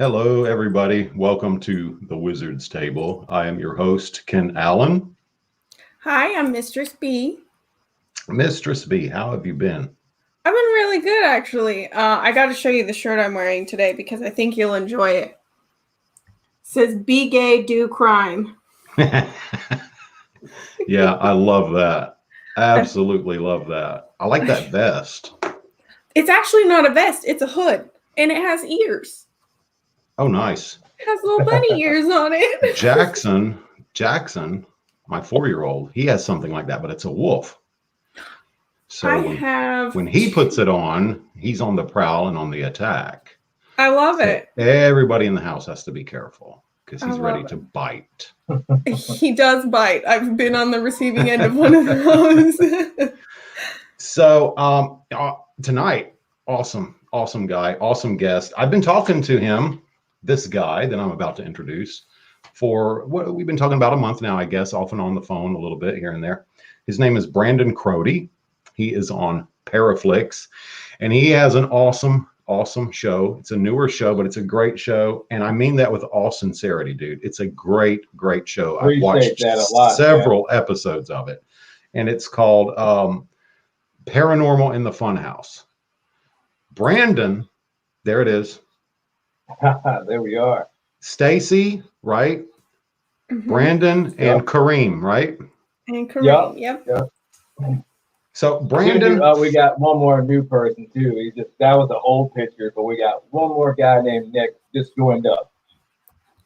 Hello, everybody. Welcome to the Wizard's Table. I am your host, Ken Allen. Hi, I'm Mistress B. Mistress B, how have you been? I've been really good, actually. I got to show you the shirt I'm wearing today because I think you'll enjoy it. It says, "Be gay, do crime." Yeah, I love that. Absolutely love that. I like that vest. It's actually not a vest, it's a hood, and it has ears. Oh, nice. It has little bunny ears on it. Jackson, my 4-year-old, he has something like that, but it's a wolf. I So have. when he puts it on, he's on the prowl and on the attack. I love So it. everybody in the house has to be careful because I he's ready love to it. bite. He does bite. I've been on the receiving end of one of those. So tonight, awesome guy, awesome guest. I've been talking to him, this guy that I'm about to introduce, for what we've been talking about a month now, I guess, off and on the phone a little bit here and there. His name is Brandon Crotti. He is on Paraflix, and he has an awesome show. It's a newer show, but it's a great show, and I mean that with all sincerity, dude. It's a great show. I've Appreciate watched that a lot, several episodes of it, and it's called Paranormal in the Funhouse. Brandon, there it is. There we are. Stacy, right? Mhm. Brandon and Kareem, right? And Kareem, yep. So Brandon, We got one more new person too. That was the old picture, but we got one more guy named Nick just joined up.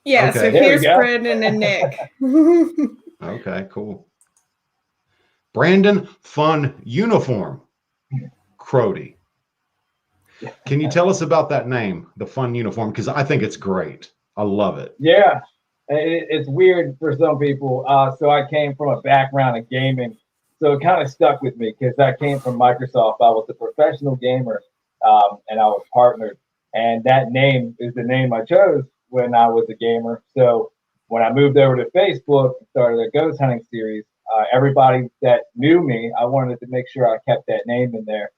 Yeah, Okay. so There we here's go. Brandon and Nick. okay, cool. Brandon Fununiform, Crotti. Can you tell us about that name, the Fununiform? Because I think it's great. I love it. Yeah, it's weird for some people. So I came from a background of gaming, so it kind of stuck with me because I came from Microsoft. I was a professional gamer, and I was partnered, and that name is the name I chose when I was a gamer. So when I moved over to Facebook and started a ghost hunting series, everybody that knew me, I wanted to make sure I kept that name in there.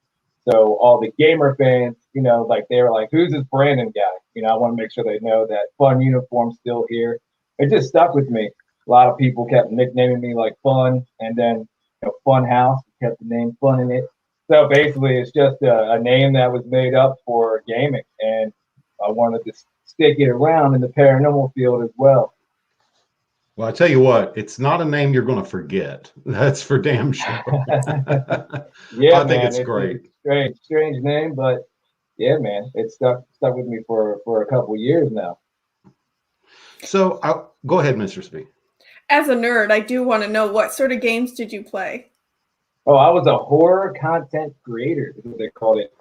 So all the gamer fans, like they were like, "Who's this Brandon guy?" I want to make sure they know that Fun Uniform's still here. It just stuck with me. A lot of people kept nicknaming me like Fun, and then Fun House kept the name Fun in it. So basically, it's just a name that was made up for gaming, and I wanted to stick it around in the paranormal field as well. Well, I tell you what, it's not a name you're going to forget. That's for damn sure. Yeah, I think man, it's great. A strange name, but yeah, man, it's stuck with me for a couple years now. So go ahead, Mr. Speak. As a nerd, I do want to know, what sort of games did you play? Oh, I was a horror content creator, is what they called it.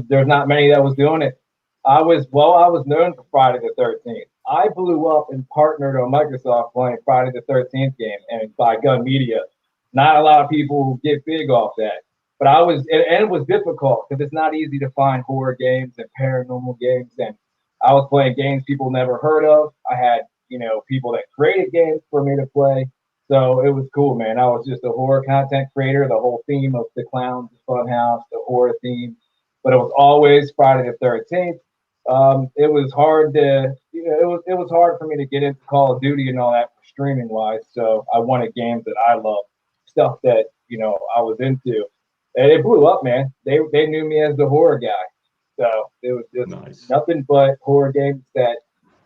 There's not many that was doing it. I was known for Friday the 13th. I blew up and partnered on Microsoft playing Friday the 13th game and by Gun Media. Not a lot of people get big off that. But it was difficult because it's not easy to find horror games and paranormal games. And I was playing games people never heard of. I had, people that created games for me to play. So it was cool, man. I was just a horror content creator. The whole theme of the clowns, the funhouse, the horror theme, but it was always Friday the 13th. It was hard to, it was hard for me to get into Call of Duty and all that for streaming wise. So I wanted games that I love, stuff that I was into, and it blew up, man. They knew me as the horror guy, so it was just nothing but horror games that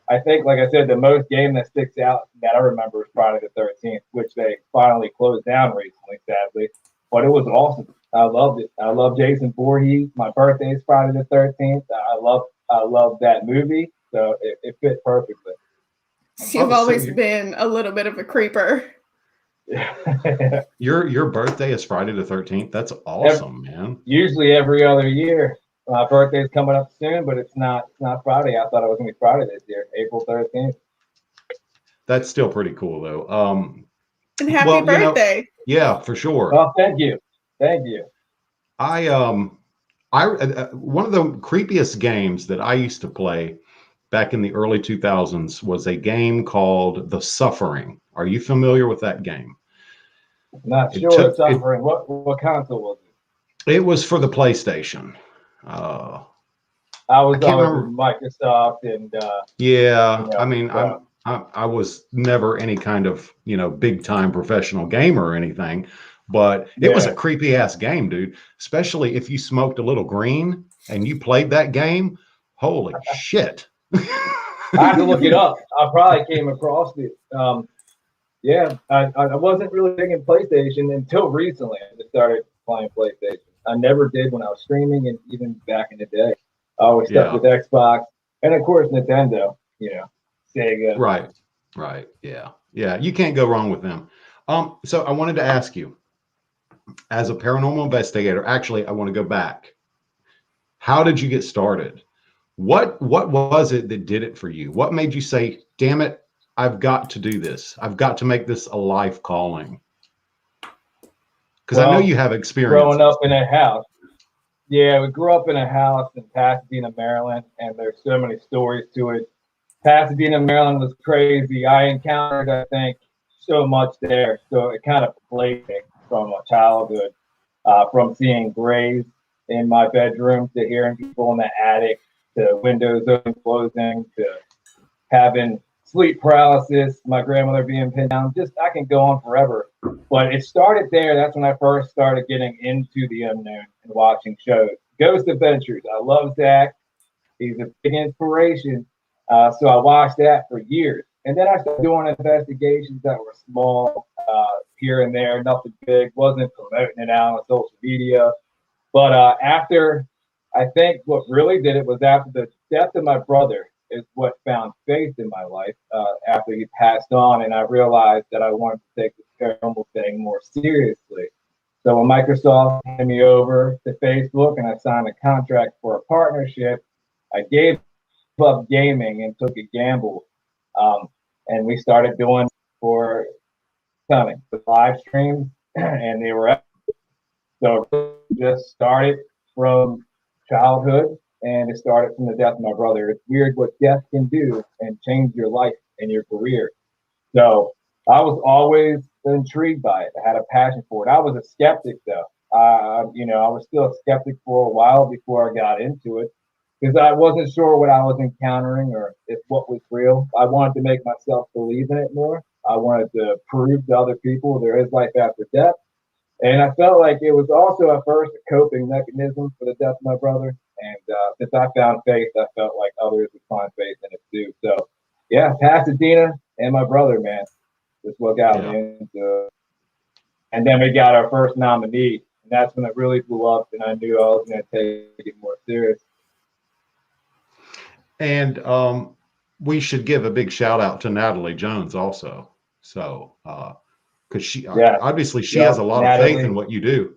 I think, like I said, the most game that sticks out that I remember is Friday the 13th, which they finally closed down recently, sadly. But it was awesome. I loved it. I love Jason Voorhees. My birthday is Friday the 13th. I love that movie, so it fit perfectly. You've always been a little bit of a creeper. Your birthday is Friday the 13th. That's awesome, man. Usually every other year. My birthday's coming up soon, but it's not Friday. I thought it was gonna be Friday this year, April 13th. That's still pretty cool, though. And happy birthday! Yeah, for sure. Well, thank you. I one of the creepiest games that I used to play back in the early 2000s was a game called The Suffering. Are you familiar with that game? Not sure. Suffering. What console was it? It was for the PlayStation. I was can't always with remember. Microsoft and Yeah, you know, I mean, so, I was never any kind of, big time professional gamer or anything, but it was a yeah. creepy ass game, dude. Especially if you smoked a little green and you played that game. Holy shit. I have to look it up. I probably came across it. Yeah, I wasn't really big in PlayStation until recently. I just started playing PlayStation. I never did when I was streaming, and even back in the day, I always stuck Yeah, with Xbox and of course Nintendo. You know, Sega. right. Right. Yeah. Yeah. You can't go wrong with them. So I wanted to ask you, as a paranormal investigator, actually, I want to go back. How did you get started? What was it that did it for you? What made you say, "Damn it, I've got to do this. I've got to make this a life calling"? Because I know you Well, have growing experiences. up in a house. Yeah, we grew up in a house in Pasadena, Maryland, and there's so many stories to it. Pasadena, Maryland was crazy. I encountered, I think, so much there. So it kind of plagued me from my childhood, from seeing grays in my bedroom to hearing people in the attic to windows open, closing to having sleep paralysis, my grandmother being pinned down. Just I can go on forever. But it started there. That's when I first started getting into the unknown and watching shows. Ghost Adventures. I love Zach. He's a big inspiration. So I watched that for years. And then I started doing investigations that were small here and there, nothing big, wasn't promoting it out on social media. But after, I think what really did it was after the death of my brother is what found faith in my life after he passed on. And I realized that I wanted to take this paranormal thing more seriously. So when Microsoft handed me over to Facebook and I signed a contract for a partnership, I gave up gaming and took a gamble. Um, and we started doing for coming the live streams, and they were so it just started from childhood, and it started from the death of my brother. It's weird what death can do and change your life and your career. So I was always intrigued by it. I had a passion for it. I was a skeptic though. I was still a skeptic for a while before I got into it because I wasn't sure what I was encountering or if what was real. I wanted to make myself believe in it more. I wanted to prove to other people there is life after death. And I felt like it was also at first a coping mechanism for the death of my brother. And since I found faith, I felt like others would find faith in it too. So, yeah, Pasadena and my brother, man, is what got me Yeah. into it. And then we got our first nominee, and that's when it really blew up, and I knew I was going to take it more serious. And we should give a big shout out to Natalie Jones also. So, because she Yes, obviously she has yep, a lot of faith in Natalie. what you do.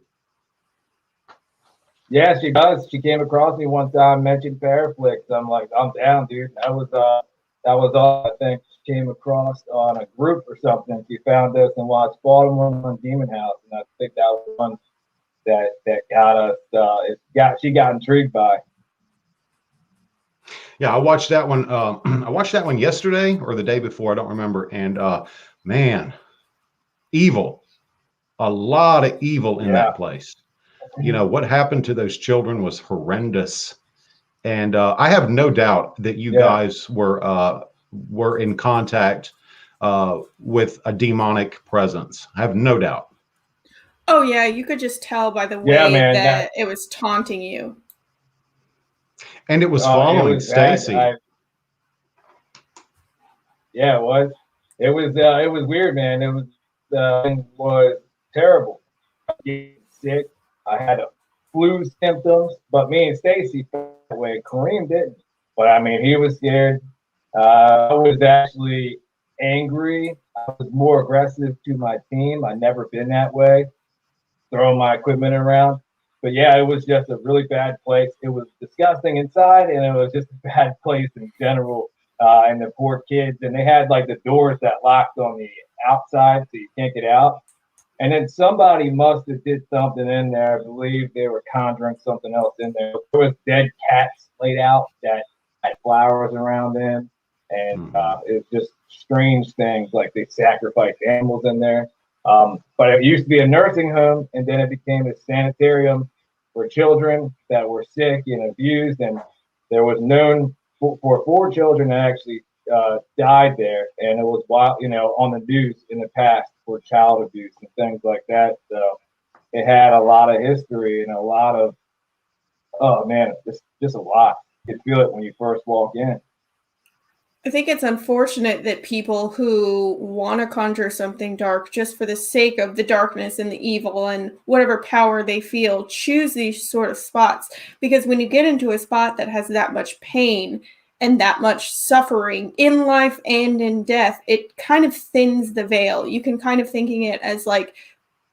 Yeah, she does. She came across me one time, mentioned Paraflix. I'm like, I'm down, dude. That was all. I think she came across on a group or something. She found us and watched Baltimore on Demon House, and I think that was one that got us. She got intrigued by. Yeah, I watched that one. I watched that one yesterday or the day before. I don't remember. And man, evil. A lot of evil in Yeah, that place. What happened to those children was horrendous. And I have no doubt that you yeah, guys were in contact with a demonic presence. I have no doubt. Oh yeah, you could just tell by the yeah, way man. that it was taunting you. And it was It following was bad. Stacy. Yeah, it was. It was weird, man. It was terrible. Get sick. I had a flu symptoms, but me and Stacy felt that way. Kareem didn't. But I mean, he was scared. I was actually angry. I was more aggressive to my team. I never been that way, throwing my equipment around. But yeah, it was just a really bad place. It was disgusting inside, and it was just a bad place in general. And the poor kids, and they had like the doors that locked on the outside, so you can't get out. And then somebody must have did something in there. I believe they were conjuring something else in there. There was dead cats laid out that had flowers around them, and Mhm. it was just strange things like they sacrificed animals in there. But it used to be a nursing home, and then it became a sanitarium for children that were sick and abused. And There was known for 4 children that actually died there, and it was wild, on the news in the past for child abuse and things like that. So it had a lot of history and a lot of, oh man, just a lot. You can feel it when you first walk in. I think it's unfortunate that people who want to conjure something dark just for the sake of the darkness and the evil and whatever power they feel choose these sort of spots. Because when you get into a spot that has that much pain and that much suffering in life and in death, it kind of thins the veil. You can kind of thinking it as like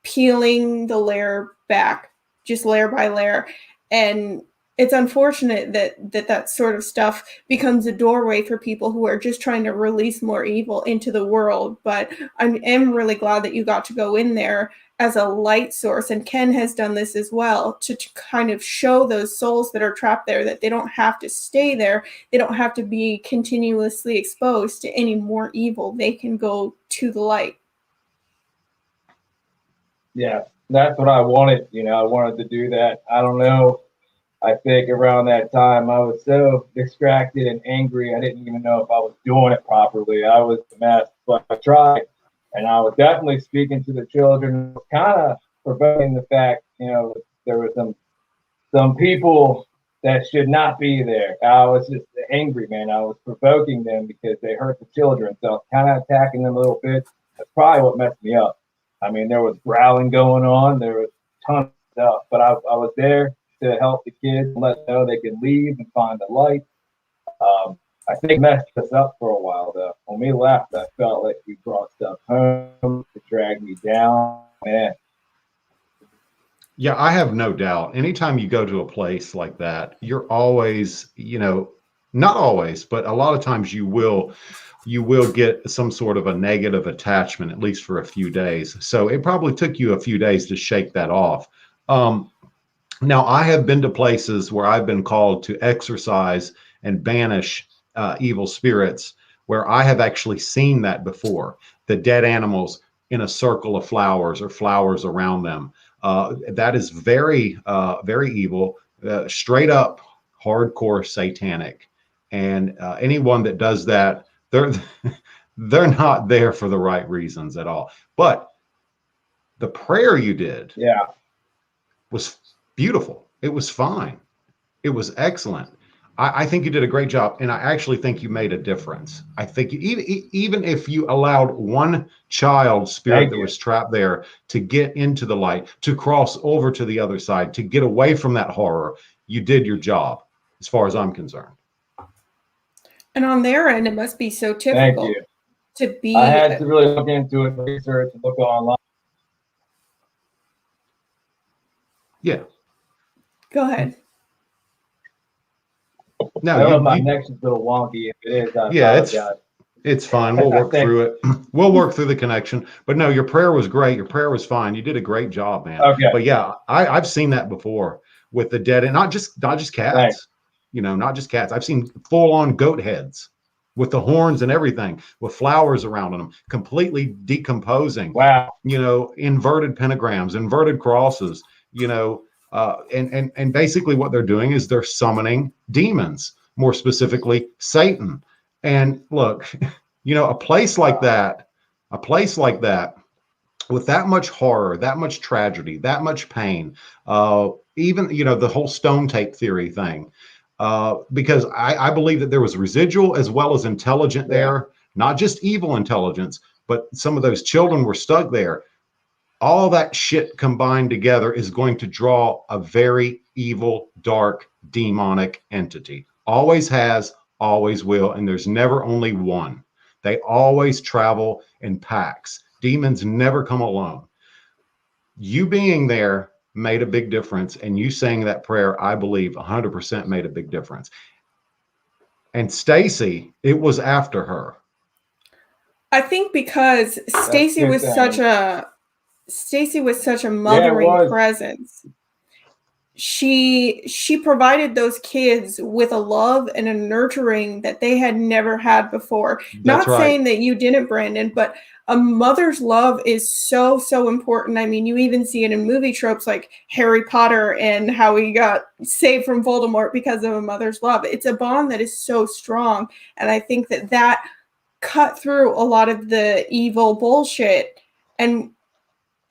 peeling the layer back, just layer by layer. And it's unfortunate that sort of stuff becomes a doorway for people who are just trying to release more evil into the world. But I am really glad that you got to go in there as a light source, and Ken has done this as well, to kind of show those souls that are trapped there that they don't have to stay there. They don't have to be continuously exposed to any more evil. They can go to the light. Yeah, that's what I wanted. I wanted to do that. I don't know. I think around that time I was so distracted and angry. I didn't even know if I was doing it properly. I was a mess, but I tried, and I was definitely speaking to the children, kind of provoking the fact, there were some people that should not be there. I was just angry, man. I was provoking them because they hurt the children, so kind of attacking them a little bit. That's probably what messed me up. I mean, there was growling going on. There was a ton of stuff, but I was there to help the kids and let them know they could leave and find the light. I think it messed us up for a while, though. When we left, I felt like we brought stuff home to drag me down. Man. Yeah, I have no doubt. Anytime you go to a place like that, you're always, not always, but a lot of times you will get some sort of a negative attachment, at least for a few days. So it probably took you a few days to shake that off. Now, I have been to places where I've been called to exorcise and banish evil spirits, where I have actually seen that before. The dead animals in a circle of flowers or flowers around them. That is very, very evil, straight up hardcore satanic. And anyone that does that, they're they're not there for the right reasons at all. But the prayer you did, was beautiful. It was fine. It was excellent. I think you did a great job, and I actually think you made a difference. I think even if you allowed one child spirit that was trapped there to get into the light, to cross over to the other side, to get away from that horror, you did your job, as far as I'm concerned. And on their end, it must be so difficult to be. I had to really look into it, research, and look online. Yeah. Go ahead. No, my connection's a little wonky. If it is, it's fine. We'll work through it. We'll work through the connection. But no, your prayer was great. Your prayer was fine. You did a great job, man. Okay. But yeah, I've seen that before with the dead, and not just cats. Thanks. Not just cats. I've seen full-on goat heads with the horns and everything, with flowers around them, completely decomposing. Wow. Inverted pentagrams, inverted crosses. And basically what they're doing is they're summoning demons, more specifically Satan. And look, a place like that, with that much horror, that much tragedy, that much pain, even, the whole stone tape theory thing, because I believe that there was residual as well as intelligent there, not just evil intelligence, but some of those children were stuck there. All that shit combined together is going to draw a very evil, dark, demonic entity. Always has, always will, and there's never only one. They always travel in packs. Demons never come alone. You being there made a big difference, and you saying that prayer, I believe 100% made a big difference. And Stacy, it was after her. I think because Stacy was such a mothering presence. she provided those kids with a love and a nurturing that they had never had before. That's Not right. saying that you didn't, Brandon, but a mother's love is so, so important. I mean, you even see it in movie tropes like Harry Potter and how he got saved from Voldemort because of a mother's love. It's a bond that is so strong. And I think that that cut through a lot of the evil bullshit and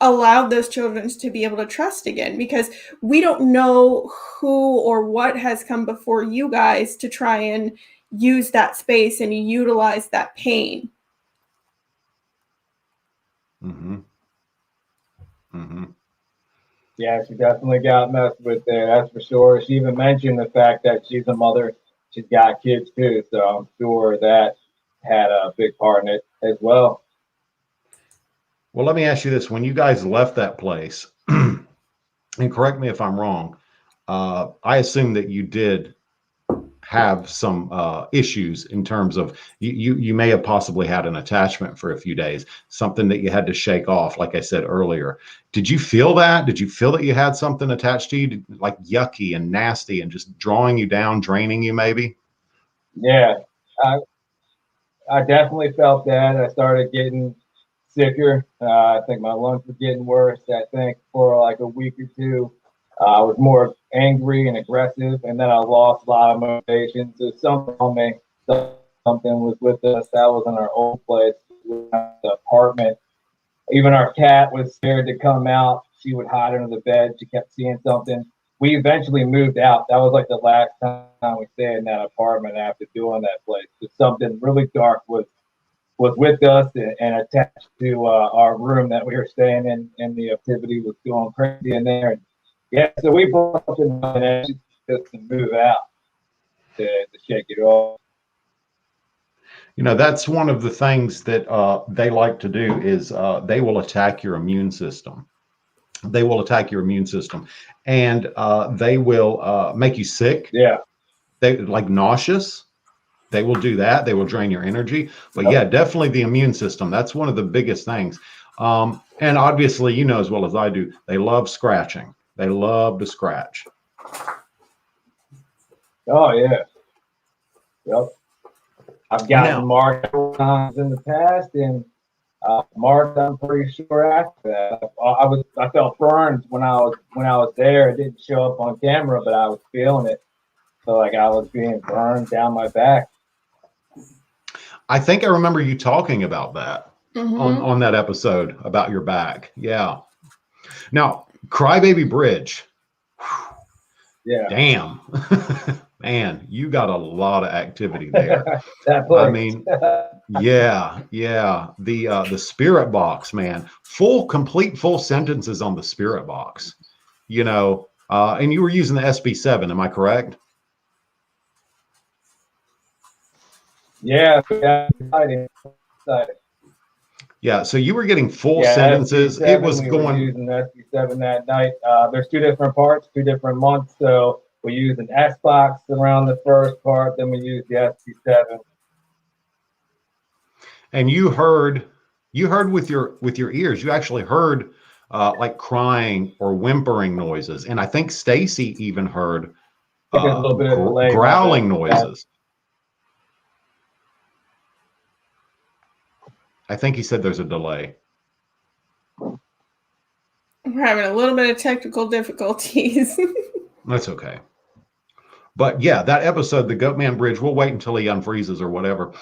allowed those children to be able to trust again, because we don't know who or what has come before you guys to try and use that space and utilize that pain. Mm-hmm. Mm-hmm. Yeah, she definitely got messed with there. That's for sure. She even mentioned the fact that she's a mother. She's got kids too, so I'm sure that had a big part in it as well. Well, let me ask you this: when you guys left that place, and correct me if I'm wrong, I assume that you did have some issues in terms of you may have possibly had an attachment for a few days, something that you had to shake off, like I said earlier. Did you feel that? Did you feel that you had something attached to you, like yucky and nasty and just drawing you down, draining you maybe? Yeah, I, I definitely felt that. I started getting sicker. I think my lungs were getting worse. I think for like a week or two, I was more angry and aggressive, and then I lost a lot of motivation. So something on me, something was with us. That was in our old place, the apartment. Even our cat was scared to come out. She would hide under the bed. She kept seeing something. We eventually moved out. That was like the last time we stayed in that apartment after doing that place. So something really dark was with us and attached to our room that we were staying in, and the activity was going crazy in there. And yeah, so we brought up in just to move out to shake it off. You know, that's one of the things that they like to do is they will attack your immune system. They will attack your immune system, and they will make you sick. Yeah. They like nauseous. They will do that. They will drain your energy. But Yep. yeah, definitely the immune system. That's one of the biggest things. And obviously, you know as well as I do, they love scratching. They love to scratch. Oh yeah. Yep. I've gotten Now, marked times in the past, and marked. I'm pretty sure after that. I felt burned when I was there. It didn't show up on camera, but I was feeling it. So like I was being burned down my back. I think I remember you talking about that Mm-hmm. on that episode about your back. Yeah. Now, Crybaby Bridge. Yeah. Damn. Man, you got a lot of activity there. That I place. mean, yeah, yeah. The spirit box, man. Complete full sentences on the spirit box. You know, and you were using the SB7, am I correct? Yeah, exciting. Exciting. Yeah, so you were getting full Yeah, sentences. It SB7. was We were going, using SB7 that night. There's two different parts, two different months. So we used an S box around the first part, then we used the SB7. and you heard with your ears. You actually heard like crying or whimpering noises, and I think Stacy even heard Like a little bit of delay. growling noises. I think he said there's a delay. We're having a little bit of technical difficulties. That's okay. But yeah, that episode, the Goatman Bridge, we'll wait until he unfreezes or whatever.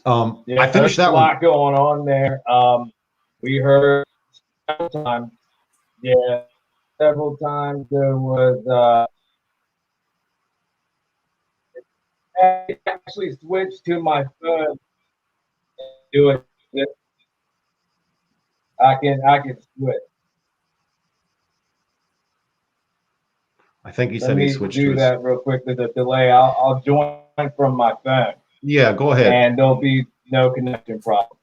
Yeah, I finished there's that a lot one. going on there. We heard several times. Yeah, several times there was. I actually switched to my phone. Do it. I can switch. I think he Let said he me switched to do his. that real quick with the delay. I'll join from my phone, Yeah, go ahead. and there'll be no connection problem.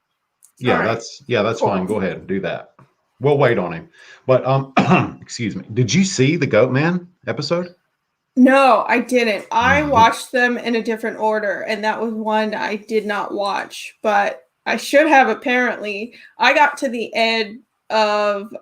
Yeah, All right. that's Cool. fine. Go ahead, do that. We'll wait on him. But excuse me. Did you see the Goatman episode? No, I didn't. I watched them in a different order, and that was one I did not watch, but I should have apparently. I got to the end of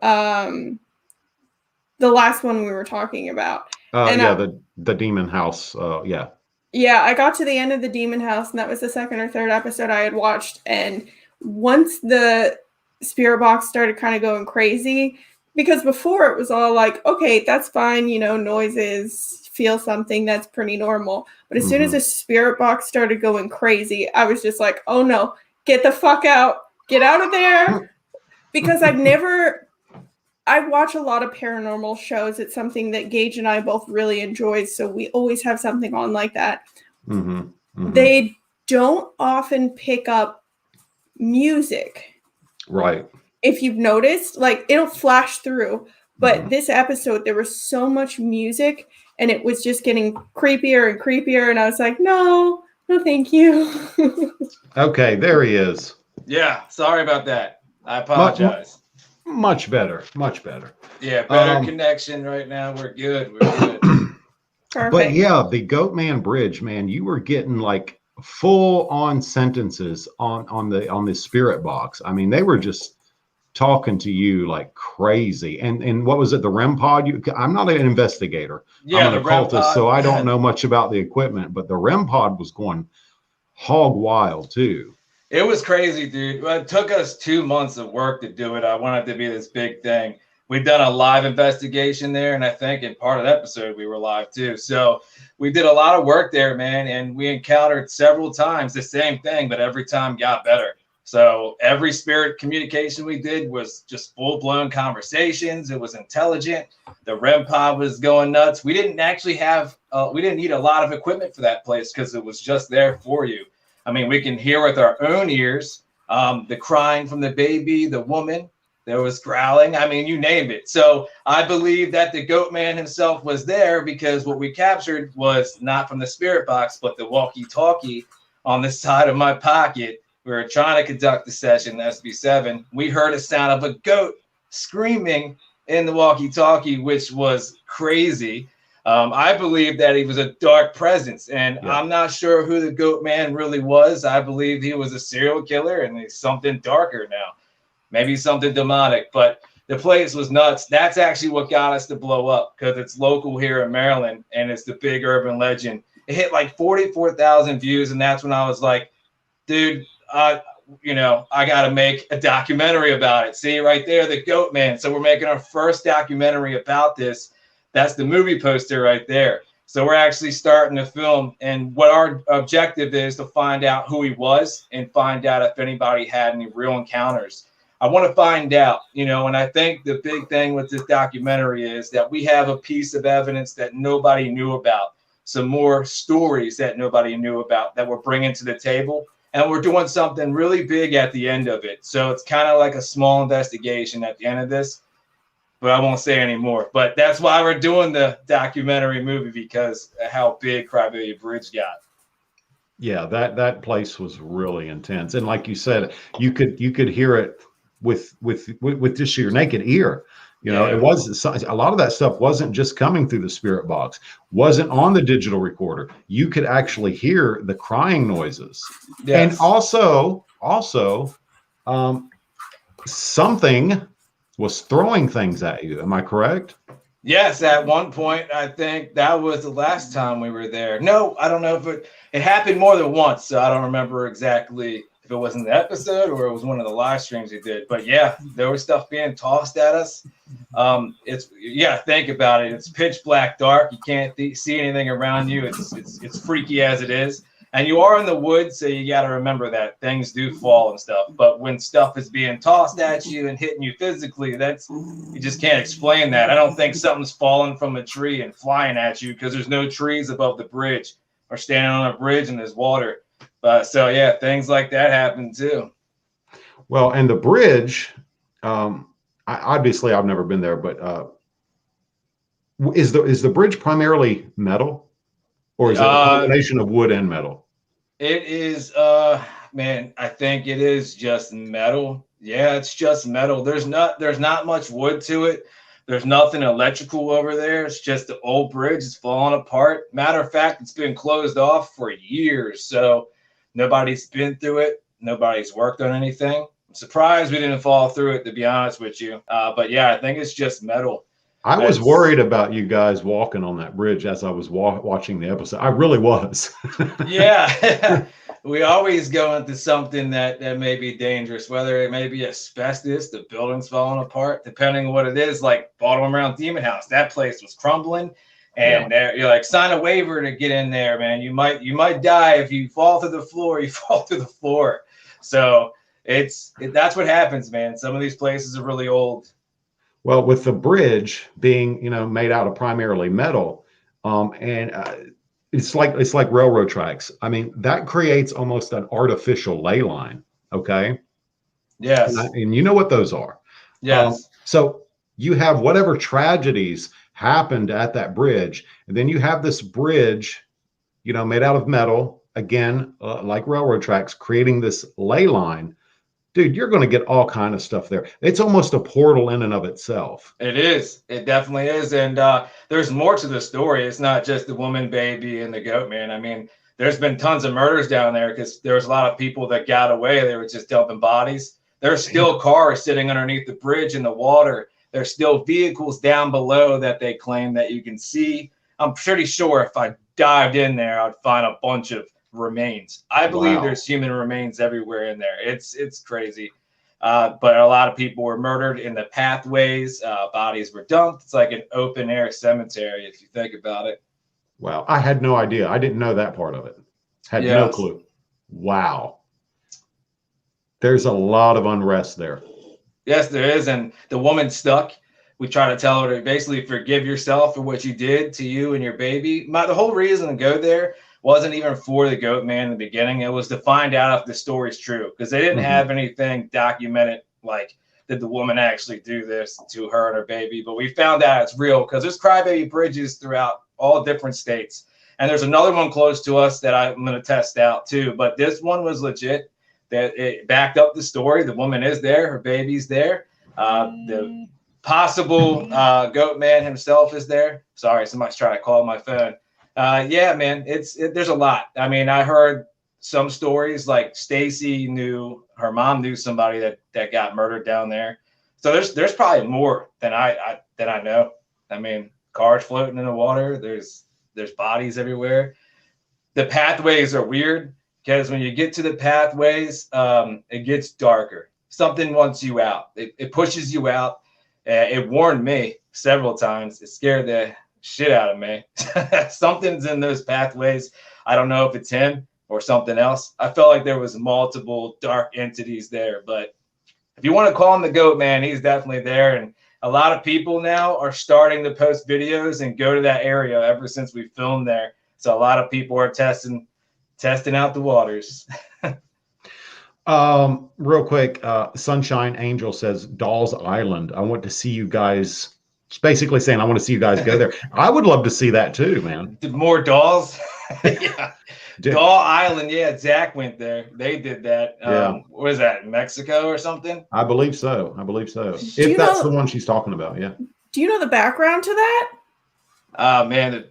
the last one we were talking about. And Yeah, the demon house. Yeah. Yeah, I got to the end of the demon house, and that was the second or third episode I had watched. And once the spirit box started kind of going crazy, because before it was all like, okay, that's fine, you know, noises, feel something, that's pretty normal. But as soon as the spirit box started going crazy, I was just like, oh no, get the fuck out, get out of there. Because I watch a lot of paranormal shows. It's something that Gage and I both really enjoy, so we always have something on like that. They don't often pick up music. Right. If you've noticed, like it'll flash through, but this episode there was so much music and it was just getting creepier and creepier, and I was like, no, thank you. Okay, there he is. Yeah, sorry about that. I apologize. Much better. Much better. Yeah, better connection right now. We're good. We're good. Perfect. But yeah, the Goatman Bridge, man, you were getting like full on sentences on the spirit box. I mean, they were just talking to you like crazy. And what was it? The REM pod? I'm not an investigator. Yeah, I'm an occultist, so I don't know much about the equipment, but the REM pod was going hog wild too. It was crazy, dude. It took us 2 months of work to do it. I wanted to be this big thing. We've done a live investigation there, and I think in part of the episode we were live too. So we did a lot of work there, man, and we encountered several times the same thing, but every time got better. So every spirit communication we did was just full-blown conversations. It was intelligent. The REM pod was going nuts. We didn't actually have, we didn't need a lot of equipment for that place because it was just there for you. I mean, we can hear with our own ears the crying from the baby, the woman. There was growling. I mean, you name it. So I believe that the goat man himself was there because what we captured was not from the spirit box, but the walkie-talkie on the side of my pocket. We were trying to conduct the session, SB7. We heard a sound of a goat screaming in the walkie-talkie, which was crazy. I believe that he was a dark presence, and I'm not sure who the goat man really was. I believe he was a serial killer, and he's something darker now. Maybe something demonic, but the place was nuts. That's actually what got us to blow up because it's local here in Maryland, and it's the big urban legend. It hit like 44,000 views, and that's when I was like, dude, you know, I got to make a documentary about it. See right there, the goat man. So we're making our first documentary about this. That's the movie poster right there. So we're actually starting to film, and what our objective is to find out who he was and find out if anybody had any real encounters. I want to find out, you know, and I think the big thing with this documentary is that we have a piece of evidence that nobody knew about, some more stories that nobody knew about that we're bringing to the table, and we're doing something really big at the end of it. So it's kind of like a small investigation at the end of this, but I won't say any more. But that's why we're doing the documentary movie, because of how big Crybaby Bridge got. Yeah, that place was really intense, and like you said, you could hear it with just your naked ear. You know, it was a lot of that stuff wasn't just coming through the spirit box, wasn't on the digital recorder. You could actually hear the crying noises, and also something was throwing things at you. Am I correct? Yes, at one point, I think that was the last time we were there. No, I don't know if it happened more than once, so I don't remember exactly if it was in the episode or it was one of the live streams we did. But yeah, there was stuff being tossed at us. Think about it. It's pitch black dark. You can't see anything around you. It's freaky as it is. And you are in the woods, so you got to remember that things do fall and stuff. But when stuff is being tossed at you and hitting you physically, you just can't explain that. I don't think something's falling from a tree and flying at you because there's no trees above the bridge, or standing on a bridge and there's water. So yeah, things like that happen too. Well, and the bridge, obviously I've never been there, but is the bridge primarily metal, or is it a combination of wood and metal? It is, man, I think it is just metal. Yeah, it's just metal. There's not much wood to it. There's nothing electrical over there. It's just the old bridge. It's falling apart. Matter of fact, it's been closed off for years. So nobody's been through it. Nobody's worked on anything. I'm surprised we didn't fall through it, to be honest with you. But yeah, I think it's just metal. I was worried about you guys walking on that bridge as I was watching the episode. I really was. Yeah. We always go into something that may be dangerous, whether it may be asbestos, the building's falling apart, depending on what it is. Like Baltimore Maryland Demon House, that place was crumbling, and you're like, sign a waiver to get in there, man. You might die if you fall to the floor. You fall to the floor. So that's what happens, man. Some of these places are really old. Well, with the bridge being, made out of primarily metal, and it's like railroad tracks. I mean, that creates almost an artificial ley line. Okay. Yes. And you know what those are. Yes. So you have whatever tragedies happened at that bridge, and then you have this bridge, made out of metal, again, like railroad tracks, creating this ley line. Dude, you're going to get all kind of stuff there. It's almost a portal in and of itself. It is. It definitely is. And there's more to the story. It's not just the woman, baby, and the goat man. I mean, there's been tons of murders down there because there's a lot of people that got away. They were just dumping bodies. There's still cars sitting underneath the bridge in the water. There's still vehicles down below that they claim that you can see. I'm pretty sure if I dived in there, I'd find a bunch of remains. I believe there's human remains everywhere in there. It's crazy. But a lot of people were murdered in the pathways. Bodies were dumped. It's like an open air cemetery if you think about it. Wow. I had no idea. I didn't know that part of it. Had no clue. Wow. There's a lot of unrest there. Yes, there is. And the woman stuck. We try to tell her to basically forgive yourself for what you did to you and your baby. The whole reason to go there wasn't even for the goat man in the beginning. It was to find out if the story's true, because they didn't have anything documented, like did the woman actually do this to her and her baby. But we found out it's real because there's crybaby bridges throughout all different states. And there's another one close to us that I'm going to test out too. But this one was legit. That it backed up the story. The woman is there. Her baby's there. The possible goat man himself is there. Sorry, somebody's trying to call my phone. Yeah, man, there's a lot. I mean, I heard some stories like Stacy her mom knew somebody that got murdered down there. So there's probably more than I know. I mean, cars floating in the water. There's bodies everywhere. The pathways are weird because when you get to the pathways, it gets darker. Something wants you out. It pushes you out. It warned me several times. It scared the shit out of me. Something's in those pathways. I don't know if it's him or something else. I felt like there was multiple dark entities there, but if you want to call him the goat man, he's definitely there. And a lot of people now are starting to post videos and go to that area ever since we filmed there. So a lot of people are testing out the waters. Real quick, Sunshine Angel says Dolls Island. I want to see you guys. It's basically saying I want to see you guys go there. I would love to see that too, man. More dolls. Yeah. Doll Island. Yeah, Zach went there. They did that. What is that, Mexico or something? I believe so. If that's the one she's talking about, yeah. Do you know the background to that? Man,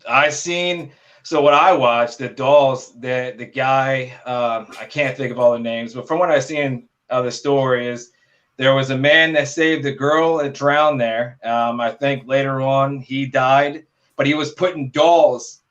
so what I watched, the dolls, the guy, I can't think of all the names, but from what I've seen of the story is there was a man that saved a girl that drowned there. I think later on he died, but he was putting dolls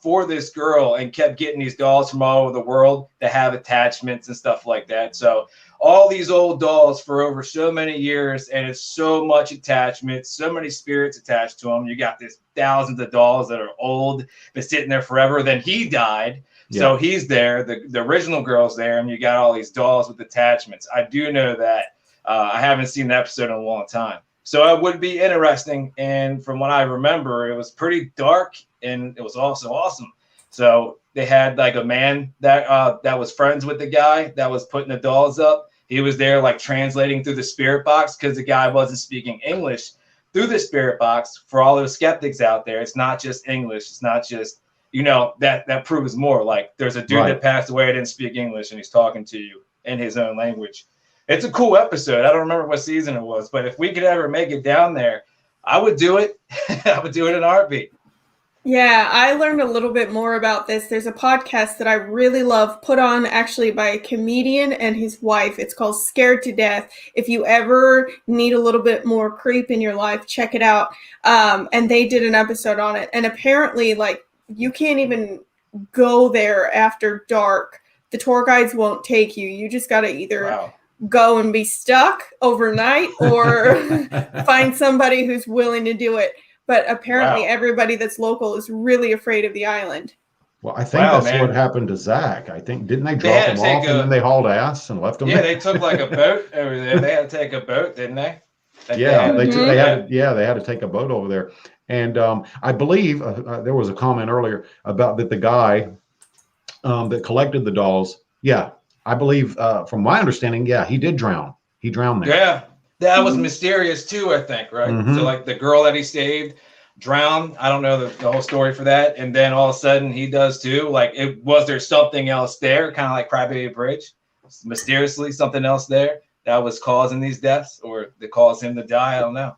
for this girl and kept getting these dolls from all over the world to have attachments and stuff like that. So all these old dolls for over so many years, and it's so much attachment, so many spirits attached to them. You got this thousands of dolls that are old, been sitting there forever. Then he died. Yeah. So he's there. The original girl's there, and you got all these dolls with attachments. I do know that. I haven't seen the episode in a long time. So it would be interesting. And from what I remember, it was pretty dark and it was also awesome. So they had like a man that was friends with the guy that was putting the dolls up. He was there like translating through the spirit box because the guy wasn't speaking English through the spirit box. For all those skeptics out there, it's not just English. It's not just, that proves more. Like there's a dude that passed away, didn't speak English, and he's talking to you in his own language. It's a cool episode. I don't remember what season it was, but if we could ever make it down there, I would do it. I would do it in a heartbeat. Yeah, I learned a little bit more about this. There's a podcast that I really love, put on actually by a comedian and his wife. It's called Scared to Death. If you ever need a little bit more creep in your life, check it out. And they did an episode on it. And apparently, like, you can't even go there after dark. The tour guides won't take you. You just got to either go and be stuck overnight or find somebody who's willing to do it. But apparently everybody that's local is really afraid of the island. Well, I think that's what happened to Zach. I think, didn't they drop him off and then they hauled ass and left him? Yeah, they took like a boat over there. They had to take a boat, didn't they? They had to take a boat over there. And I believe there was a comment earlier about that the guy that collected the dolls. Yeah, I believe from my understanding, he did drown. He drowned there. Yeah. That was mysterious too, I think, right? So like the girl that he saved drowned. I don't know the whole story for that. And then all of a sudden he does too. Like was there something else there? Kind of like Crybaby Bridge, mysteriously something else there that was causing these deaths or that caused him to die. I don't know.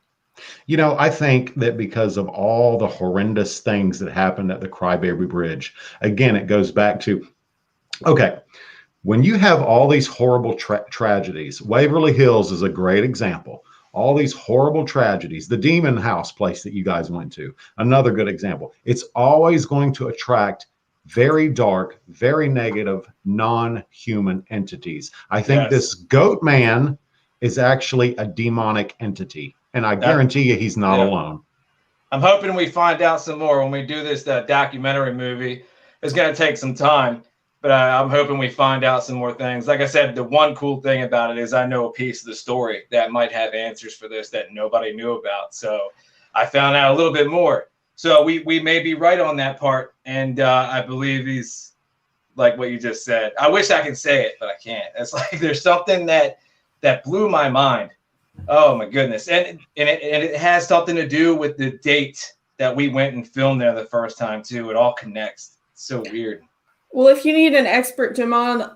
You know, I think that because of all the horrendous things that happened at the Crybaby Bridge, again, it goes back to, okay, when you have all these horrible tragedies, Waverly Hills is a great example. All these horrible tragedies, the Demon House place that you guys went to, another good example. It's always going to attract very dark, very negative, non-human entities. I think this goat man is actually a demonic entity, and I guarantee you he's not alone. I'm hoping we find out some more when we do this documentary movie. It's going to take some time. But I'm hoping we find out some more things. Like I said, the one cool thing about it is I know a piece of the story that might have answers for this that nobody knew about. So I found out a little bit more. So we may be right on that part. And I believe he's like what you just said. I wish I could say it, but I can't. It's like there's something that blew my mind. Oh, my goodness. And it has something to do with the date that we went and filmed there the first time, too. It all connects. It's so weird. Well, if you need an expert demonologist,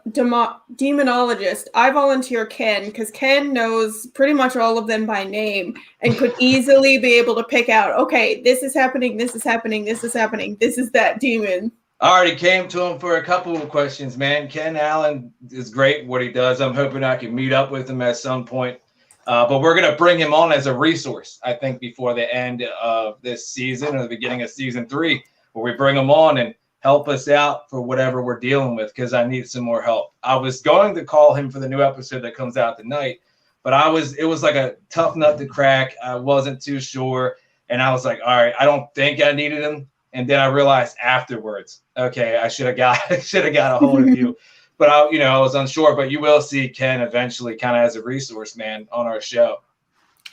I volunteer Ken, because Ken knows pretty much all of them by name and could easily be able to pick out, okay, this is happening, this is happening, this is happening, this is that demon. I already came to him for a couple of questions, man. Ken Allen is great what he does. I'm hoping I can meet up with him at some point. But we're going to bring him on as a resource, I think, before the end of this season or the beginning of season 3, where we bring him on and help us out for whatever we're dealing with, because I need some more help. I was going to call him for the new episode that comes out tonight, but it was like a tough nut to crack. I wasn't too sure. And I was like, all right, I don't think I needed him. And then I realized afterwards, okay, I should have got a hold of you. But I was unsure. But you will see Ken eventually kind of as a resource man on our show.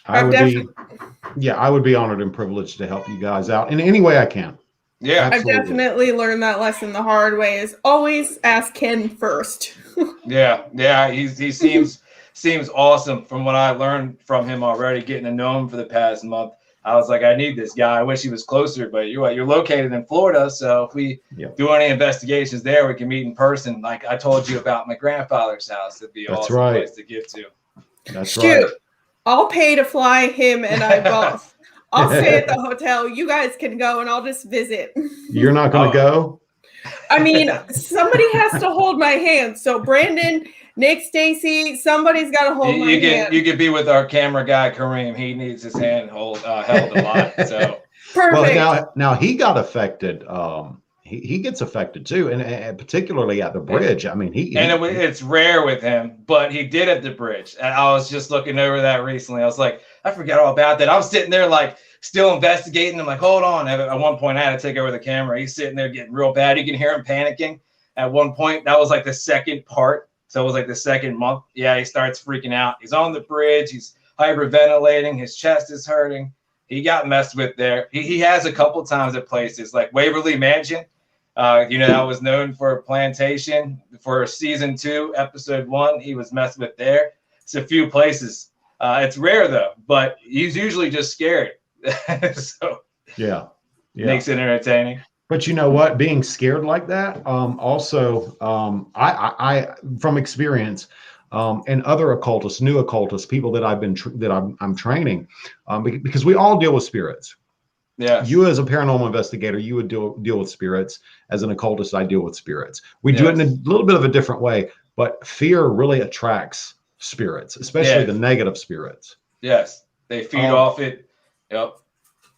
I would be honored and privileged to help you guys out in any way I can. Yeah, absolutely. I've definitely learned that lesson the hard way, is always ask Ken first. Yeah. He seems awesome from what I learned from him already, getting to know him for the past month. I was like, I need this guy. I wish he was closer, but you're located in Florida, so if we do any investigations there, we can meet in person. Like I told you about my grandfather's house, it'd be an awesome place to get to. That's right. I'll pay to fly him and I both. I'll stay at the hotel. You guys can go, and I'll just visit. You're not going to go? I mean, somebody has to hold my hand. So Brandon, Nick, Stacy, somebody's got to hold my hand. You could be with our camera guy, Kareem. He needs his hand held a lot. So perfect. Well, now he got affected. He gets affected too, and particularly at the bridge. I mean, it's rare with him, but he did at the bridge. And I was just looking over that recently. I was like, I forgot all about that. I was sitting there like still investigating. I'm like, hold on. At one point, I had to take over the camera. He's sitting there getting real bad. You can hear him panicking. At one point, that was like the second part. So it was like the second month. Yeah, he starts freaking out. He's on the bridge. He's hyperventilating. His chest is hurting. He got messed with there. He has a couple times at places like Waverly Mansion. That was known for Plantation for season 2, episode 1. He was messed with there. It's a few places. It's rare though, but he's usually just scared. So yeah, makes it entertaining. But you know what? Being scared like that, also, I from experience, and other occultists, new occultists, people that I'm training, because we all deal with spirits. Yeah. You as a paranormal investigator, you would deal with spirits. As an occultist, I deal with spirits. We do it in a little bit of a different way, but fear really attracts spirits, especially the negative spirits. Yes, they feed off it. Yep.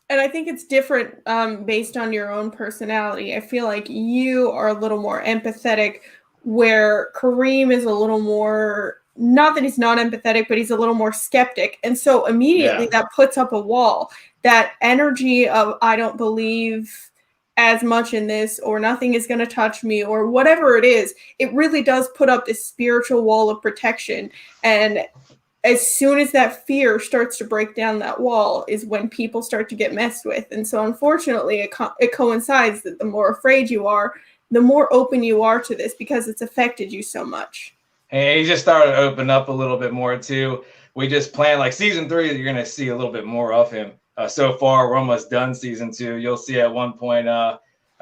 And I think it's different based on your own personality. I feel like you are a little more empathetic, where Kareem is a little more, not that he's not empathetic, but he's a little more skeptic. And so immediately that puts up a wall. That energy of, I don't believe as much in this, or nothing is going to touch me, or whatever it is, it really does put up this spiritual wall of protection. And as soon as that fear starts to break down that wall is when people start to get messed with. And so unfortunately, it coincides that the more afraid you are, the more open you are to this, because it's affected you so much. And he just started to open up a little bit more too. We just planned, like season 3, you're going to see a little bit more of him. So far, we're almost done season 2. You'll see at one point, I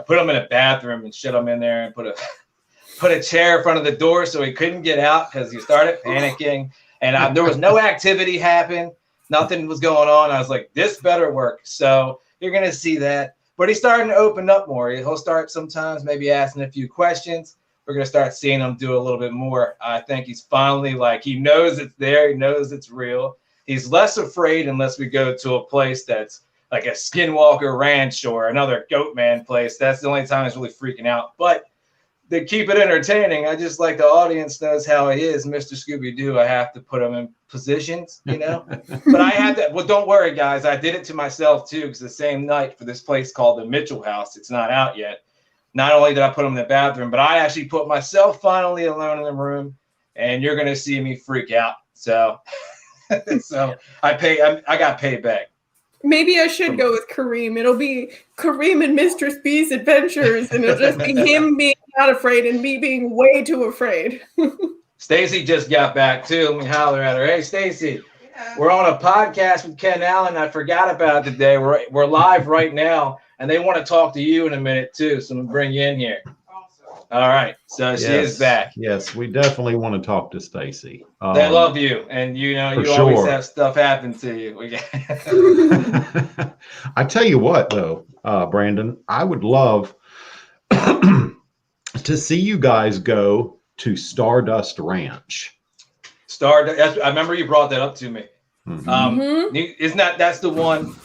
put him in a bathroom and shut him in there and put a chair in front of the door so he couldn't get out because he started panicking. And there was no activity happen. Nothing was going on. I was like, this better work. So you're going to see that. But he's starting to open up more. He'll start sometimes maybe asking a few questions. We're going to start seeing him do a little bit more. I think he's finally he knows it's there. He knows it's real. He's less afraid unless we go to a place that's like a Skinwalker Ranch or another Goatman place. That's the only time he's really freaking out. But to keep it entertaining, I just like the audience knows how he is, Mr. Scooby-Doo. I have to put him in positions, But I had to. Well, don't worry, guys. I did it to myself too, because the same night for this place called the Mitchell House, it's not out yet. Not only did I put him in the bathroom, but I actually put myself finally alone in the room, and you're gonna see me freak out. So, so I got paid back. Maybe I should go with Kareem. It'll be Kareem and Mistress B's adventures, and it'll just be him being not afraid and me being way too afraid. Stacy just got back too. Let me holler at her. Hey, Stacy, we're on a podcast with Ken Allen. I forgot about it today. We're live right now, and they want to talk to you in a minute too. So I'm gonna bring you in here. All right, so she is back. Yes, we definitely want to talk to Stacy. They love you, and you always have stuff happen to you. I tell you what, though, Brandon, I would love to see you guys go to Stardust Ranch. Stardust. I remember you brought that up to me. Mm-hmm. Isn't that's the one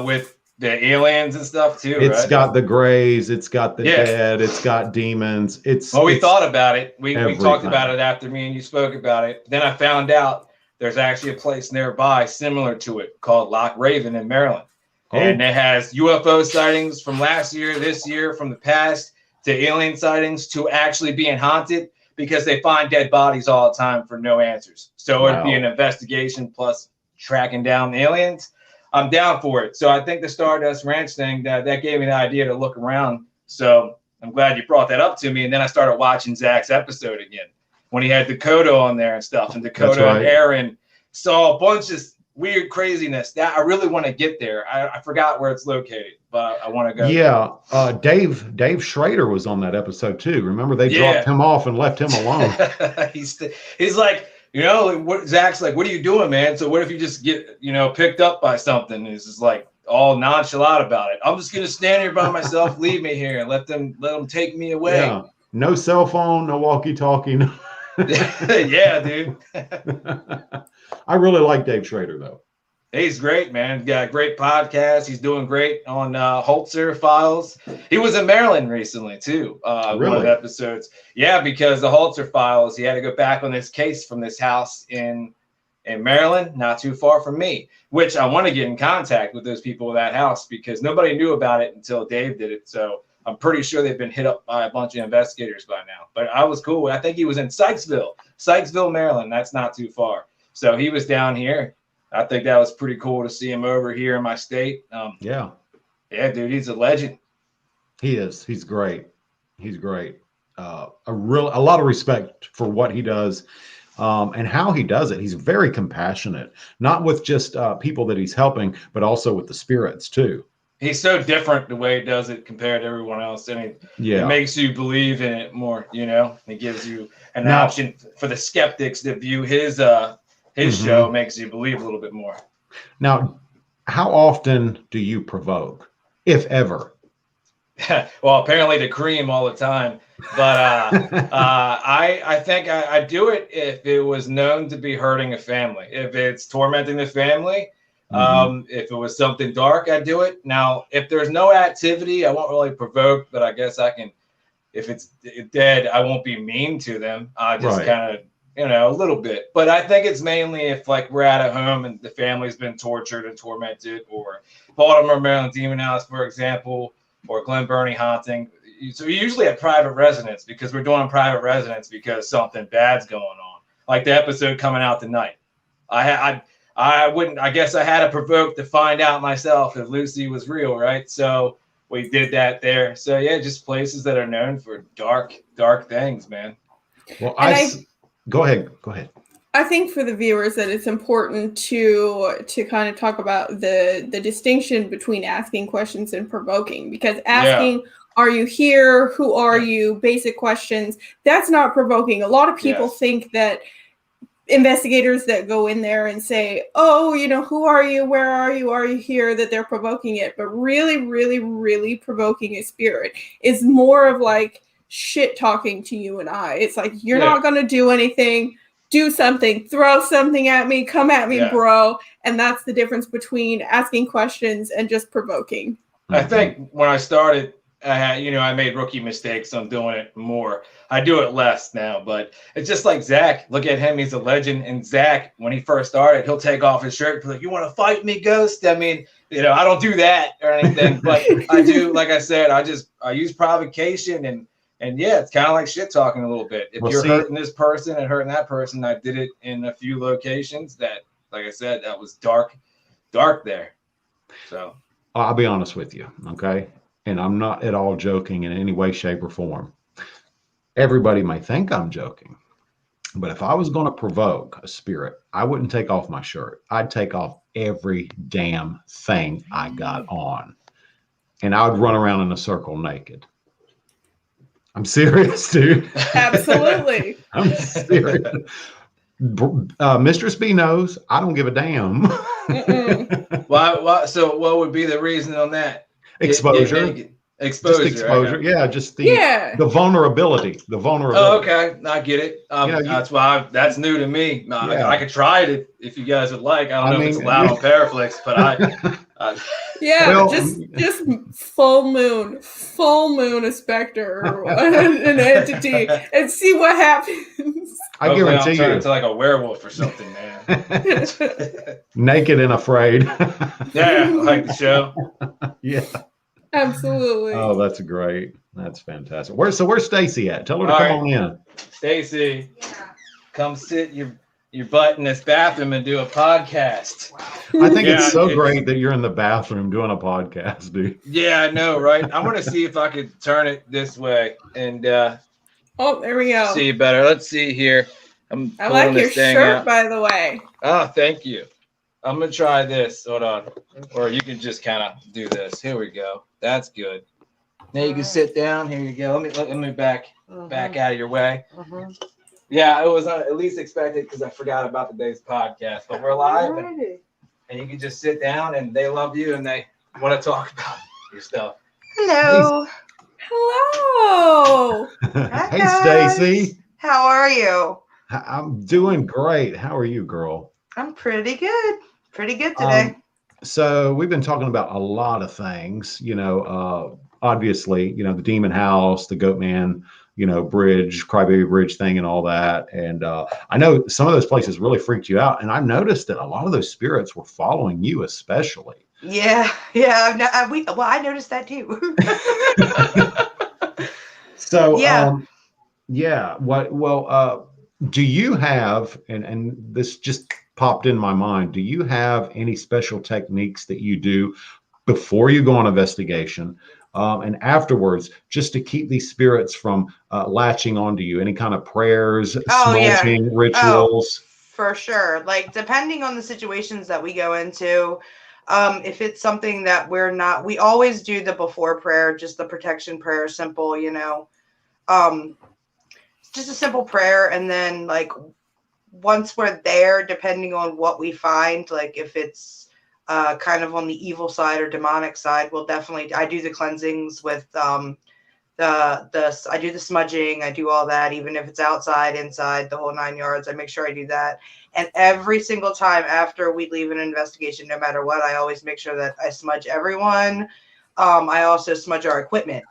with the aliens and stuff too? It's right? got the grays, it's got the dead, it's got demons. We thought about it. We talked about it after me and you spoke about it. Then I found out there's actually a place nearby similar to it called Loch Raven in Maryland. Oh. And it has UFO sightings from last year, this year, from the past, to alien sightings, to actually being haunted because they find dead bodies all the time for no answers. So it'd be an investigation plus tracking down the aliens. I'm down for it. So I think the Stardust Ranch thing, that gave me the idea to look around. So I'm glad you brought that up to me. And then I started watching Zach's episode again when he had Dakota on there and stuff. And Dakota and Aaron saw a bunch of weird craziness. That I really want to get there. I forgot where it's located, but I want to go. Yeah. Dave Schrader was on that episode too. Remember they dropped him off and left him alone. He's like, Zach's like, what are you doing, man? So what if you just get, picked up by something? He's just like all nonchalant about it. I'm just going to stand here by myself, leave me here and let them take me away. Yeah. No cell phone, no walkie-talkie. No. Yeah, dude. I really like Dave Schrader though. He's great, man. He's got a great podcast. He's doing great on Holzer Files. He was in Maryland recently, too. Really? One of the episodes. Yeah, because the Holzer Files, he had to go back on this case from this house in Maryland, not too far from me, which I want to get in contact with those people of that house because nobody knew about it until Dave did it. So I'm pretty sure they've been hit up by a bunch of investigators by now. But I was cool. I think he was in Sykesville, Maryland. That's not too far. So he was down here. I think that was pretty cool to see him over here in my state. Yeah, dude, he's a legend. He is. He's great. He's great. A lot of respect for what he does and how he does it. He's very compassionate, not with just people that he's helping, but also with the spirits too. He's so different the way he does it compared to everyone else. I mean, it makes you believe in it more, It gives you an option for the skeptics to view his show makes you believe a little bit more. Now, how often do you provoke, if ever? Well, apparently to cream all the time, but I think I do it if it was known to be hurting a family, if it's tormenting the family. Mhm. If it was something dark, I do it. Now, if there's no activity, I won't really provoke, but I guess I can. If it's dead, I won't be mean to them. I just Right. kind of, a little bit. But I think it's mainly if like we're at home and the family's been tortured and tormented, or Baltimore, Maryland Demon House, for example, or Glen Burnie haunting. So we usually at private residence because we're doing private residence because something bad's going on. Like the episode coming out tonight. I wouldn't. I guess I had to provoke to find out myself if Lucy was real, right? So we did that there. So yeah, just places that are known for dark things, man. Well, And go ahead. Go ahead. I think for the viewers that it's important to kind of talk about the distinction between asking questions and provoking, because asking, are you here? Who are you? Basic questions, that's not provoking. A lot of people think that investigators that go in there and say, oh, who are you? Where are you? Are you here? That they're provoking it. But really, really, really provoking a spirit is more of like shit talking to you and I. It's like, you're not going to do anything. Do something, throw something at me, come at me, bro. And that's the difference between asking questions and just provoking. I think when I started, I made rookie mistakes. I'm doing it more. I do it less now, but it's just like Zach. Look at him; he's a legend. And Zach, when he first started, he'll take off his shirt, be like, "You want to fight me, Ghost?" I mean, I don't do that or anything, but I do. Like I said, I use provocation and yeah, it's kind of like shit talking a little bit. If you're hurting this person and hurting that person, I did it in a few locations that, like I said, that was dark there. So I'll be honest with you, okay? And I'm not at all joking in any way, shape, or form. Everybody may think I'm joking, but if I was going to provoke a spirit, I wouldn't take off my shirt. I'd take off every damn thing I got on, and I would run around in a circle naked. I'm serious, dude. Absolutely. I'm serious. Mistress B knows I don't give a damn. Why? So what would be the reason on that? Exposure. Exposure. Just exposure. Right? Yeah, just the vulnerability. The vulnerability. Oh, okay. I get it. That's why that's new to me. I could try it if you guys would like. I don't know if it's allowed on Paraflix, but just full moon a specter or an entity and see what happens. I guarantee you, into like a werewolf or something, man. Naked and afraid. Yeah, like the show. Yeah. Absolutely. Oh, that's great. That's fantastic. Where's Stacy at? Tell her to come on in. Stacy, come sit your butt in this bathroom and do a podcast. I think it's so great that you're in the bathroom doing a podcast, dude. Yeah, I know, right? I'm gonna see if I could turn it this way and oh, there we go. See better. Let's see here. I like your shirt, by the way. Oh, thank you. I'm gonna try this. Hold on. Or you can just kind of do this. Here we go. That's good. Now you can sit down. Here you go. Let me back out of your way. Yeah, it was at least expected because I forgot about today's podcast. But we're live, and you can just sit down, and they love you, and they want to talk about your stuff. Hello. Hello. Hey, Stacy. How are you? I'm doing great. How are you, girl? I'm pretty good. Pretty good today. So we've been talking about a lot of things, obviously, the Demon House, the Goatman, bridge, Crybaby Bridge thing and all that. And I know some of those places really freaked you out. And I noticed that a lot of those spirits were following you especially. Yeah. I noticed that too. So, do you have, and this just popped in my mind, do you have any special techniques that you do before you go on investigation and afterwards, just to keep these spirits from latching onto you? Any kind of prayers, smudging, rituals? For sure. Like, depending on the situations that we go into, if it's something that we always do the before prayer, just the protection prayer, simple, just a simple prayer. And then like once we're there, depending on what we find, like if it's kind of on the evil side or demonic side, I do the cleansings with I do the smudging, I do all that, even if it's outside, inside, the whole 9 yards. I make sure I do that. And every single time after we leave an investigation, no matter what, I always make sure that I smudge everyone. I also smudge our equipment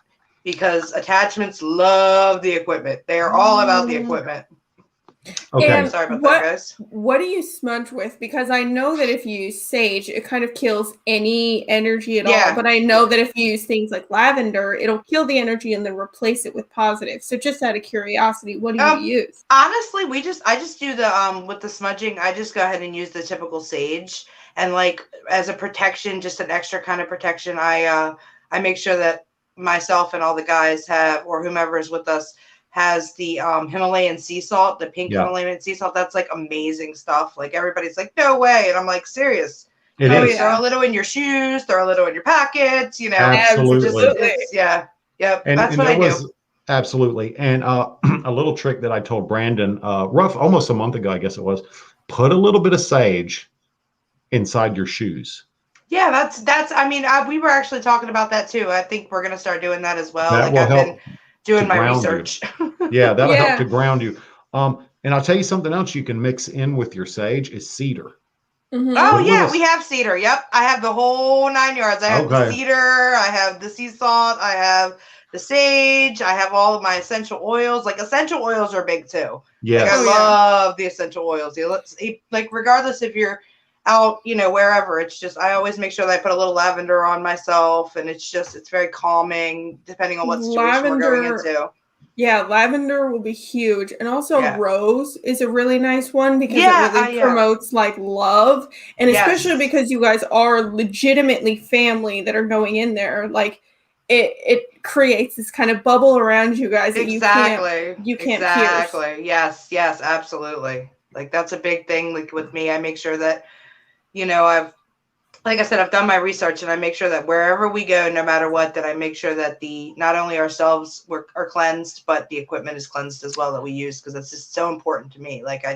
because attachments love the equipment. They are all about the equipment. Okay. And Sorry about that, guys. What do you smudge with? Because I know that if you use sage, it kind of kills any energy at all. But I know that if you use things like lavender, it'll kill the energy and then replace it with positive. So just out of curiosity, what do you use? Honestly, I just do the with the smudging, I just go ahead and use the typical sage. And like as a protection, just an extra kind of protection, I make sure that myself and all the guys have, or whomever is with us, has the Himalayan sea salt, the pink Himalayan sea salt. That's like amazing stuff. Like everybody's like, no way. And I'm like, serious. It is. Throw a little in your shoes, throw a little in your pockets, you know. Absolutely. Yep. And that's what I do. Absolutely. And a little trick that I told Brandon, almost a month ago, I guess it was, put a little bit of sage inside your shoes. Yeah, that's, I mean, we were actually talking about that too. I think we're going to start doing that as well. That will help. Doing my research. Yeah, that'll help to ground you. And I'll tell you something else you can mix in with your sage is cedar. Mm-hmm. Oh yeah, we have cedar. Yep, I have the whole 9 yards. I have the cedar, I have the sea salt, I have the sage, I have all of my essential oils. Like essential oils are big too. Yeah, like, I love the essential oils. Like regardless if you're out, you know, wherever, it's just I always make sure that I put a little lavender on myself, and it's very calming depending on what situation we're going into. Yeah, lavender will be huge, and also rose is a really nice one because it really promotes like love, and especially because you guys are legitimately family that are going in there, like it creates this kind of bubble around you guys that you can't pierce. Yes, absolutely. Like that's a big thing. Like with me, I make sure that, you know, like I said, I've done my research, and I make sure that wherever we go, no matter what, that I make sure that not only ourselves are cleansed, but the equipment is cleansed as well that we use, because that's just so important to me. Like I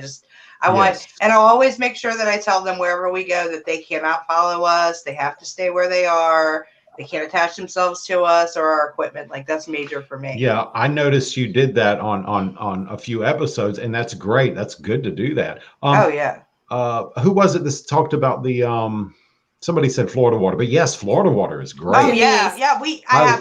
want, and I'll always make sure that I tell them wherever we go that they cannot follow us. They have to stay where they are. They can't attach themselves to us or our equipment. Like that's major for me. Yeah, I noticed you did that on a few episodes, and that's great. That's good to do that. Who was it that talked about the somebody said Florida water, but yes, Florida water is great. Oh yeah.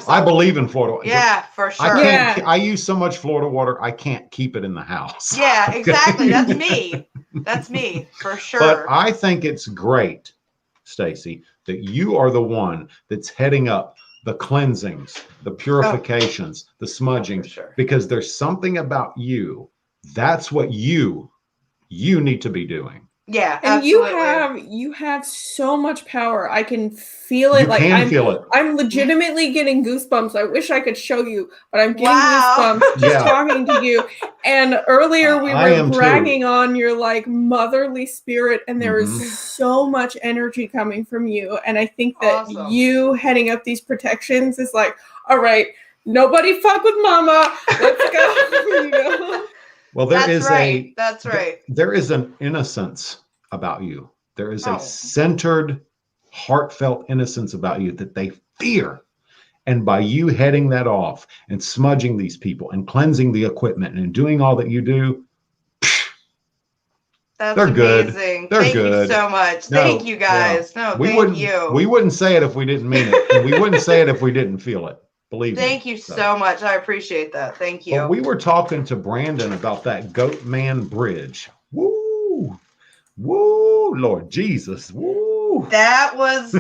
I believe in Florida water. Yeah, for sure. I use so much Florida water, I can't keep it in the house. Yeah, exactly. That's me. That's me for sure. But I think it's great, Stacy, that you are the one that's heading up the cleansings, the purifications, the smudging, because there's something about you. That's what you need to be doing. Yeah, and absolutely. you have so much power. I can feel it. Feel it. I'm legitimately getting goosebumps. I wish I could show you, but I'm getting goosebumps just talking to you. And earlier we were bragging on your like motherly spirit, and there is so much energy coming from you. And I think that you heading up these protections is like, all right, nobody fuck with mama. Let's go. Well, that's right. There is an innocence about you. There is a centered, heartfelt innocence about you that they fear. And by you heading that off and smudging these people and cleansing the equipment and doing all that you do, they're amazing. Good. They're Thank good. you so much. Thank you guys. No, thank you. We wouldn't say it if we didn't mean it. And we wouldn't say it if we didn't feel it. Believe me. Thank you so much. I appreciate that. Thank you. But we were talking to Brandon about that Goat Man Bridge. Woo! Woo! Lord Jesus. Woo! That was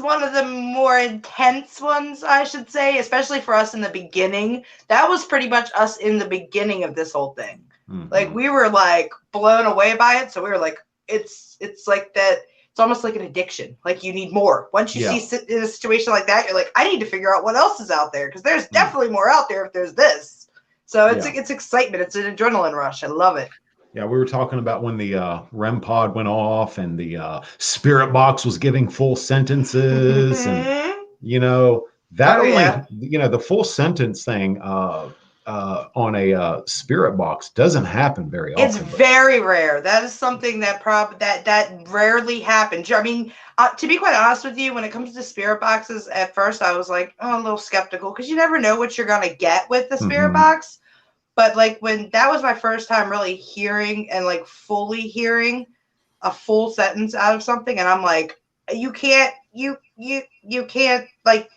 one of the more intense ones, I should say, especially for us in the beginning. That was pretty much us in the beginning of this whole thing. Like we were like blown away by it. So we were like, it's like that. It's almost like an addiction. Like you need more. Once you see in a situation like that, you're like, I need to figure out what else is out there, because there's definitely more out there if there's this. So it's excitement. It's an adrenaline rush. I love it. Yeah, we were talking about when the REM pod went off and the spirit box was giving full sentences, and you know that the full sentence thing. on a spirit box doesn't happen very It's often. very rare. That is something that that rarely happens. I mean, to be quite honest with you, when it comes to spirit boxes, at first I was like, oh, a little skeptical because you never know what you're gonna get with the spirit box. But like when that was my first time really hearing and like fully hearing a full sentence out of something, and I'm like, you can't like.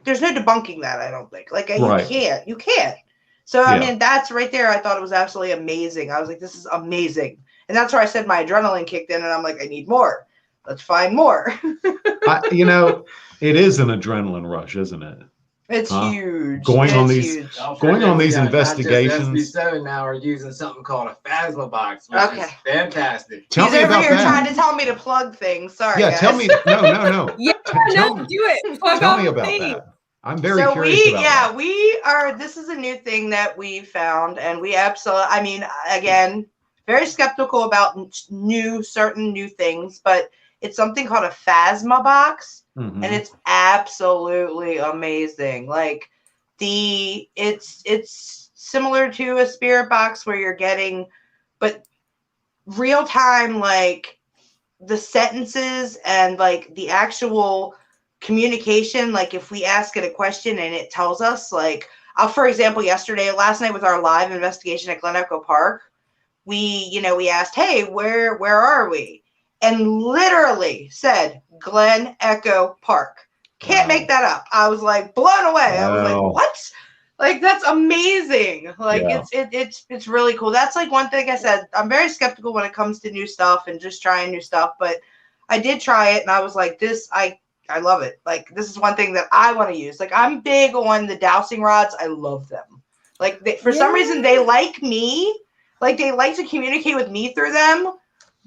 There's no debunking that. I don't think. Like Right. you can't. So I Yeah. mean, that's right there. I thought it was absolutely amazing. I was like, this is amazing, and that's where I said my adrenaline kicked in, and I'm like, I need more. Let's find more. You know, it is an adrenaline rush, isn't it? It's Huh? huge. Going on It's these- huge. Don't Going on forget, these we got investigations- Not just SB7 now, we're using something called a Phasma box, which is fantastic. Tell He's me over about here that. trying to tell me to plug things. Sorry, Yeah, guys. tell me. No. Yeah, Tell no, me- do it. Plug Tell all me the about things. that. I'm very So curious about that. we are. This is a new thing that we found, and we absolutely. I mean, again, very skeptical about certain new things, but it's something called a Phasma box, Mhm. and it's absolutely amazing. Like it's similar to a spirit box where you're getting, but real time, like the sentences and like the actual communication. Like if we ask it a question and it tells us, like, for example, last night with our live investigation at Glen Echo Park, we asked, hey, where are we? And literally said Glen Echo Park. Can't Wow. make that up. I was like blown away. I was Wow. like, what? Like, that's amazing. Like, Yeah. it's really cool. That's like one thing I said. I'm very skeptical when it comes to new stuff and just trying new stuff, but I did try it and I was like, I love it. Like, this is one thing that I want to use. Like, I'm big on the dowsing rods. I love them. Like, for some reason, they like me. Like, they like to communicate with me through them.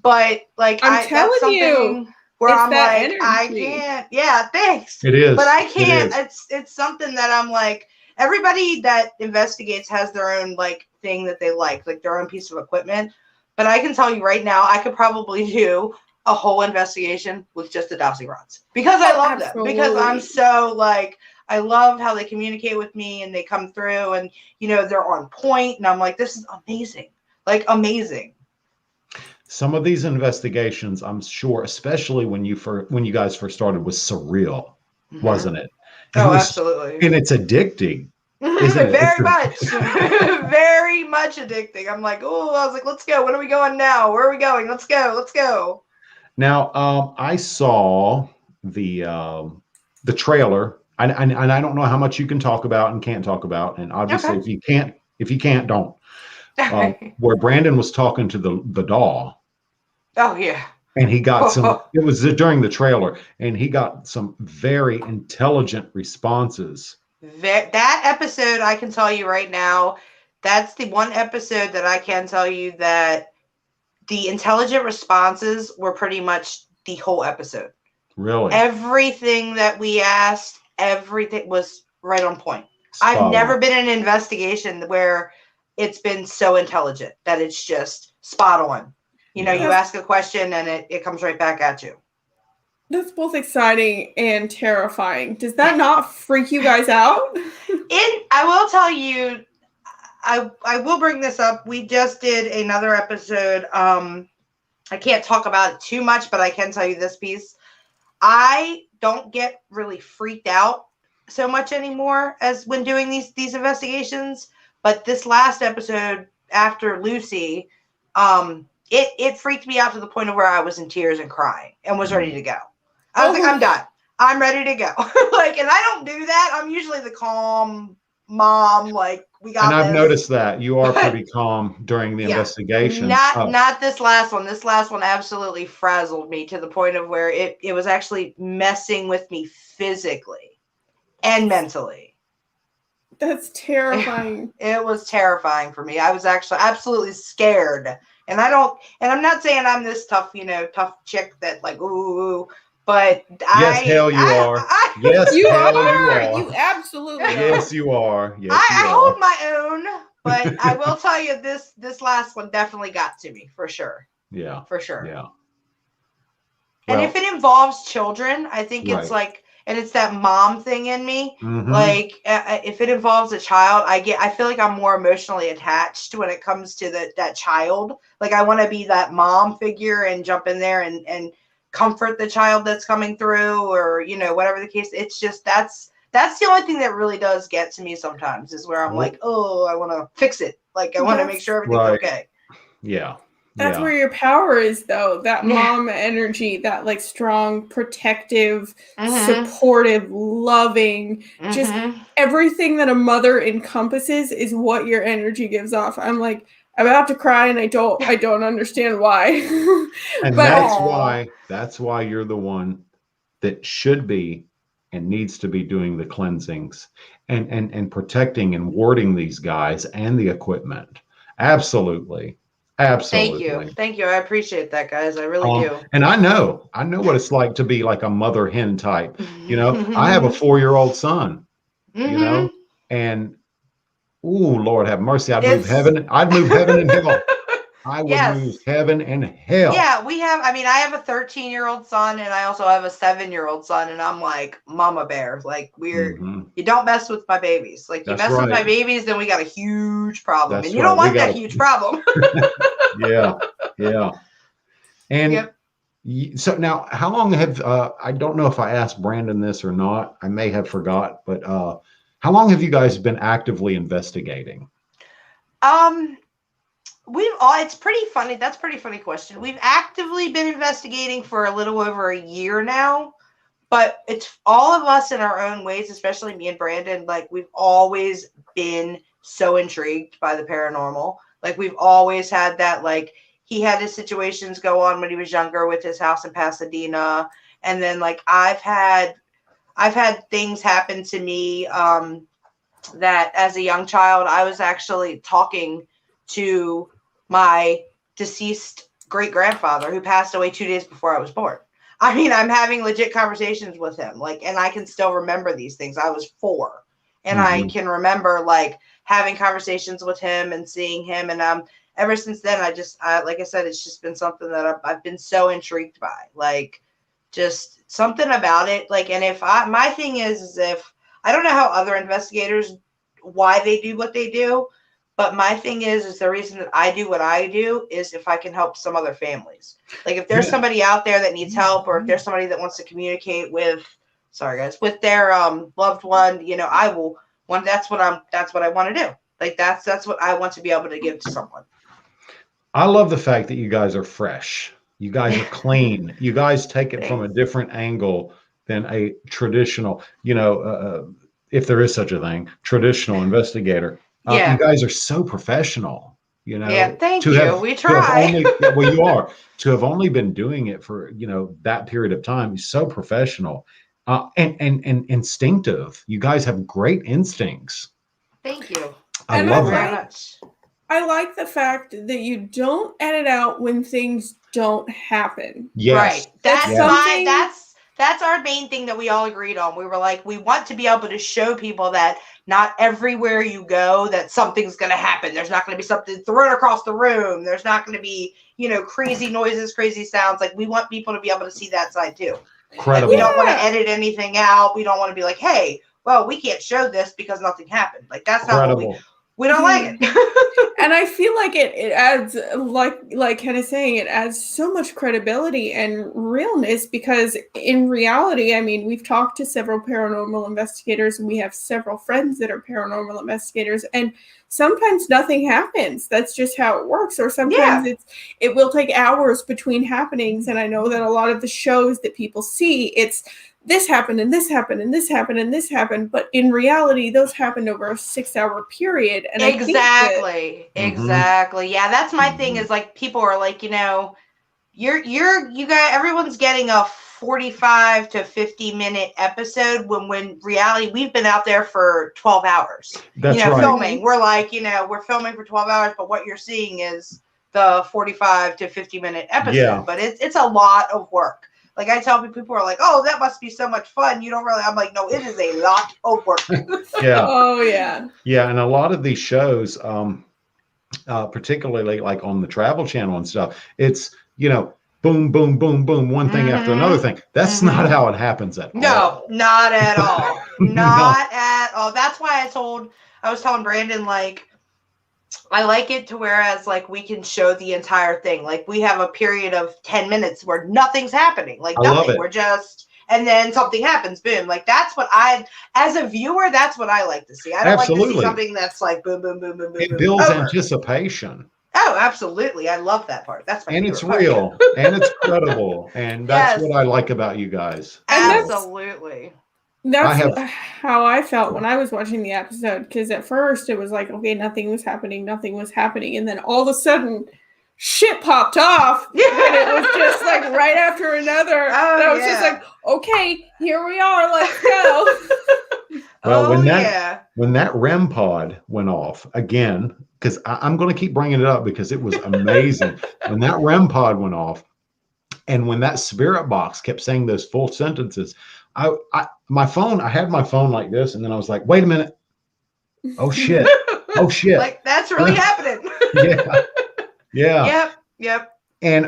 But, like, I'm telling that's something you, where it's I'm that like, I energy. can't. Yeah, thanks. It is. But I It can't. is. It's something that I'm like, everybody that investigates has their own, like, thing that they like their own piece of equipment. But I can tell you right now, I could probably do a whole investigation with just the dowsing rods because I love them. Because I'm so, like, I love how they communicate with me and they come through and, they're on point. And I'm like, this is amazing. Like, amazing. Some of these investigations, I'm sure, especially when you guys first started, was surreal, wasn't it? Absolutely. And it's addicting, isn't it? Very much. Very much addicting. I'm like, oh, I was like, let's go. When are we going now? Where are we going? Let's go. Let's go. Now, I saw the trailer, and I don't know how much you can talk about and can't talk about, and obviously, if you can't, don't. Where Brandon was talking to the doll. Oh yeah. And he got some. It was during the trailer, and he got some very intelligent responses. That episode, I can tell you right now, that's the one episode that I can tell you that the intelligent responses were pretty much the whole episode. Really? Everything that we asked, everything was right on point. I've never been in an investigation where it's been so intelligent that it's just spot on. You ask a question and it comes right back at you. That's both exciting and terrifying. Does that not freak you guys out? I will tell you, I will bring this up. We just did another episode. I can't talk about it too much, but I can tell you this piece. I don't get really freaked out so much anymore as when doing these investigations. But this last episode after Lucy, it freaked me out to the point of where I was in tears and crying and was ready to go. I was like, I'm done. I'm ready to go. Like, and I don't do that. I'm usually the calm mom. Like, we got And I've this. noticed that you are pretty calm during the investigation. Not this last one. This last one absolutely frazzled me to the point of where it was actually messing with me physically and mentally. That's terrifying. It was terrifying for me. I was actually absolutely scared. And I'm not saying I'm this tough, tough chick that like, ooh, but yes, hell you are. Yes, you hell are. you are. You absolutely Yes, you are. Yes, I hold my own, but I will tell you this last one definitely got to me for sure. Yeah. For sure. Yeah. And Well, if it involves children, I think it's right. like, and it's that mom thing in me. Mhm. Like if it involves a child, I feel like I'm more emotionally attached when it comes to that child. Like I want to be that mom figure and jump in there and comfort the child that's coming through, or you know, whatever the case. It's just that's the only thing that really does get to me sometimes, is where I'm like, oh, I want to fix it. Like I want to make sure everything's Right. okay. Yeah. That's Yeah. where your power is, though. That Yeah. mom energy, that like strong, protective, Mhm. supportive, loving, just Mhm. everything that a mother encompasses is what your energy gives off. I'm like about to cry, and I don't understand why. And But that's why you're the one that should be and needs to be doing the cleansings and protecting and warding these guys and the equipment. Absolutely. Absolutely. Thank you. I appreciate that, guys. I really do. And I know what it's like to be like a mother hen type. You know, I have a 4-year-old son, you know, and ooh, Lord have mercy. I'd move heaven and hell. I would move heaven and hell. Yeah, I have a 13-year-old son, and I also have a 7-year-old son, and I'm like mama bear. Like you don't mess with my babies. Like you mess with my babies, then we got a huge problem. And you don't want that huge problem. Yeah. Yeah. And so now, how long have I don't know if I asked Brandon this or not. I may have forgot, but how long have you guys been actively investigating? It's pretty funny. That's a pretty funny question. We've actively been investigating for a little over a year now, but it's all of us in our own ways, especially me and Brandon. Like we've always been so intrigued by the paranormal. Like we've always had that, like he had his situations go on when he was younger with his house in Pasadena. And then like I've had things happen to me, that as a young child, I was actually talking to my deceased great grandfather who passed away 2 days before I was born. I mean, I'm having legit conversations with him, like, and I can still remember these things. I was 4, and I can remember like having conversations with him and seeing him. And ever since then, like I said, it's just been something that I've been so intrigued by, like just something about it. Like, and my thing is if I don't know how other investigators, why they do what they do, but my thing is the reason that I do what I do is if I can help some other families. Like if there's somebody out there that needs help, or if there's somebody that wants to communicate with their loved one, you know, I will. That's what I want to do. Like that's what I want to be able to give to someone. I love the fact that you guys are fresh. You guys are clean. You guys take it from a different angle than a traditional, you know, if there is such a thing, traditional investigator. You guys are so professional, you know. Yeah, thank you. We try. Well, you are. To have only been doing it for, you know, that period of time, is so professional and instinctive. You guys have great instincts. Thank you. I love very that. much. I like the fact that you don't edit out when things don't happen. Yes. Right. That's our main thing that we all agreed on. We were like, we want to be able to show people that not everywhere you go that something's going to happen. There's not going to be something thrown across the room. There's not going to be, you know, crazy noises, crazy sounds. Like we want people to be able to see that side too. Like, we don't want to edit anything out. We don't want to be like, hey, well, we can't show this because nothing happened. Like that's not what we don't like it. And I feel like it adds, like Ken is saying, it adds so much credibility and realness, because in reality, I mean, we've talked to several paranormal investigators, and we have several friends that are paranormal investigators, and sometimes nothing happens. That's just how it works. Or sometimes it will take hours between happenings. And I know that a lot of the shows that people see, it's this happened and this happened and this happened and this happened, but in reality, those happened over a 6-hour period. And exactly. Yeah, that's my thing. Is like people are like, you know, you guys, everyone's getting a 45 to 50-minute episode when reality we've been out there for 12 hours. That's right. Filming. We're like, you know, we're filming for 12 hours, but what you're seeing is the 45 to 50-minute episode. Yeah. But it's a lot of work. Like I tell people are like, oh, that must be so much fun. You don't really. I'm like, no, it is a lot of work. Yeah. Oh yeah. Yeah, and a lot of these shows, particularly like on the Travel Channel and stuff, it's, you know, boom, boom, boom, boom, one thing after another thing. That's not how it happens at all. No, not at all. No. Not at all. That's why I was telling Brandon, like, I like it to whereas like we can show the entire thing. Like we have a period of 10 minutes where nothing's happening. Like I love nothing. it. We're just, and then something happens, boom. Like that's what as a viewer, that's what I like to see. I don't like to see something that's like boom, boom, boom, boom, boom, It boom, builds over. anticipation. Oh, absolutely. I love that part. That's my And favorite it's part. real and it's credible. And that's what I like about you guys. Absolutely. That's how I felt when I was watching the episode, because at first it was like, okay, nothing was happening, and then all of a sudden shit popped off, and it was just like right after another. And I was just like, okay, here we are, let's go. Well, when that REM pod went off again, because I'm going to keep bringing it up because it was amazing. When that REM pod went off, and when that spirit box kept saying those full sentences, I had my phone like this, and then I was like, wait a minute. Oh shit. Oh shit. Like that's really happening. Yeah. Yep. And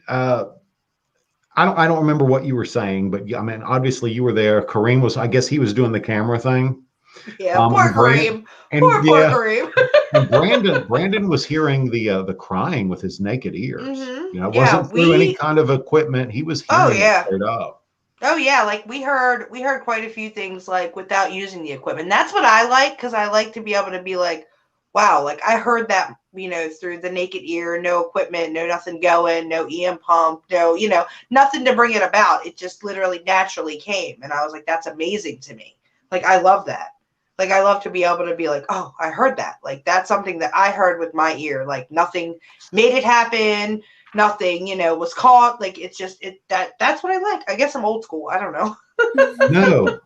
I don't remember what you were saying, but I mean, obviously you were there. Kareem I guess he was doing the camera thing. Yeah, poor Kareem. Poor Kareem. And Brandon was hearing the crying with his naked ears. Mm-hmm. You know, it wasn't through any kind of equipment. He was hearing it straight up. Oh yeah, like we heard quite a few things like without using the equipment. That's what I like, because I like to be able to be like, wow, like I heard that, you know, through the naked ear, no equipment, no nothing going, no EM pump, no, you know, nothing to bring it about. It just literally naturally came. And I was like, that's amazing to me. Like I love that. Like I love to be able to be like, oh, I heard that. Like that's something that I heard with my ear. Like nothing made it happen. Nothing, you know, was caught. Like it's just that's what I like. I guess I'm old school. I don't know. No,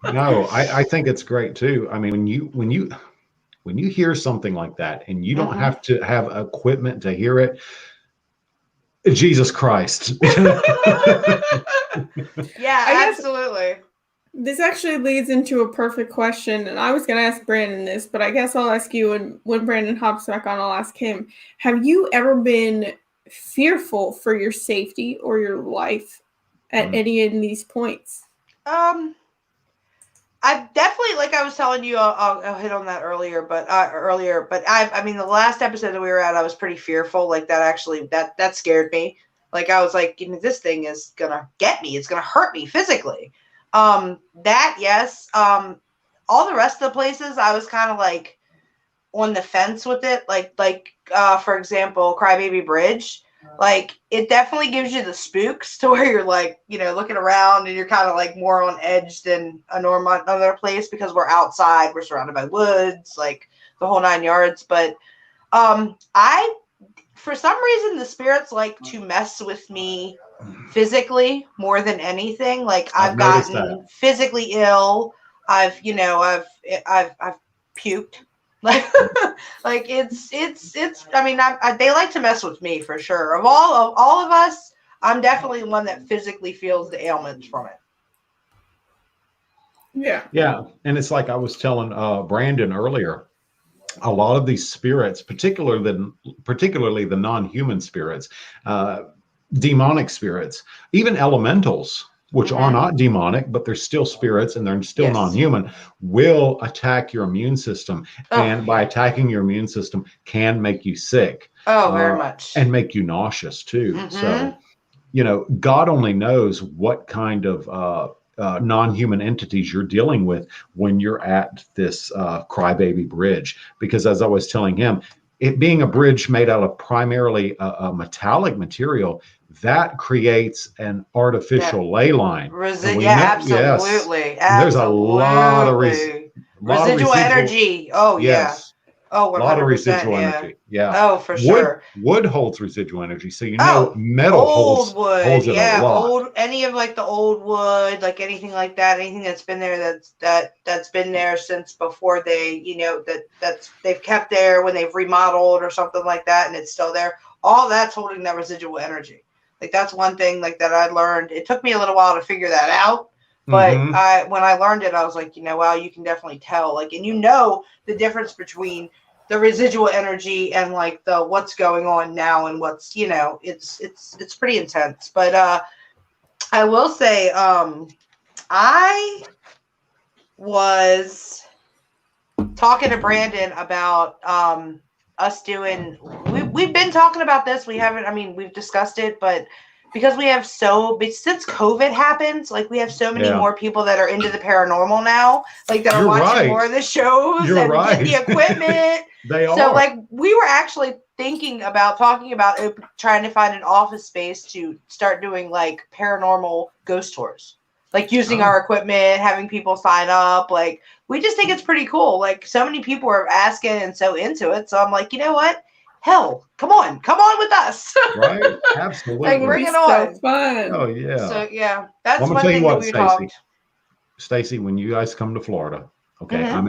I think it's great too. I mean, when you hear something like that and you don't have to have equipment to hear it, Jesus Christ. Yeah, absolutely. This actually leads into a perfect question, and I was going to ask Brandon this, but I guess I'll ask you, and when Brandon hops back on, I'll ask him. Have you ever been fearful for your safety or your life at any of these points? I definitely, like I was telling you, I'll hit on that earlier, but I mean, the last episode that we were at, I was pretty fearful. Like that actually, that scared me. Like I was like, you know, this thing is gonna get me. It's gonna hurt me physically. Yes. All the rest of the places, I was kind of like on the fence with it. Like, for example, Crybaby Bridge. Like it definitely gives you the spooks to where you're like, you know, looking around and you're kind of like more on edge than a normal other place because we're outside, we're surrounded by woods, like the whole 9 yards. But for some reason, the spirits like to mess with me physically more than anything. Like I've gotten physically ill. I've puked. Like it's. I mean, they like to mess with me for sure. Of all of us, I'm definitely the one that physically feels the ailments from it. Yeah, and it's like I was telling Brandon earlier. A lot of these spirits, particularly the non-human spirits, demonic spirits, even elementals, which are not demonic, but they're still spirits and they're still non-human, will attack your immune system. And by attacking your immune system can make you sick. Oh, very much. And make you nauseous too. So, you know, God only knows what kind of non-human entities you're dealing with when you're at this Crybaby Bridge. Because as I was telling him, it being a bridge made out of primarily a metallic material, that creates an artificial ley line. Absolutely. Yes. There's a lot of residual energy. Oh, yes. Oh, 100%. A lot of residual energy. Yeah. Oh, for sure. Wood holds residual energy. So, you know, metal holds it a lot. Any of like the old wood, like anything like that, anything that's been there that's been there since before they, you know, that's they've kept there when they've remodeled or something like that, and it's still there. All that's holding that residual energy. Like that's one thing like that I learned. It took me a little while to figure that out. But when I learned it, I was like, you know, wow, you can definitely tell. Like, and you know the difference between the residual energy and like the what's going on now and what's, you know, it's pretty intense. But I will say I was talking to Brandon about us doing, we've been talking about this. We haven't, I mean, we've discussed it, but because we have since COVID happened, like we have so many more people that are into the paranormal now, like that are watching more of the shows and get the equipment. They are. So like we were actually talking about trying to find an office space to start doing like paranormal ghost tours, like using our equipment, having people sign up. Like we just think it's pretty cool. Like so many people are asking and so into it. So I'm like, you know what? Hell, come on with us. Right? Absolutely. Like bring it on. So fun. Oh yeah. So yeah, that's well, one thing that we talked. Stacey, when you guys come to Florida, okay, I'm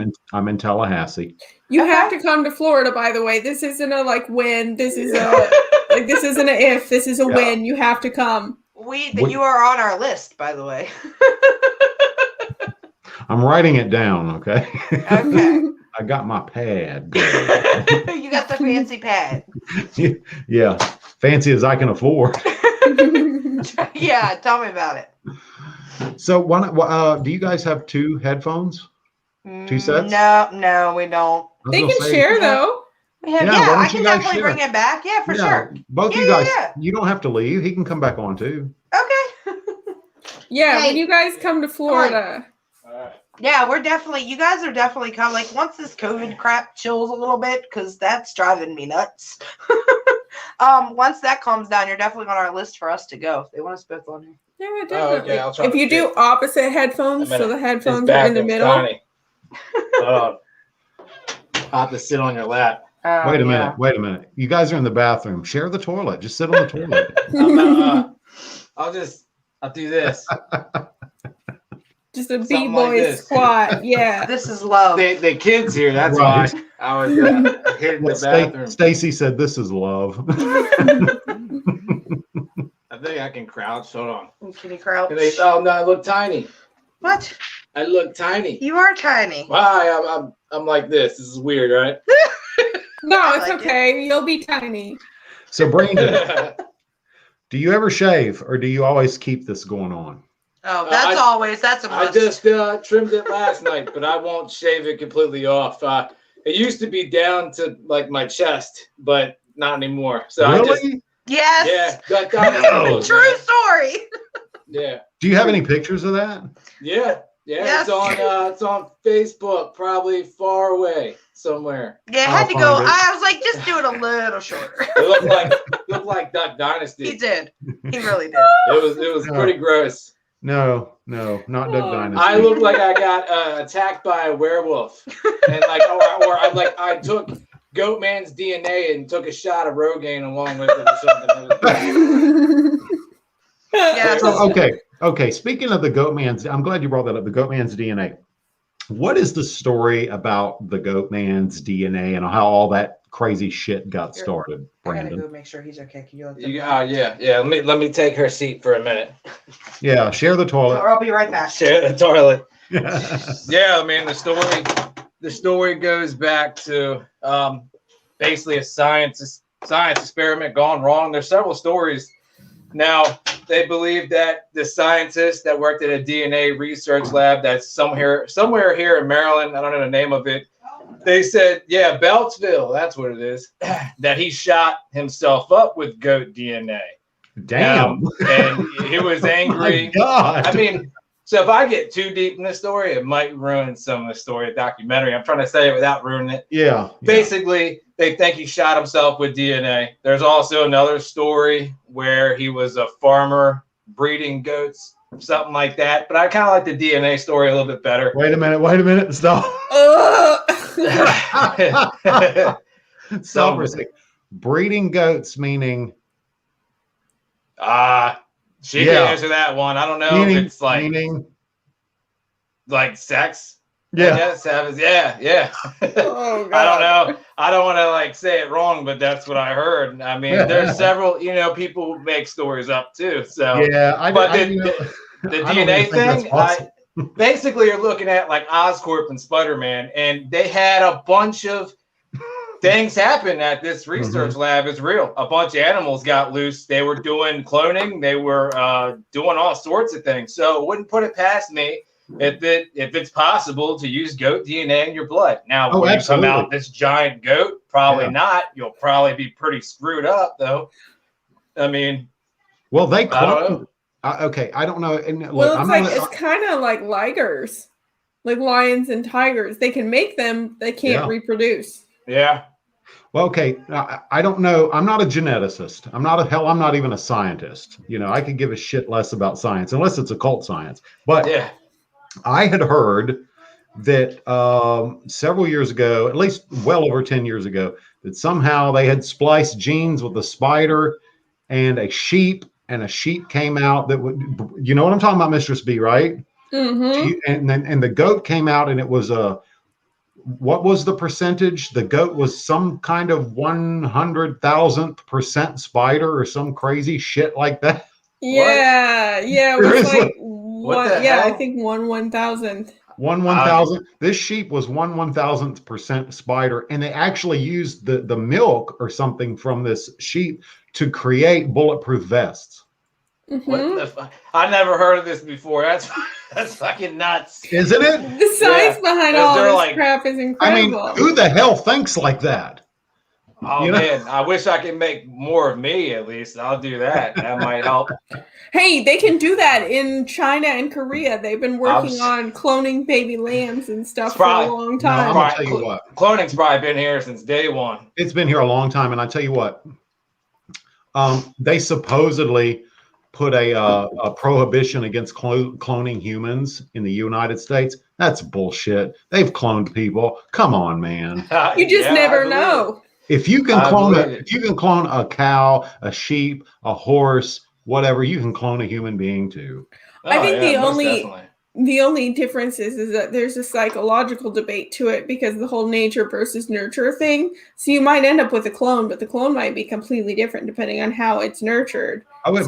in Tallahassee. You have to come to Florida, by the way. This isn't a like when. This is a like this isn't a if. This is a when. You have to come. You are on our list, by the way. I'm writing it down. Okay. Okay. I got my pad. You got the fancy pad. Yeah, fancy as I can afford. Yeah, tell me about it. So, do you guys have 2 headphones? 2 sets? No, we don't. They can share though. Yeah, I can definitely bring it back. Yeah, for sure. Both you guys, you don't have to leave. He can come back on too. Okay. Yeah, when you guys come to Florida. Yeah, you guys are definitely coming. Like once this COVID crap chills a little bit, because that's driving me nuts. Once that calms down, you're definitely on our list for us to go. If they want us both on here. Yeah, definitely. Okay, I'll try if you do opposite headphones, so the headphones His are in the middle. tiny. I'll have to sit on your lap. Wait a minute. You guys are in the bathroom. Share the toilet. Just sit on the toilet. I'll do this. Just a B-boy squat. Yeah. This is love. The kids here. That's why I was hitting the bathroom. Stacy said, "This is love." I think I can crouch. Hold on. Can you crouch? Oh no, I look tiny. What? I look tiny. You are tiny. Why? I'm like this. This is weird, right? No, it's okay. You'll be tiny. So, Brandon, do you ever shave, or do you always keep this going on? Oh, that's a must. I just trimmed it last night, but I won't shave it completely off. It used to be down to like my chest, but not anymore. So really? Yes. Yeah. True story. Yeah. Do you have any pictures of that? Yeah. Yes. It's on Facebook, probably far away somewhere. Yeah, I had to go. I was like, just do it a little shorter. It looked like Duck Dynasty. He did. He really did. It was pretty gross. No, not Duck Dynasty. I look like I got attacked by a werewolf, and I took Goatman's DNA and took a shot of Rogaine along with it or something. Yeah. Okay. Speaking of the Goatman's, I'm glad you brought that up. The Goatman's DNA. What is the story about the Goatman's DNA and how all that crazy shit got started, Brandon? I gotta go make sure he's okay. Can you let yeah. Let me take her seat for a minute. Yeah, share the toilet. I'll be right back. Share the toilet. Yeah, I mean the story goes back to basically a science experiment gone wrong. There's several stories. Now, they believe that the scientist that worked at a DNA research lab that's somewhere here in Maryland, I don't know the name of it, they said, yeah, Beltsville, that's what it is, that he shot himself up with goat DNA. Damn. And he was angry. My God. I mean, so if I get too deep in the story, it might ruin some of the story, documentary. I'm trying to say it without ruining it. Yeah. Basically, they think he shot himself with DNA. There's also another story where he was a farmer breeding goats, something like that. But I kind of like the DNA story a little bit better. Wait a minute. Stop. Stop for a second. Breeding goats meaning? She can answer that one. I don't know if it's like sex. Yeah. Yeah. Oh, God. I don't know. I don't want to like say it wrong, but that's what I heard. I mean, there's several, people who make stories up too. So yeah, the DNA thing, basically you're looking at like Oscorp and Spider-Man, and they had a bunch of things happen at this research lab. Is real. A bunch of animals got loose. They were doing cloning. They were doing all sorts of things. So wouldn't put it past me if it's possible to use goat DNA in your blood. Now, will you come out this giant goat? Probably not. You'll probably be pretty screwed up, though. I mean, well, they clone. Okay, I don't know. And look, well, it's kind of like ligers, like lions and tigers. They can make them. They can't reproduce. Yeah. Well, okay. I don't know. I'm not a geneticist. I'm not even a scientist. You know, I could give a shit less about science unless it's occult science. But yeah, I had heard that several years ago, at least well over 10 years ago, that somehow they had spliced genes with a spider and a sheep, and a sheep came out that would, you know what I'm talking about, Mistress B, right? Mm-hmm. And the goat came out, and it was what was the percentage? The goat was some kind of 100,000% spider or some crazy shit like that. Yeah, yeah, it was like one. Yeah, hell? I think 1/1000th. 1/1000. This sheep was 1/1000% spider, and they actually used the milk or something from this sheep to create bulletproof vests. Mm-hmm. What the fuck? I never heard of this before. That's fucking nuts, isn't it? The science behind all this crap is incredible. I mean, who the hell thinks like that? Oh man, I wish I could make more of me at least. I'll do that. That might help. Hey, they can do that in China and Korea. They've been working on cloning baby lambs and stuff for a long time. No, I'm gonna tell you what. Cloning's probably been here since day one. It's been here a long time, and I tell you what. They supposedly put a prohibition against cloning humans in the United States. That's bullshit. They've cloned people. Come on, man. You just never know. If you can clone a cow, a sheep, a horse, whatever, you can clone a human being too. I think the only difference is that there's a psychological debate to it because the whole nature versus nurture thing. So you might end up with a clone, but the clone might be completely different depending on how it's nurtured. Oh, it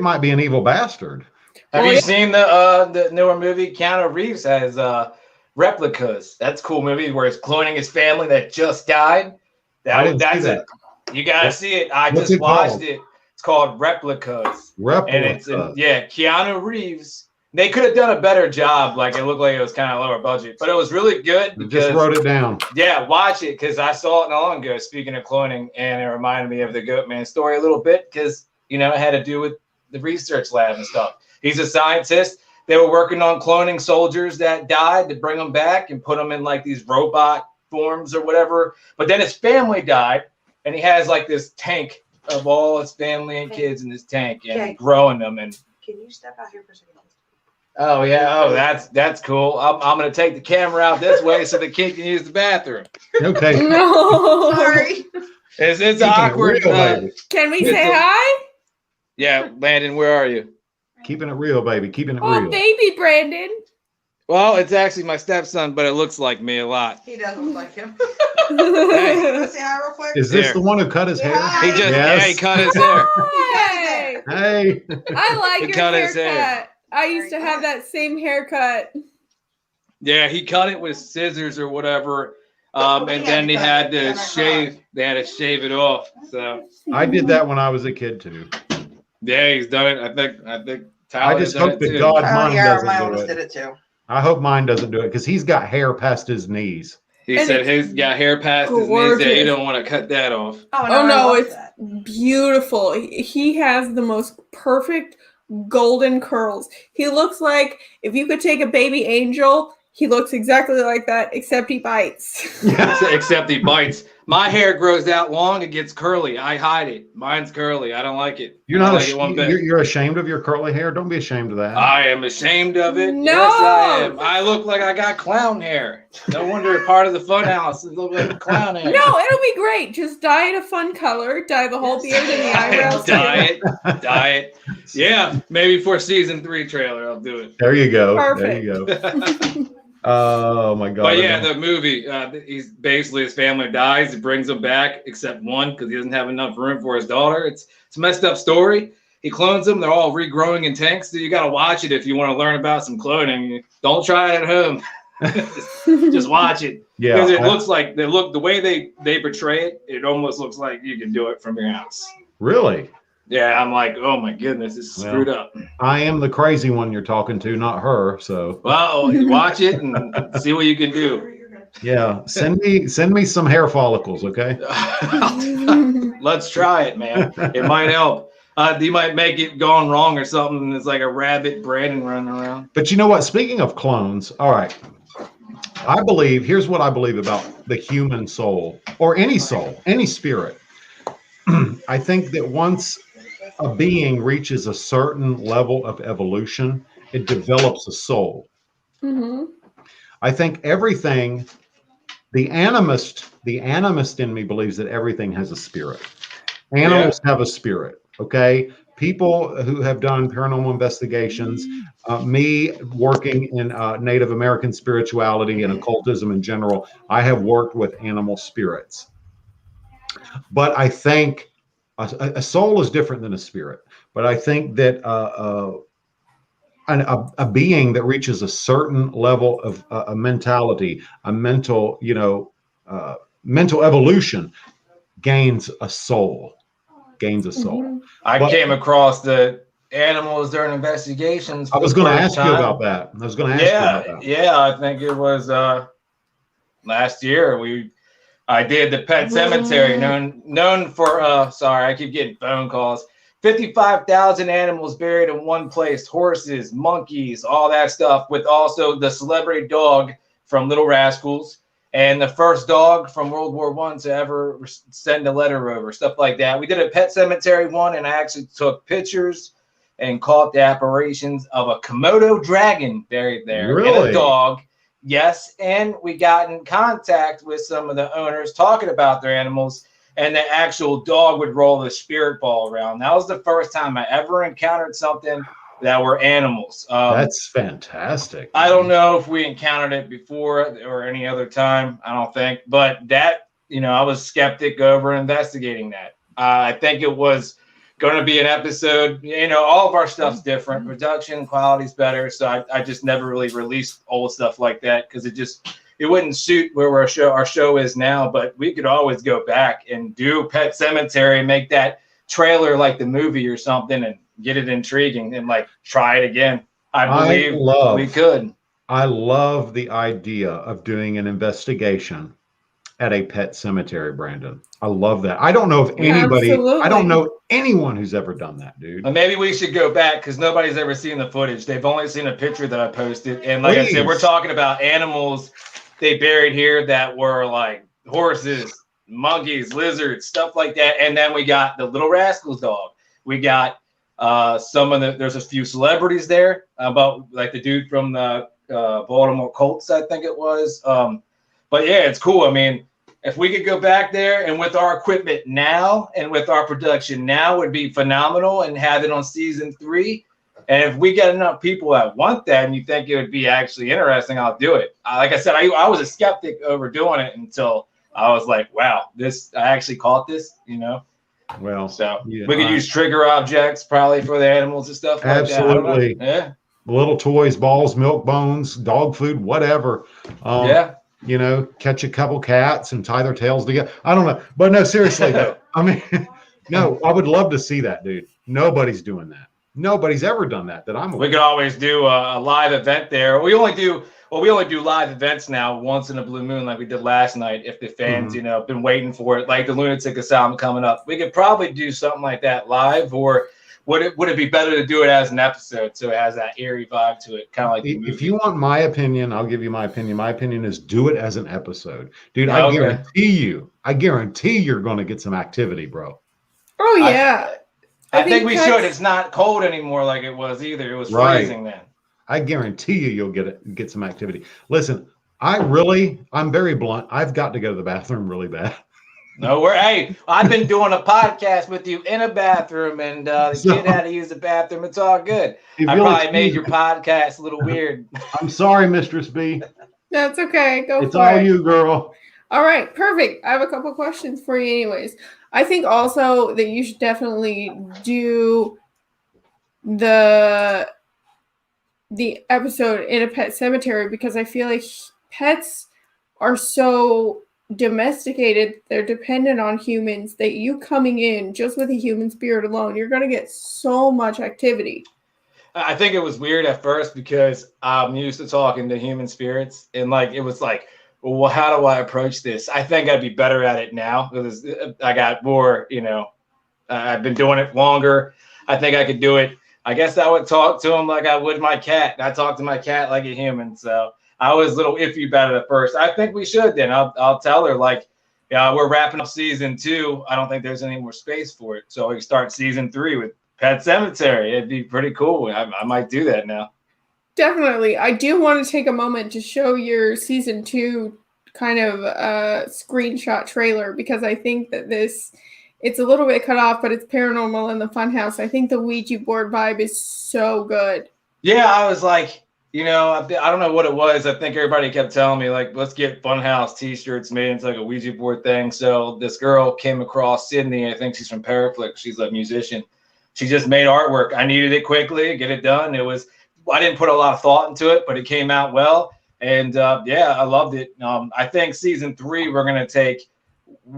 might be an evil bastard. Have you seen the newer movie? Keanu Reeves has Replicas. That's a cool movie where he's cloning his family that just died. That's it. You gotta see it. I just watched it. It's called Replicas. And it's Keanu Reeves. They could have done a better job. Like it looked like it was kind of lower budget, but it was really good. Just wrote it down. Yeah, watch it because I saw it not long ago. Speaking of cloning, and it reminded me of the Goatman story a little bit because it had to do with the research lab and stuff. He's a scientist. They were working on cloning soldiers that died to bring them back and put them in like these robot forms or whatever. But then his family died, and he has like this tank of all his family and kids in this tank and growing them. And can you step out here for a second? Oh yeah, that's cool. I'm gonna take the camera out this way so the kid can use the bathroom. Okay. No, sorry. It's awkward. Can we say hi? Yeah, Landon, where are you? Keeping it real, baby. Keeping it real. Oh, baby Brandon. Well, it's actually my stepson, but it looks like me a lot. He does look like him. Hey. Let's say hi real quick. Is this the one who cut his hair? He just he cut his hair. Hey. Hey. I like your haircut. I used to have that same haircut. Yeah, he cut it with scissors or whatever. And then they had to shave. They had to shave it off. So I did that when I was a kid too. Yeah, he's done it. I think Tyler. I just hope that God mine doesn't do it. Did it too. I hope mine doesn't do it because he's got hair past his knees. He said he's got hair past his knees. He don't want to cut that off. Oh no, it's beautiful. He has the most perfect golden curls. He looks like if you could take a baby angel, he looks exactly like that, except he bites. Except he bites. My hair grows out long, it gets curly. I hide it. Mine's curly. I don't like it. You're not you're ashamed of your curly hair? Don't be ashamed of that. I am ashamed of it. No. Yes, I am. I look like I got clown hair. No wonder part of the fun house is looking like clown hair. No, it'll be great. Just dye it a fun color. Dye the whole beard and the eyebrows. Dye it. Yeah, maybe for season 3 trailer, I'll do it. There you go. Perfect. There you go. Oh my God. But yeah, the movie, he's basically his family dies. He brings them back, except one, because he doesn't have enough room for his daughter. It's a messed up story. He clones them. They're all regrowing in tanks. So you got to watch it if you want to learn about some cloning. Don't try it at home. just watch it. Yeah, Because it looks like the way they portray it, it almost looks like you can do it from your house. really. Yeah, I'm like, oh my goodness, it's screwed up. I am the crazy one you're talking to, not her. So Well, watch it and see what you can do. yeah, send me some hair follicles, okay? Let's try it, man. It might help. You might make it gone wrong or something. And it's like a rabbit Brandon running around. But you know what? Speaking of clones, all right. Here's what I believe about the human soul, or any soul, any spirit. I think that once a being reaches a certain level of evolution, it develops a soul. Mm-hmm. I think everything, the animist in me believes that everything has a spirit. Animals have a spirit, okay? People who have done paranormal investigations, me working in Native American spirituality and occultism in general, I have worked with animal spirits. But I think a soul is different than a spirit. But I think that a being that reaches a certain level of a mentality, a mental, mental evolution, gains a soul. Mm-hmm. I came across the animals during investigations. I was going to ask you about that. Yeah, I think it was last year. I did the pet cemetery, known for sorry, I keep getting phone calls. 55,000 animals buried in one place: horses, monkeys, all that stuff, with also the celebrity dog from Little Rascals and the first dog from World War I to ever send a letter over, stuff like that. We did a pet cemetery one, and I actually took pictures and caught the apparitions of a Komodo dragon buried there and a dog. Yes, and we got in contact with some of the owners talking about their animals, and the actual dog would roll the spirit ball around. That was the first time I ever encountered something that were animals. That's fantastic. I don't know if we encountered it before or any other time. I don't think, but that, I was skeptic over investigating that. I think it was going to be an episode. All of our stuff's different. Production quality's better, so I just never really released old stuff like that because it wouldn't suit where our show is now. But we could always go back and do Pet Cemetery and make that trailer like the movie or something and get it intriguing and like try it again. I believe we could. I love the idea of doing an investigation at a pet cemetery, Brandon. I love that. I don't know if anybody, I don't know anyone who's ever done that, dude. And maybe we should go back because nobody's ever seen the footage. They've only seen a picture that I posted. And like I said, we're talking about animals they buried here that were like horses, monkeys, lizards, stuff like that. And then we got the Little Rascals dog. We got there's a few celebrities there, about like the dude from the Baltimore Colts, I think it was. But yeah, it's cool. I mean, if we could go back there and with our equipment now and with our production now would be phenomenal and have it on season 3. And if we get enough people that want that and you think it would be actually interesting, I'll do it. Like I said, I was a skeptic over doing it until I was like, wow, I actually caught this, Well, so we could use trigger objects probably for the animals and stuff like that. Absolutely. Yeah. Little toys, balls, milk bones, dog food, whatever. Catch a couple cats and tie their tails together. I don't know. But no, seriously, though. I mean, no, I would love to see that, dude. Nobody's doing that. Nobody's ever done that I'm aware. We could always do a live event there. We only do live events now once in a blue moon like we did last night. If the fans, been waiting for it, like the Lunatic Asylum coming up, we could probably do something like that live. Or would it be better to do it as an episode so it has that eerie vibe to it, kind of like the movie? If you want my opinion, I'll give you my opinion. My opinion is do it as an episode, dude. Yeah, I guarantee you're going to get some activity, bro. Oh yeah. I think we should. It's not cold anymore like it was either. It was freezing then. I guarantee you'll get some activity. Listen, I'm very blunt. I've got to go to the bathroom really bad. No, I've been doing a podcast with you in a bathroom, and the kid had to use the bathroom. It's all good. I probably made your podcast a little weird. I'm sorry, Mistress B. That's okay. It's all you, girl. All right, perfect. I have a couple questions for you anyways. I think also that you should definitely do the the episode in a pet cemetery because I feel like pets are so domesticated, they're dependent on humans, that you coming in just with a human spirit alone, you're going to get so much activity. I think it was weird at first because I'm used to talking to human spirits, and like it was like, well, how do I approach this? I think I'd be better at it now because I got more, I've been doing it longer. I think I could do it. I guess I would talk to him like I would my cat. I talk to my cat like a human. So I was a little iffy about it at first. I think we should then. I'll tell her like, yeah, we're wrapping up season 2. I don't think there's any more space for it. So we can start season 3 with Pet Cemetery. It'd be pretty cool. I might do that now. Definitely. I do want to take a moment to show your season 2 kind of screenshot trailer because I think that it's a little bit cut off, but it's paranormal in the funhouse. I think the Ouija board vibe is so good. Yeah, I was like, I don't know what it was. I think everybody kept telling me, like, let's get Funhouse t-shirts made into like a Ouija board thing. So this girl came across, Sydney. I think she's from Paraflix. She's a musician. She just made artwork. I needed it quickly, get it done. I didn't put a lot of thought into it, but it came out well. And yeah, I loved it. I think season 3, we're going to take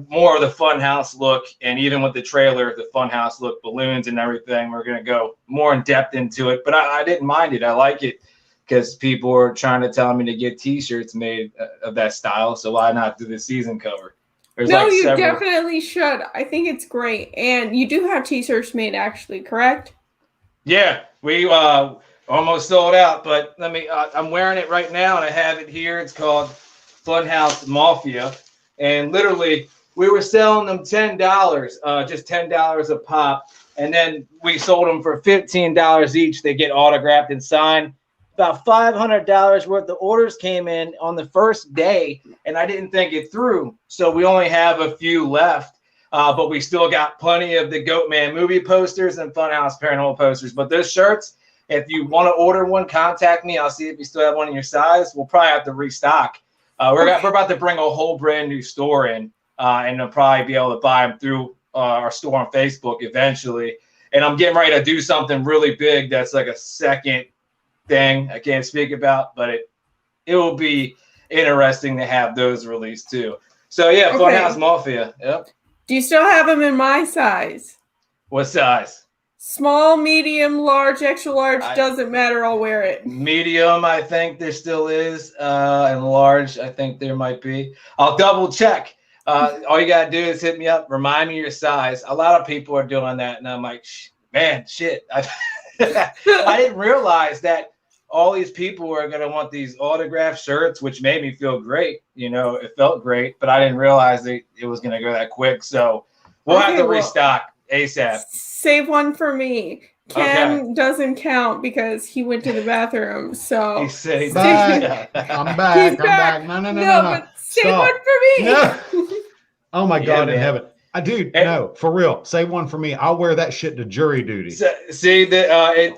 more of the Funhouse look. And even with the trailer, the Funhouse look, balloons and everything, we're going to go more in depth into it. But I didn't mind it. I like it because people were trying to tell me to get t-shirts made of that style. So why not do the season cover? You definitely should. I think it's great. And you do have t-shirts made, actually, correct? Yeah, we almost sold out, but I'm wearing it right now, and I have it here. It's called Funhouse Mafia. And literally, we were selling them $10, just $10 a pop. And then we sold them for $15 each. They get autographed and signed. About $500 worth of orders came in on the first day, and I didn't think it through. So we only have a few left, but we still got plenty of the Goatman movie posters and Funhouse Paranormal posters. But those shirts, if you want to order one, contact me. I'll see if you still have one in your size. We'll probably have to restock. We're about to bring a whole brand new store in, and they'll probably be able to buy them through our store on Facebook eventually. And I'm getting ready to do something really big that's like a second thing I can't speak about, but it will be interesting to have those released too. So yeah, okay. Funhouse Mafia. Yep. Do you still have them in my size? What size? Small, medium, large, extra large, doesn't matter. I'll wear it. Medium, I think there still is, and large, I think there might be. I'll double check. All you gotta do is hit me up, remind me your size. A lot of people are doing that, and I'm like, man, shit. I didn't realize that all these people are going to want these autographed shirts, which made me feel great. It felt great, but I didn't realize it was going to go that quick. So we'll have to restock ASAP. Save one for me. Ken doesn't count because he went to the bathroom. So he said he's back. I'm back. I'm back. No. But save one for me. No. Oh my God in heaven. Dude, no, for real. Say one for me. I'll wear that shit to jury duty. See,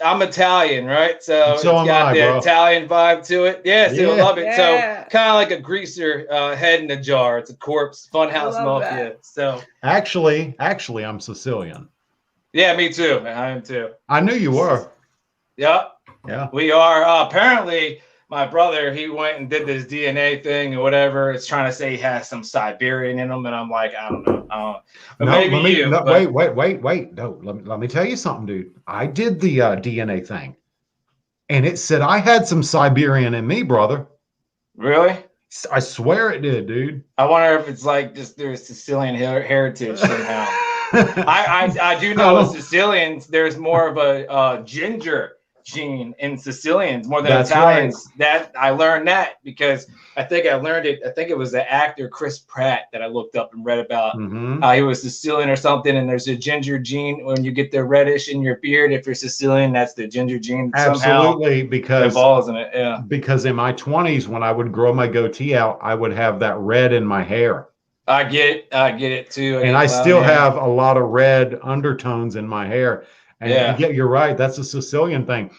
I'm Italian, right? So it's got the Italian vibe to it. Yeah, I love it. Yeah. So kind of like a greaser head in a jar. It's a corpse, Funhouse Mafia. That. So actually, I'm Sicilian. Yeah, me too. I am too. I knew you were. Yep. Yeah. We are. Apparently, my brother, he went and did this DNA thing or whatever. It's trying to say he has some Siberian in him, and I'm like, I don't know. Wait. No, let me tell you something, dude. I did the DNA thing, and it said I had some Siberian in me, brother. Really? I swear it did, dude. I wonder if it's like just there's Sicilian heritage somehow. I do know with Sicilians, there's more of a ginger gene in Sicilians more than Italians. Right. That I learned that because I think I learned it. I think it was the actor Chris Pratt that I looked up and read about. He was Sicilian or something, and there's a ginger gene when you get the reddish in your beard. If you're Sicilian, that's the ginger gene. Absolutely, because involves in it. Yeah. Because in my 20s, when I would grow my goatee out, I would have that red in my hair. I get it too. And I still have a lot of red undertones in my hair. And yeah, you're right. That's a Sicilian thing.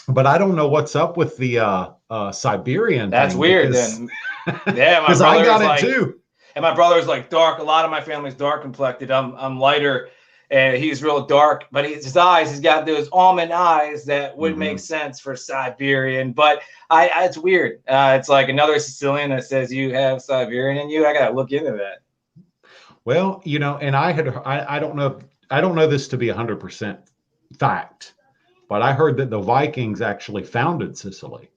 But I don't know what's up with the Siberian. That's weird then. Yeah, because I got it too. And my brother's like dark. A lot of my family's dark complected. I'm lighter. and he's real dark, but his eyes, he's got those almond eyes that would make sense for Siberian. But it's weird. It's like another Sicilian that says you have Siberian in you. I gotta look into that. Well, you know, and I don't know this to be 100% fact, but I heard that the Vikings actually founded Sicily.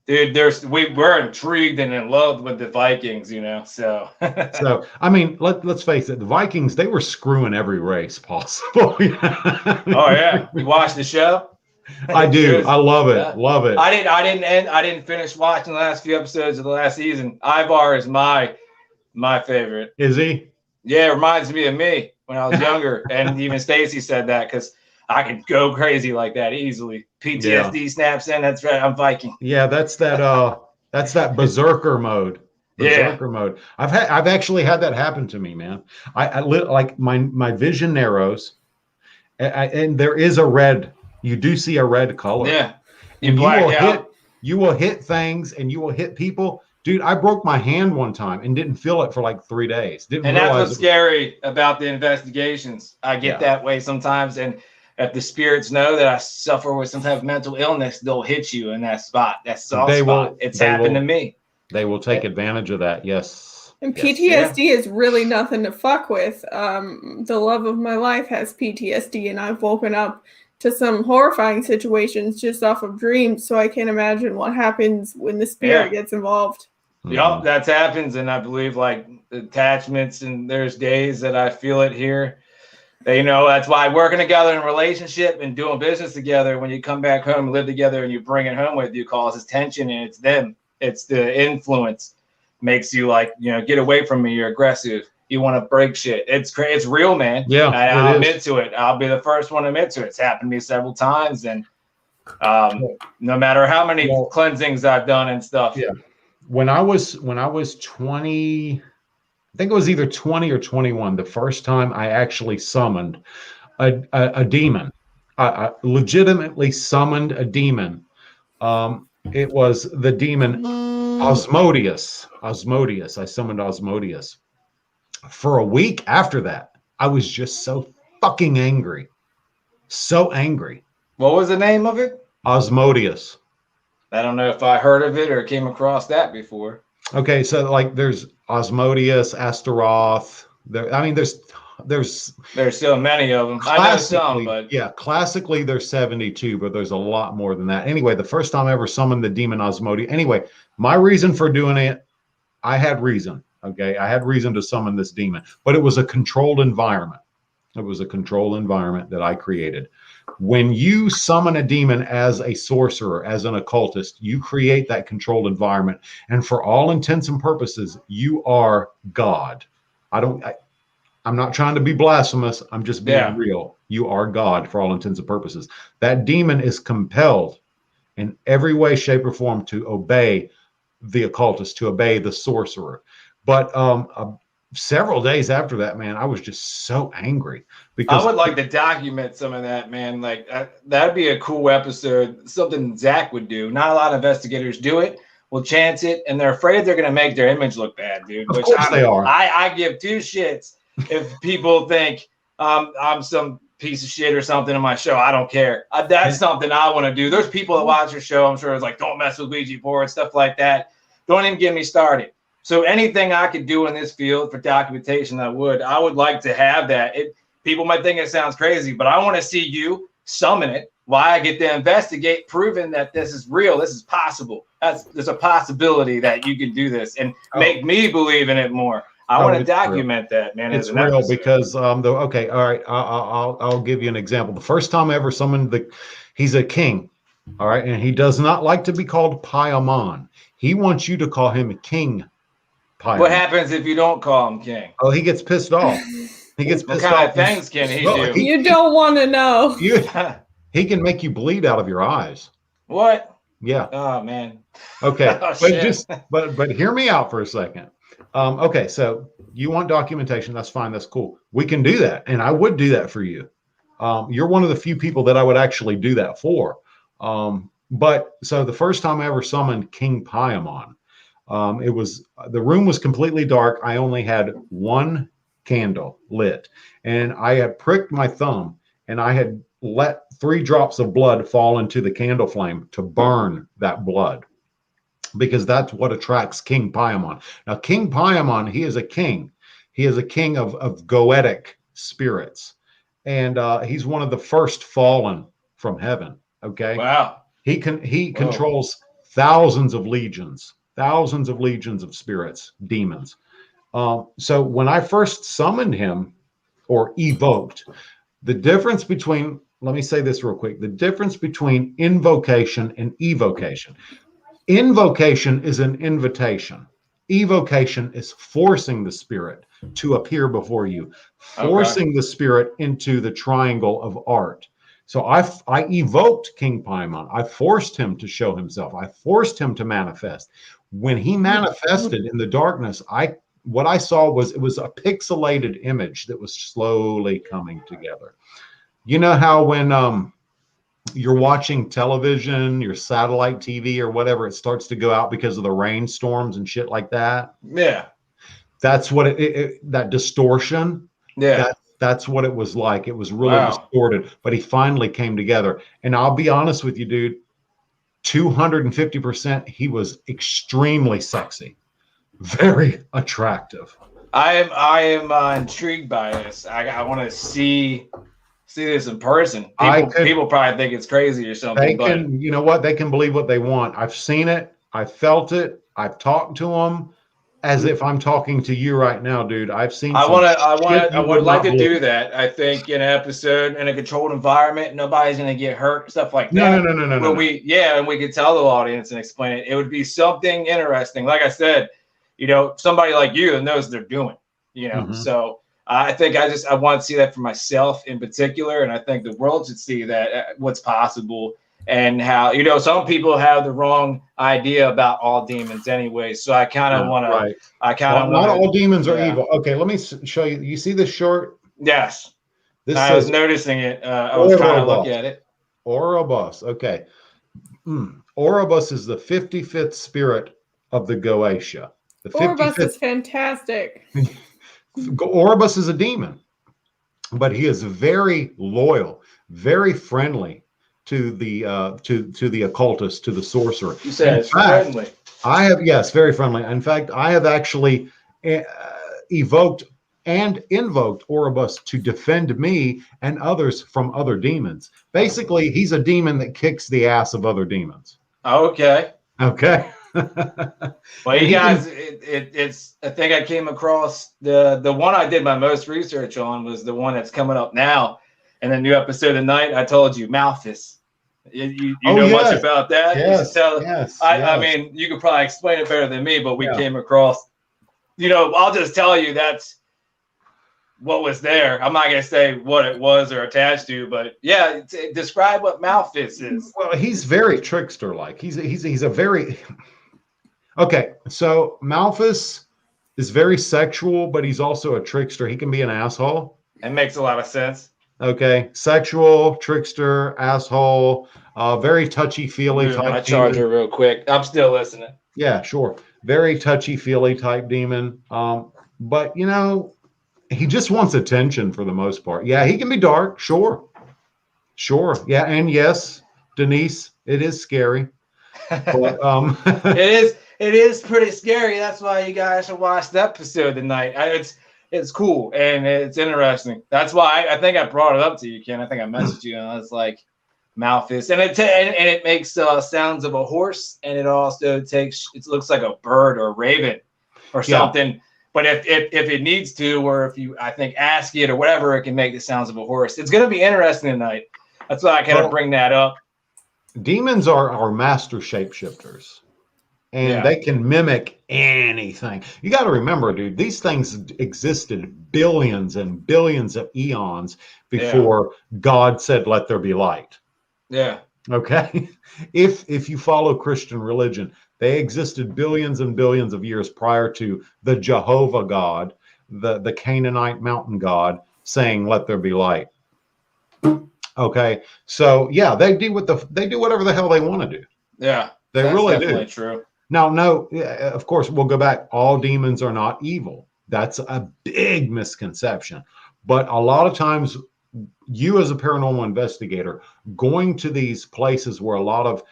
Dude, we're intrigued and in love with the Vikings, you know. So, so I mean, let's face it, the Vikings, they were screwing every race possible. Oh yeah, you watch the show? I do. I love it. Yeah. Love it. I didn't finish watching the last few episodes of the last season. Ivar is my favorite. Is he? Yeah, it reminds me of me when I was younger, and even Stacy said that because I could go crazy like that easily. PTSD snaps in. That's right. I'm Viking. Yeah, that's that berserker mode. Berserker mode. I've actually had that happen to me, man. I like my vision narrows, and there is a red. You do see a red color. Yeah. You will hit things, and you will hit people. Dude, I broke my hand one time and didn't feel it for like 3 days. And that's what's scary about the investigations. I get that way sometimes, and if the spirits know that I suffer with some type of mental illness, they'll hit you in that spot, that soft spot. It's happened to me. They will take advantage of that, yes. And PTSD is really nothing to fuck with. The love of my life has PTSD, and I've woken up to some horrifying situations just off of dreams, so I can't imagine what happens when the spirit gets involved. Yep, that happens, and I believe like attachments, and there's days that I feel it here. You know, that's why working together in a relationship and doing business together, when you come back home and live together and you bring it home with you, causes tension, and it's them. It's the influence makes you like, you know, get away from me. You're aggressive. You want to break shit. It's real, man. Yeah, I'll admit to it. I'll be the first one to admit to it. It's happened to me several times, and no matter how many cleansings I've done and stuff. Yeah. When I was 20, I think it was either 20 or 21, the first time I actually summoned a demon. I legitimately summoned a demon. It was the demon Osmodeus. I summoned Osmodeus. For a week after that, I was just so fucking angry. So angry. What was the name of it? Osmodeus. I don't know if I heard of it or came across that before. Okay, so like there's Osmodeus, Astaroth. There's so many of them. I know some, but yeah, classically there's 72, but there's a lot more than that. Anyway, the first time I ever summoned the demon Osmodeus. Anyway, my reason for doing it, I had reason. Okay, I had reason to summon this demon, but it was a controlled environment. It was a controlled environment that I created. When you summon a demon as a sorcerer, as an occultist, you create that controlled environment. And for all intents and purposes, you are God. I'm not trying to be blasphemous. I'm just being real. You are God for all intents and purposes. That demon is compelled in every way, shape, or form to obey the occultist, to obey the sorcerer. But several days after that, man, I was just so angry because I would like to document some of that, man. Like that'd be a cool episode, something Zach would do. Not a lot of investigators do it. Will chance it, and they're afraid they're going to make their image look bad, dude. Of course they are. I give two shits if people think I'm some piece of shit or something in my show. I don't care. That's something I want to do. There's people that watch your show, I'm sure, it's like, don't mess with Ouija boards, stuff like that. Don't even get me started. So anything I could do in this field for documentation, I would like to have that. People might think it sounds crazy, but I want to see you summon it. Why I get to investigate, proving that this is real, this is possible. There's a possibility that you can do this and make me believe in it more. I want to document that, man. It's real because okay, all right. I'll give you an example. The first time I ever summoned he's a king, all right, and he does not like to be called Paimon. He wants you to call him King Paimon. What happens if you don't call him king? Oh, he gets pissed off. He gets pissed off. What kind of things can he do? You don't want to know. He can make you bleed out of your eyes. What? Yeah. Oh man. Okay. But hear me out for a second. Okay, so you want documentation, that's fine, that's cool. We can do that, and I would do that for you. You're one of the few people that I would actually do that for. But so the first time I ever summoned King Paimon, the room was completely dark. I only had one candle lit, and I had pricked my thumb, and I had let 3 drops of blood fall into the candle flame to burn that blood, because that's what attracts King Paimon. Now, King Paimon, he is a king. He is a king of goetic spirits, and he's one of the first fallen from heaven. Okay. Wow. He controls thousands of legions of spirits, demons. So when I first summoned him or evoked, the difference between, let me say this real quick, the difference between invocation and evocation. Invocation is an invitation. Evocation is forcing the spirit to appear before you, forcing the spirit into the triangle of art. So I evoked King Paimon. I forced him to show himself. I forced him to manifest. When he manifested in the darkness, what I saw was, it was a pixelated image that was slowly coming together. You know how when you're watching television, your satellite TV or whatever, it starts to go out because of the rainstorms and shit like that? Yeah. That's what that distortion. Yeah. That's what it was like. It was really distorted, but he finally came together. And I'll be honest with you, dude, 250%, he was extremely sexy, very attractive. I am intrigued by this. I want to see this in person. People probably think it's crazy or something. But you know what? They can believe what they want. I've seen it. I felt it. I've talked to them as if I'm talking to you right now, dude. I've seen. I would like to do that. I think in an episode in a controlled environment, nobody's gonna get hurt, stuff like that. No. And we could tell the audience and explain it. It would be something interesting. Like I said, somebody like you that knows what they're doing. So I think I want to see that for myself in particular, and I think the world should see that what's possible. And how, some people have the wrong idea about all demons anyway. So I kind of want to, not all demons are evil. Okay, let me show you. You see this short? Yes. I was noticing it. I was trying to look at it. Oribus. Okay. Oribus is the 55th spirit of the Goetia. Oribus is fantastic. Oribus is a demon, but he is very loyal, very friendly to the occultist, to the sorcerer. You said it's friendly. Very friendly. In fact, I have actually evoked and invoked Oribus to defend me and others from other demons. Basically, he's a demon that kicks the ass of other demons. Okay. Well, you guys, it's. I think I came across the one I did my most research on was the one that's coming up now, and the new episode tonight. I told you, Malthus. You know much about that? Yes. I mean, you could probably explain it better than me, but we came across. I'll just tell you that's what was there. I'm not gonna say what it was or attached to, but describe what Malthus is. Well, he's very trickster-like. He's a very okay. So Malthus is very sexual, but he's also a trickster. He can be an asshole. It makes a lot of sense. Okay, sexual, trickster, asshole, very touchy-feely type. My charger real quick. I'm still listening. Yeah, sure. Very touchy-feely type demon. But he just wants attention for the most part. Yeah, he can be dark. Sure. Yeah, and yes, Denise, it is scary. But, it is pretty scary. That's why you guys should watch the episode tonight. It's cool and it's interesting. That's why I think I brought it up to you, Ken. I think I messaged you, and I was like, Malthus, and it makes sounds of a horse, and it also it looks like a bird or a raven or something. But if it needs to, or if you ask it or whatever, it can make the sounds of a horse. It's going to be interesting tonight. That's why I kind of bring that up. Demons are master shapeshifters. And they can mimic anything. You got to remember, dude, these things existed billions and billions of eons before God said, "Let there be light." Yeah. Okay. If you follow Christian religion, they existed billions and billions of years prior to the Jehovah God, the Canaanite mountain god, saying, "Let there be light." Okay. So they do whatever the hell they want to do. Yeah. They really do. Definitely true. Now, no, of course, we'll go back. All demons are not evil. That's a big misconception. But a lot of times, you as a paranormal investigator, going to these places where a lot of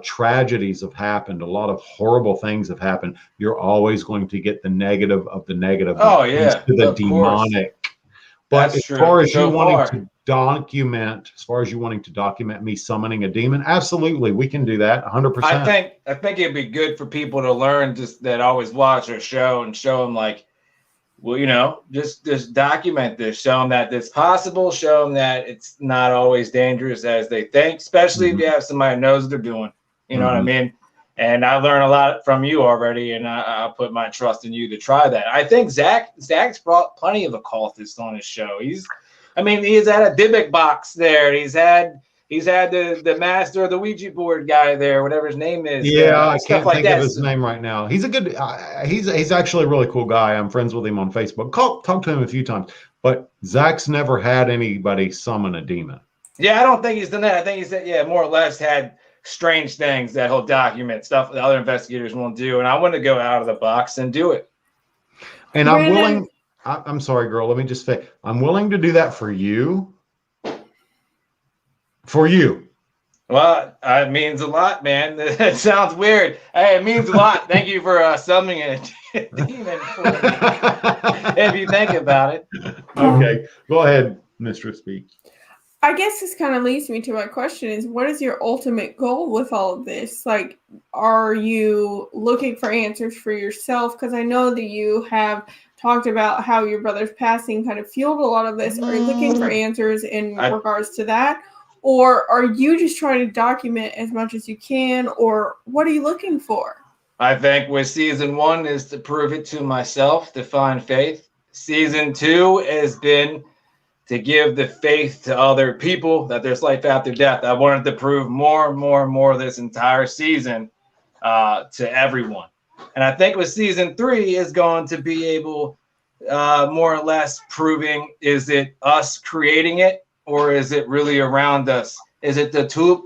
tragedies have happened, a lot of horrible things have happened, you're always going to get the negative of the negative. Oh yeah, to the of course. demonic. But That's as true. far as So you far. wanting to document me summoning a demon, absolutely, we can do that 100%. I think it'd be good for people to learn, just that always watch our show, and show them, like, well, you know, just document this, show them that it's possible, show them that it's not always dangerous as they think, especially if you have somebody who knows what they're doing. You know what I mean? And I learned a lot from you already, and I'll put my trust in you to try that. I think Zach's brought plenty of occultists on his show. He's had a Dybbuk box there. He's had the master of the Ouija board guy there, whatever his name is. Yeah, I can't like think that. of his name right now. He's a good. He's actually a really cool guy. I'm friends with him on Facebook. Talked to him a few times, but Zach's never had anybody summon a demon. Yeah, I don't think he's done that. I think he's more or less had strange things that he'll document, stuff that other investigators won't do, and I want to go out of the box and do it. And I'm willing. I'm sorry, girl. Let me just say, I'm willing to do that for you. For you. Well, it means a lot, man. It sounds weird. Hey, it means a lot. Thank you for summoning a demon for me. If you think about it. Okay, go ahead, Mistress B. I guess this kind of leads me to my question is, what is your ultimate goal with all of this? Like, are you looking for answers for yourself? Because I know that you have talked about how your brother's passing kind of fueled a lot of this. Are you looking for answers in regards to that? Or are you just trying to document as much as you can? Or what are you looking for? I think with season 1 is to prove it to myself, to find faith. Season 2 has been to give the faith to other people that there's life after death. I wanted to prove more and more and more this entire season to everyone. And I think with season 3 is going to be able, more or less proving, is it us creating it, or is it really around us? Is it the tulip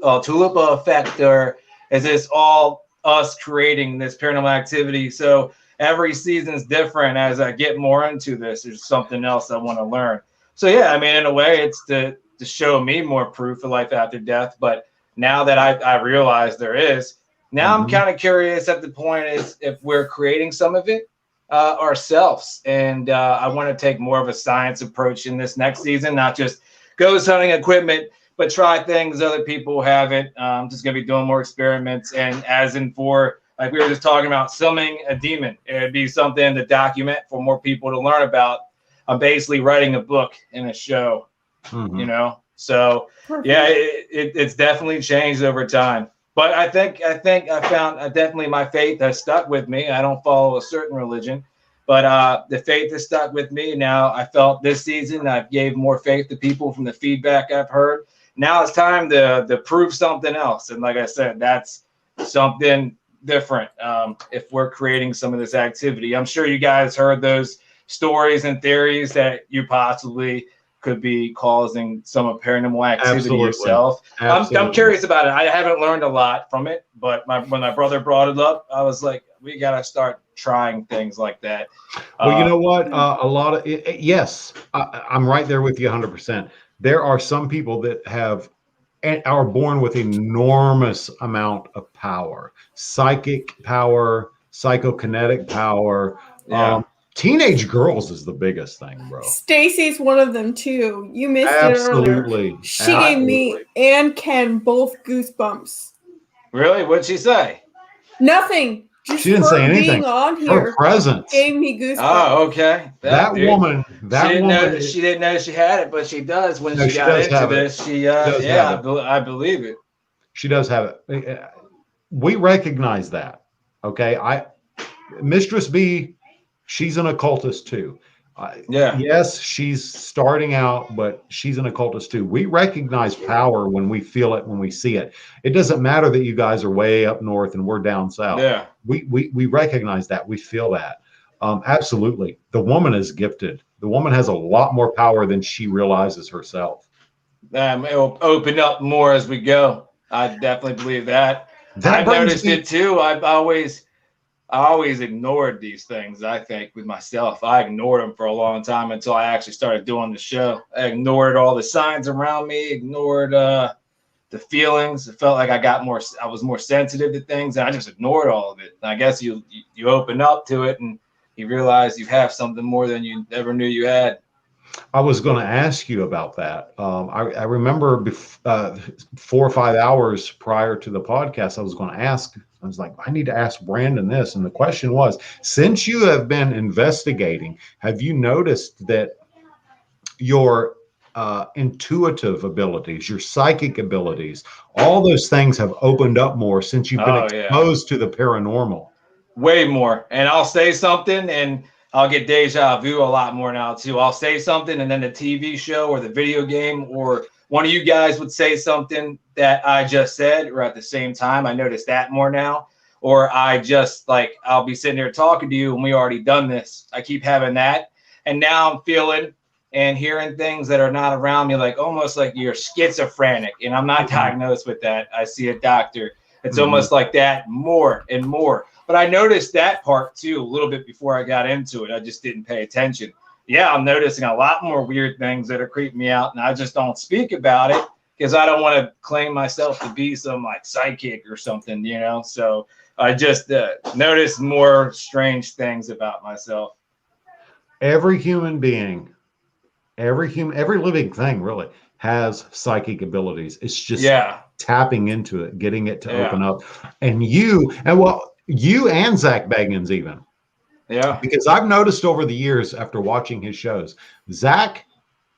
effect, or is this all us creating this paranormal activity? So every season's different. As I get more into this, there's something else I want to learn. So yeah, I mean, in a way, it's to show me more proof of life after death. But now that I realize there is, now I'm kind of curious at the point is if we're creating some of it ourselves. And I want to take more of a science approach in this next season, not just ghost hunting equipment, but try things other people haven't. I'm just going to be doing more experiments. And as in for, like we were just talking about, summoning a demon, it'd be something to document for more people to learn about. I'm basically writing a book and a show, you know? So yeah, it's definitely changed over time. But I think I found definitely my faith has stuck with me. I don't follow a certain religion, but the faith has stuck with me. Now I felt this season I gave more faith to people from the feedback I've heard. Now it's time to prove something else. And like I said, that's something different. If we're creating some of this activity, I'm sure you guys heard those stories and theories that you possibly could be causing some paranormal activity yourself. I'm curious about it. I haven't learned a lot from it, but when my brother brought it up, I was like, we got to start trying things like that. Well, you know what? A lot of yes, I'm right there with you 100%. There are some people that are born with enormous amount of power, psychic power, psychokinetic power. Yeah. Teenage girls is the biggest thing, bro. Stacy's one of them too. You missed Absolutely. it earlier. She gave me and Ken both goosebumps. Really? What'd she say? Nothing. Just she didn't say anything. Being on Her here presence gave me goosebumps. Oh, okay. That woman. She didn't know she had it, but she does when she got into this. I believe it. She does have it. We recognize that. Okay. Mistress B, she's an occultist too. Yes, she's starting out, but she's an occultist too. We recognize power when we feel it, when we see it. It doesn't matter that you guys are way up north and we're down south. Yeah. We recognize that. We feel that. Absolutely. The woman is gifted. The woman has a lot more power than she realizes herself. It'll open up more as we go. I definitely believe that. I've noticed it too. I I always ignored these things. I think with myself, I ignored them for a long time until I actually started doing the show. I ignored all the signs around me, ignored the feelings. It felt like I was more sensitive to things, and I just ignored all of it. And I guess you open up to it, and you realize you have something more than you ever knew you had. I was going to ask you about that. I remember 4 or 5 hours prior to the podcast, I was going to ask, I was like, I need to ask Brandon this. And the question was, since you have been investigating, have you noticed that your intuitive abilities, your psychic abilities, all those things have opened up more since you've been exposed to the paranormal? Way more. And I'll say something and I'll get deja vu a lot more now too. I'll say something and then the TV show or the video game or one of you guys would say something that I just said, or at the same time. I notice that more now. Or I just I'll be sitting there talking to you and we already done this. I keep having that. And now I'm feeling and hearing things that are not around me, like almost like you're schizophrenic. And I'm not diagnosed with that. I see a doctor. It's almost like that more and more. But I noticed that part too a little bit before I got into it. I just didn't pay attention. Yeah, I'm noticing a lot more weird things that are creeping me out, and I just don't speak about it because I don't want to claim myself to be some psychic or something, So I just noticed more strange things about myself. Every human being, every living thing really has psychic abilities. It's just tapping into it, getting it to open up. And you and Zach Bagans even. Yeah. Because I've noticed over the years after watching his shows, Zach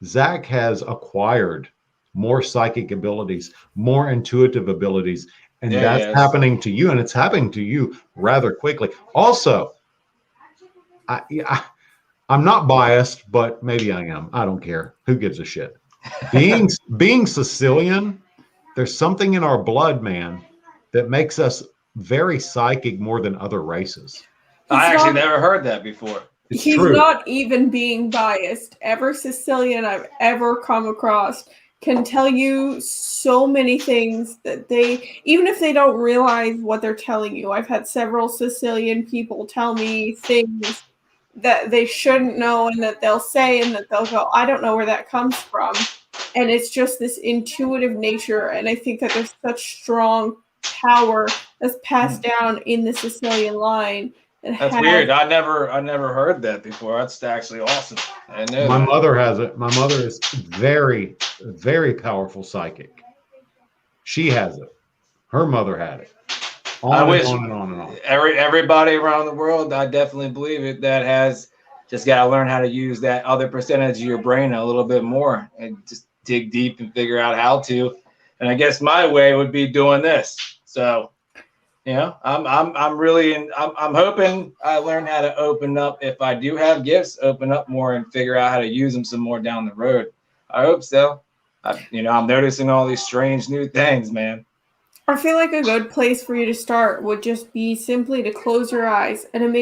has acquired more psychic abilities, more intuitive abilities, and that's happening to you, and it's happening to you rather quickly. Also, I'm not biased, but maybe I am. I don't care. Who gives a shit? Being Sicilian, there's something in our blood, man, that makes us very psychic more than other races. I actually never heard that before. He's not even being biased. Every Sicilian I've ever come across can tell you so many things that even if they don't realize what they're telling you. I've had several Sicilian people tell me things that they shouldn't know and that they'll say and that they'll go, I don't know where that comes from. And it's just this intuitive nature. And I think that there's such strong power that's passed down in the Sicilian line. That's weird. I never heard that before. That's actually awesome. My mother has it. My mother is very, very powerful psychic. She has it. Her mother had it. On and on. Everybody around the world, I definitely believe it, that has just got to learn how to use that other percentage of your brain a little bit more and just dig deep and figure out how to. And I guess my way would be doing this. So, I'm hoping I learn how to open up. If I do have gifts, open up more and figure out how to use them some more down the road. I hope so. I'm noticing all these strange new things, man. I feel like a good place for you to start would just be simply to close your eyes and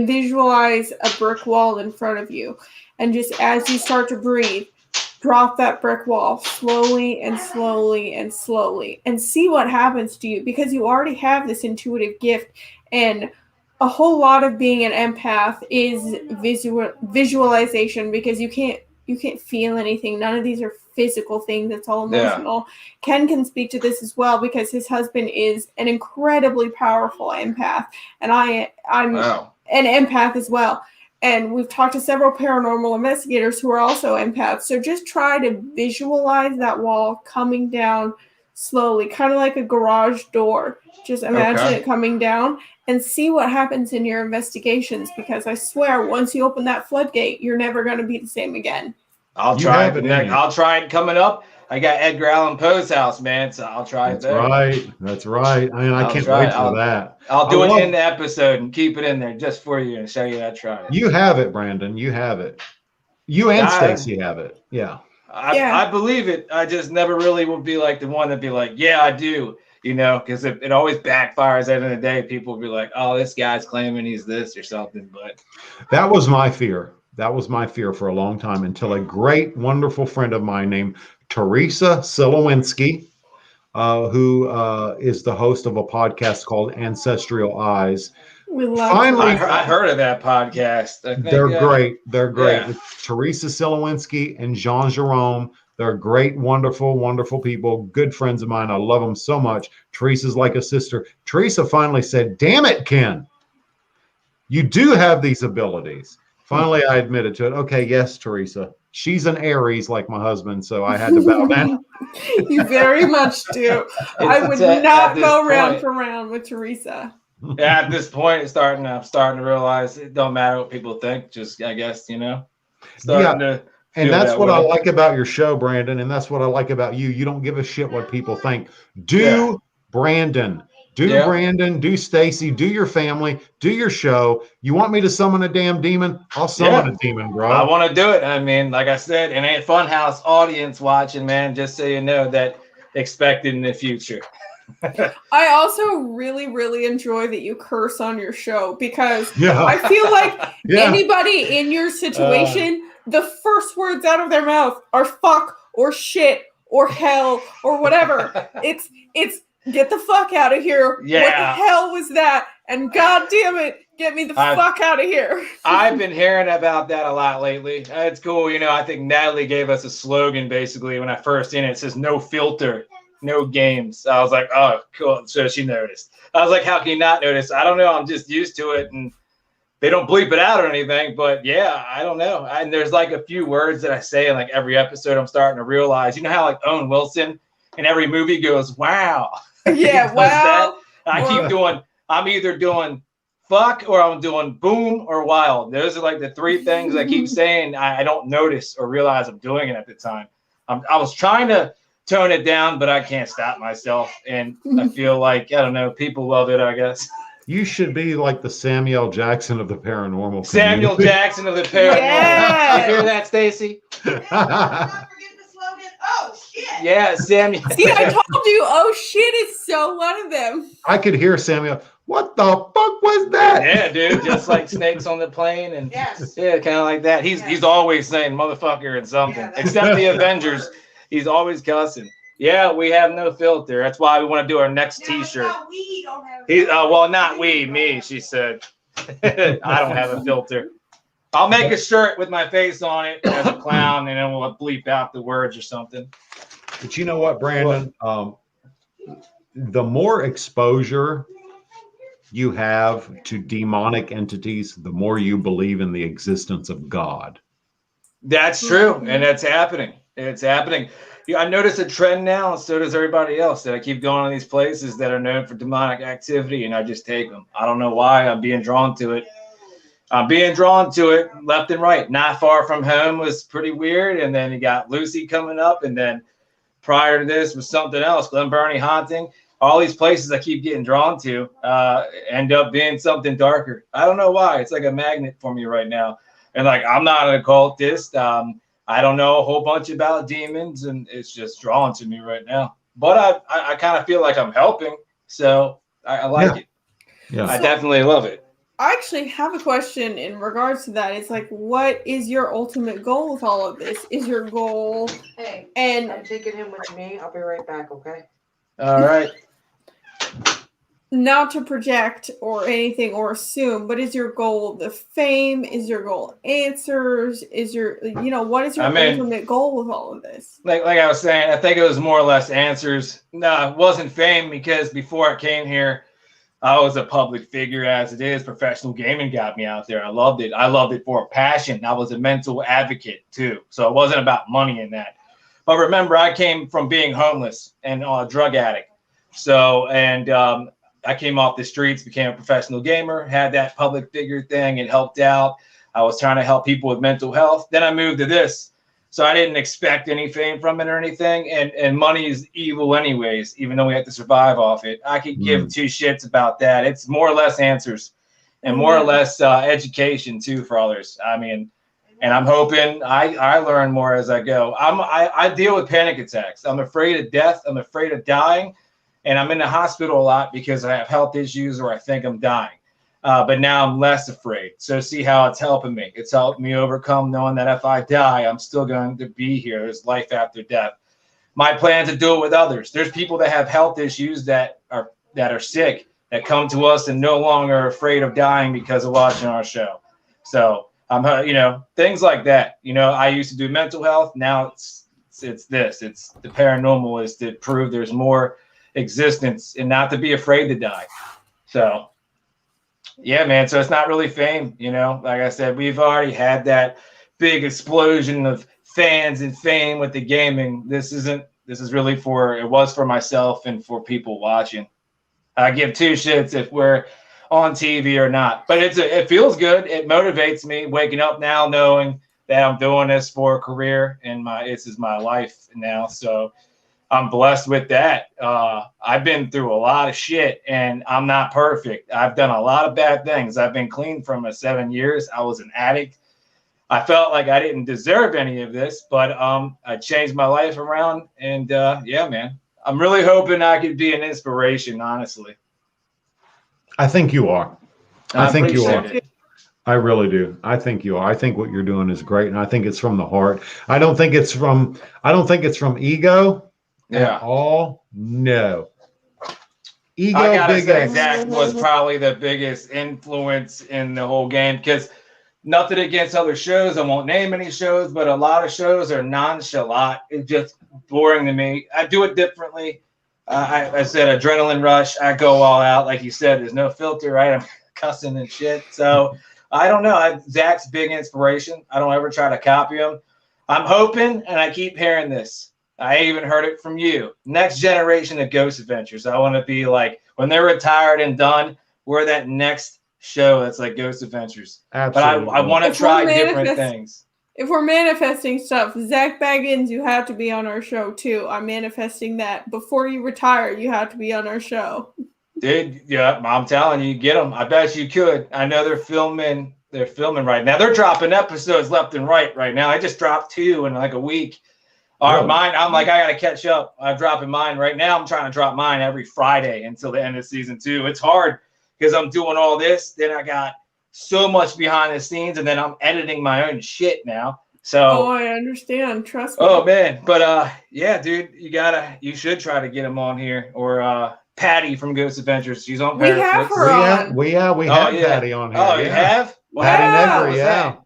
visualize a brick wall in front of you. And just as you start to breathe, drop that brick wall slowly and slowly and slowly and see what happens to you, because you already have this intuitive gift. And a whole lot of being an empath is visualization, because you can't feel anything. None of these are physical things. It's all emotional. Ken can speak to this as well, because his husband is an incredibly powerful empath, and I'm an empath as well. And we've talked to several paranormal investigators who are also empaths. So just try to visualize that wall coming down slowly, kind of like a garage door. Just imagine it coming down and see what happens in your investigations, because I swear once you open that floodgate, you're never going to be the same again. I'll try it. I'll try it coming up. I got Edgar Allan Poe's house, man, so I'll try it there. That's right. I mean, I can't wait for that. I'll do it in the episode and keep it in there just for you and show you how to try it. You have it, Brandon. You have it. You and Stacy have it. Yeah. I believe it. I just never really will be like the one to be like, yeah, I do. Because it always backfires at the end of the day. People will be like, oh, this guy's claiming he's this or something. But that was my fear. That was my fear for a long time, until a great, wonderful friend of mine named Teresa Silowinski who is the host of a podcast called Ancestral Eyes. We love Finally, Teresa. I heard of that podcast. I think, they're great. They're great. Yeah. It's Teresa Silowinski and Jean Jerome. They're great, wonderful, wonderful people. Good friends of mine. I love them so much. Teresa's like a sister. Teresa finally said, "Damn it, Ken. You do have these abilities." Finally, I admitted to it. Okay, yes, Teresa. She's an Aries like my husband, so I had to bow down. You very much do. I would At not this go round point- for round with Teresa. At this point, I'm starting to realize it don't matter what people think. Just, I guess, starting to. And feel that's that what I way. like about your show, Brandon. And that's what I like about you. You don't give a shit what people think. Do Brandon. Do Yeah. Brandon. Do Stacy. Do your family. Do your show. You want me to summon a damn demon? I'll summon a demon, bro. I want to do it. I mean, like I said, and a Funhouse audience watching, man, just so you know that expect it in the future. I also really, really enjoy that you curse on your show because Yeah. I feel like Yeah. anybody in your situation, the first words out of their mouth are fuck or shit or hell or whatever. It's get the fuck out of here. Yeah. What the hell was that? And god damn it, get me the fuck out of here. I've been hearing about that a lot lately. It's cool. I think Natalie gave us a slogan basically when I first seen it. It says no filter, no games. I was like, oh, cool. So she noticed. I was like, how can you not notice? I don't know. I'm just used to it. And they don't bleep it out or anything. But yeah, I don't know. And there's like a few words that I say in like every episode I'm starting to realize. You know how like Owen Wilson in every movie goes, wow. Yeah, wow. I keep doing, I'm either doing fuck or I'm doing boom or wild. Those are like the three things I keep saying. I don't notice or realize I'm doing it at the time. I was trying to tone it down, but I can't stop myself. And I feel like, I don't know, people love it, I guess. You should be like the Samuel Jackson of the paranormal. Samuel Jackson of the paranormal. Yes. You hear that, Stacy? community. Oh shit! Yeah, Samuel. See, I told you, oh shit, is so one of them. I could hear Samuel. What the fuck was that? Yeah, dude, just like snakes on the plane, and Yes. yeah, kind of like that. He's always saying motherfucker and something. Yeah, that's Except the Avengers, he's always cussing. Yeah, we have no filter. That's why we want to do our next T-shirt. We don't have. Well, not we, me. She said, I don't have a filter. I'll make a shirt with my face on it as a clown, and then we'll bleep out the words or something. But you know what, Brandon? The more exposure you have to demonic entities, the more you believe in the existence of God. That's true, and that's happening. It's happening. Yeah, I notice a trend now, and so does everybody else, that I keep going to these places that are known for demonic activity, and I just take them. I don't know why. I'm being drawn to it. I'm being drawn to it left and right. Not Far From Home was pretty weird, and then you got Lucy coming up, and then prior to this was something else, Glen Burnie Haunting. All these places I keep getting drawn to end up being something darker. I don't know why. It's like a magnet for me right now. And like, I'm not an occultist. I don't know a whole bunch about demons, and it's just drawn to me right now. But I kind of feel like I'm helping, so I like it. Yeah. I definitely love it. I actually have a question in regards to that. It's like, what is your ultimate goal with all of this? Is your goal Hey, and I'm taking him with me. I'll be right back. Okay. All right. not to project or anything or assume, but is your goal the fame? Is your goal answers? Is your, what is your ultimate goal with all of this? Like I was saying, I think it was more or less answers. No, it wasn't fame, because before I came here, I was a public figure as it is. Professional gaming got me out there. I loved it. I loved it for a passion. I was a mental advocate too. So it wasn't about money in that. But remember, I came from being homeless and a drug addict. So, I came off the streets, became a professional gamer, had that public figure thing. It helped out. I was trying to help people with mental health. Then I moved to this. So I didn't expect any fame from it or anything. And money is evil anyways, even though we have to survive off it. I could give two shits about that. It's more or less answers and more or less education too for others. I mean, and I'm hoping I learn more as I go. I deal with panic attacks. I'm afraid of death. I'm afraid of dying. And I'm in the hospital a lot because I have health issues or I think I'm dying. But now I'm less afraid. So see how it's helping me. It's helped me overcome knowing that if I die, I'm still going to be here. There's life after death. my plan to do it with others. There's people that have health issues that are sick that come to us and no longer afraid of dying because of watching our show. So I'm, things like that. I used to do mental health. Now it's this. It's the paranormal is to prove there's more existence and not to be afraid to die. So, yeah, man. So it's not really fame. Like I said, we've already had that big explosion of fans and fame with the gaming. This is really it was for myself and for people watching. I give two shits if we're on TV or not, but it feels good. It motivates me waking up now knowing that I'm doing this for a career and this is my life now. So I'm blessed with that. I've been through a lot of shit and I'm not perfect. I've done a lot of bad things. I've been clean from 7 years. I was an addict. I felt like I didn't deserve any of this, but I changed my life around and yeah, man. I'm really hoping I could be an inspiration, honestly. I think you are. I think you are. It. I really do. I think you are. I think what you're doing is great, and I think it's from the heart. I don't think it's from ego at all. No. Ego. I gotta big say, X. Zach was probably the biggest influence in the whole game because nothing against other shows. I won't name any shows, but a lot of shows are nonchalant. It's just boring to me. I do it differently. I said adrenaline rush. I go all out. Like you said, there's no filter, right? I'm cussing and shit. So I don't know. Zach's big inspiration. I don't ever try to copy him. I'm hoping, and I keep hearing this. I even heard it from you. Next generation of Ghost Adventures. I want to be like, when they're retired and done, we're that next show that's like Ghost Adventures. Absolutely. But I want to try different things. If we're manifesting stuff, Zach Baggins, you have to be on our show too. I'm manifesting that. Before you retire, you have to be on our show. Dude, yeah, I'm telling you, get them. I bet you could. I know they're filming right now. They're dropping episodes left and right now. I just dropped 2 in like a week. Really? Mine, I'm like, I got to catch up. I'm dropping mine right now. I'm trying to drop mine every Friday until the end of season 2. It's hard because I'm doing all this. Then I got so much behind the scenes, and then I'm editing my own shit now. So I understand. Trust me. Oh man, but yeah, dude, you should try to get him on here or Patty from Ghost Adventures. She's on. We have her on. We have Patty on here. Oh, you have? Patty Negri, yeah.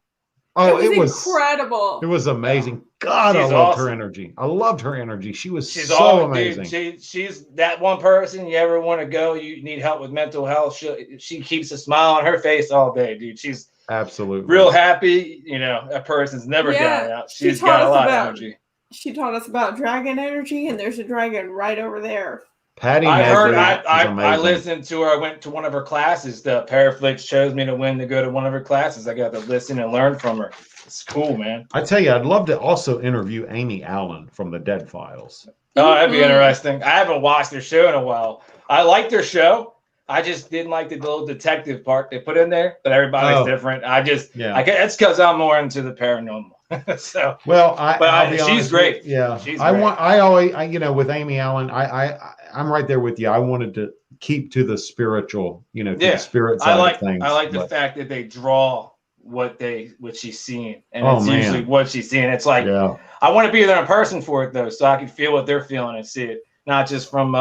Oh, it was incredible. It was amazing. God, I loved her energy. I loved her energy. She's so amazing. Dude, she's that one person you ever want to go. You need help with mental health. She keeps a smile on her face all day, dude. She's absolutely real happy. That person's never down out. She's got a lot of energy. She taught us about dragon energy, and there's a dragon right over there. Patty, I listened to her. I went to one of her classes. The Paraflix chose me to go to one of her classes. I got to listen and learn from her. It's cool, man. I tell you, I'd love to also interview Amy Allen from the Dead Files. Oh, that'd be interesting. I haven't watched their show in a while. I liked their show. I just didn't like the little detective part they put in there, but everybody's different. It's because I'm more into the paranormal. So, well, she's great. Yeah, she's I always with Amy Allen, I'm right there with you. I wanted to keep to the spiritual, to the spirit side of things. I like the fact that they draw what she's seeing, and usually what she's seeing. It's like I want to be there in person for it though, so I can feel what they're feeling and see it, not just from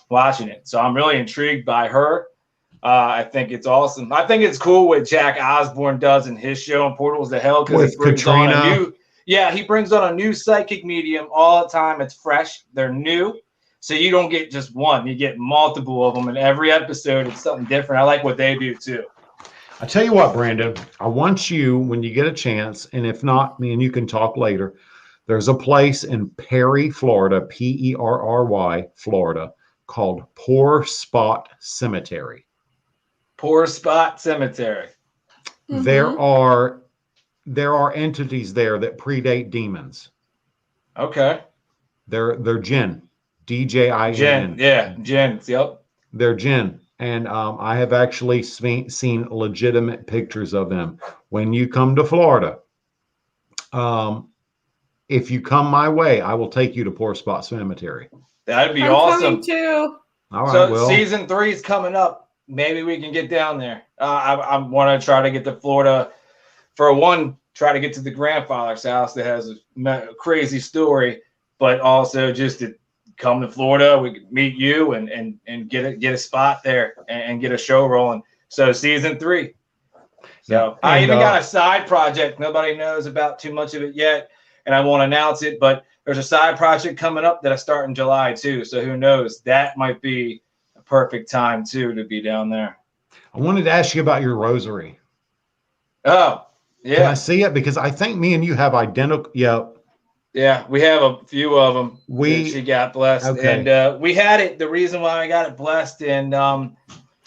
watching it. So I'm really intrigued by her. I think it's awesome. I think it's cool what Jack Osborne does in his show in Portals to Hell because he brings on he brings on a new psychic medium all the time. It's fresh. They're new. So you don't get just one. You get multiple of them. And every episode, it's something different. I like what they do too. I tell you what, Brandon, I want you, when you get a chance, and if not, me and you can talk later. There's a place in Perry, Florida, Perry, Florida, called Poor Spot Cemetery. Poor Spot Cemetery. Mm-hmm. There are entities there that predate demons. Okay. They're jinn. DJIN. Jinn. Yeah, jinn. Yep. They're jinn. And I have actually seen legitimate pictures of them. When you come to Florida, if you come my way, I will take you to Poor Spot Cemetery. That'd be awesome. Coming too. All right. So season 3 is coming up. Maybe we can get down there. I want to try to get to Florida for try to get to the grandfather's house that has a crazy story. but also just to come to Florida, we could meet you and get a spot there and get a show rolling. So season 3. So I even got a side project. Nobody knows about too much of it yet, and I won't announce it, but there's a side project coming up that I start in July too. So who knows? That might be a perfect time too to be down there. I wanted to ask you about your rosary. Oh, yeah. Can I see it? Because I think me and you have identical. Yeah. Yeah, we have a few of them. She got blessed, okay. And we had it. The reason why I got it blessed and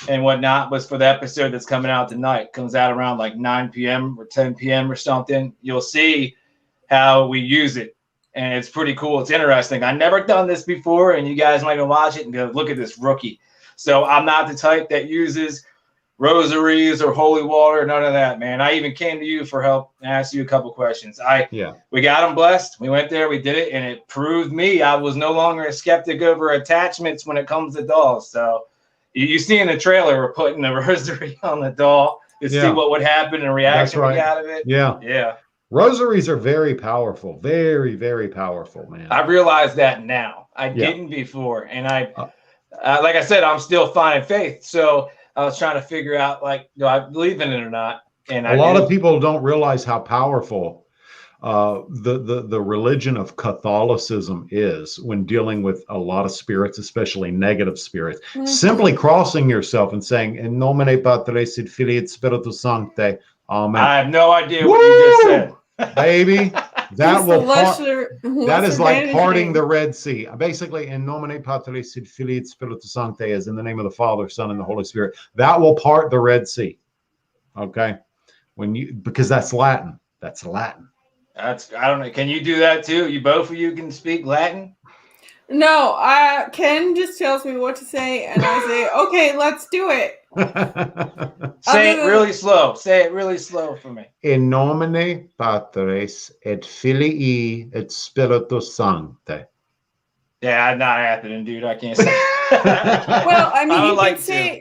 whatnot was for the episode that's coming out tonight. Comes out around like 9 p.m. or 10 p.m. or something. You'll see how we use it, and it's pretty cool. It's interesting. I never done this before, and you guys might even watch it and go, "Look at this rookie." So I'm not the type that uses rosaries or holy water, none of that, man. I even came to you for help and asked you a couple questions. We got them blessed. We went there, we did it, and it proved me I was no longer a skeptic over attachments when it comes to dolls. So you see in the trailer, we're putting the rosary on the doll to see what would happen and reaction we got out of it. Yeah. Rosaries are very powerful, very, very powerful, man. I realize that now. I didn't before, and like I said, I'm still finding faith. So I was trying to figure out, like, do I believe in it or not? And a lot of people don't realize how powerful the religion of Catholicism is when dealing with a lot of spirits, especially negative spirits. Mm-hmm. Simply crossing yourself and saying, "In nomine Patris et Filii et Spiritus Sancti, Amen." I have no idea what you just said, baby. That that is like parting name. the Red Sea. Basically, in nomine Patris et Filii et Spiritus Sancti, is in the name of the Father, Son, and the Holy Spirit. That will part the Red Sea. Okay, because that's Latin. That's Latin. I don't know. Can you do that too? You both of you can speak Latin? No, Ken just tells me what to say, and I say, "Okay, let's do it." Say it really slow. Say it really slow for me. In nomine Patris et Filii et Spiritus Sancti. Yeah, I'm not happening, dude. I can't say. Well, I mean,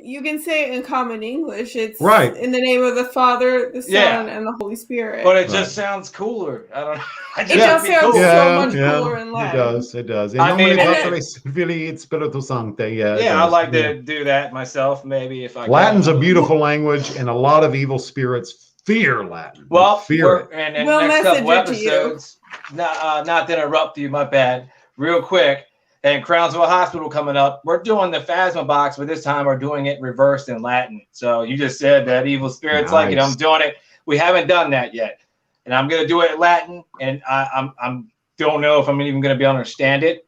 you can say it in common English. It's right in the name of the Father, the Son, and the Holy Spirit. But it just sounds cooler. I don't know. It just sounds so much cooler in Latin. It does. I mean, Filii et Spiritus Sancti. Yeah, I'd like to do that myself, maybe if I can. Latin's a beautiful language, and a lot of evil spirits fear Latin. Well, fear it. And next couple episodes, not to interrupt you, my bad, real quick. And Crownsville Hospital coming up. We're doing the Phasma box, but this time we're doing it reversed in Latin. So you just said that evil spirits like it. I'm doing it. We haven't done that yet, and I'm gonna do it in Latin. And I'm don't know if I'm even gonna be able to understand it,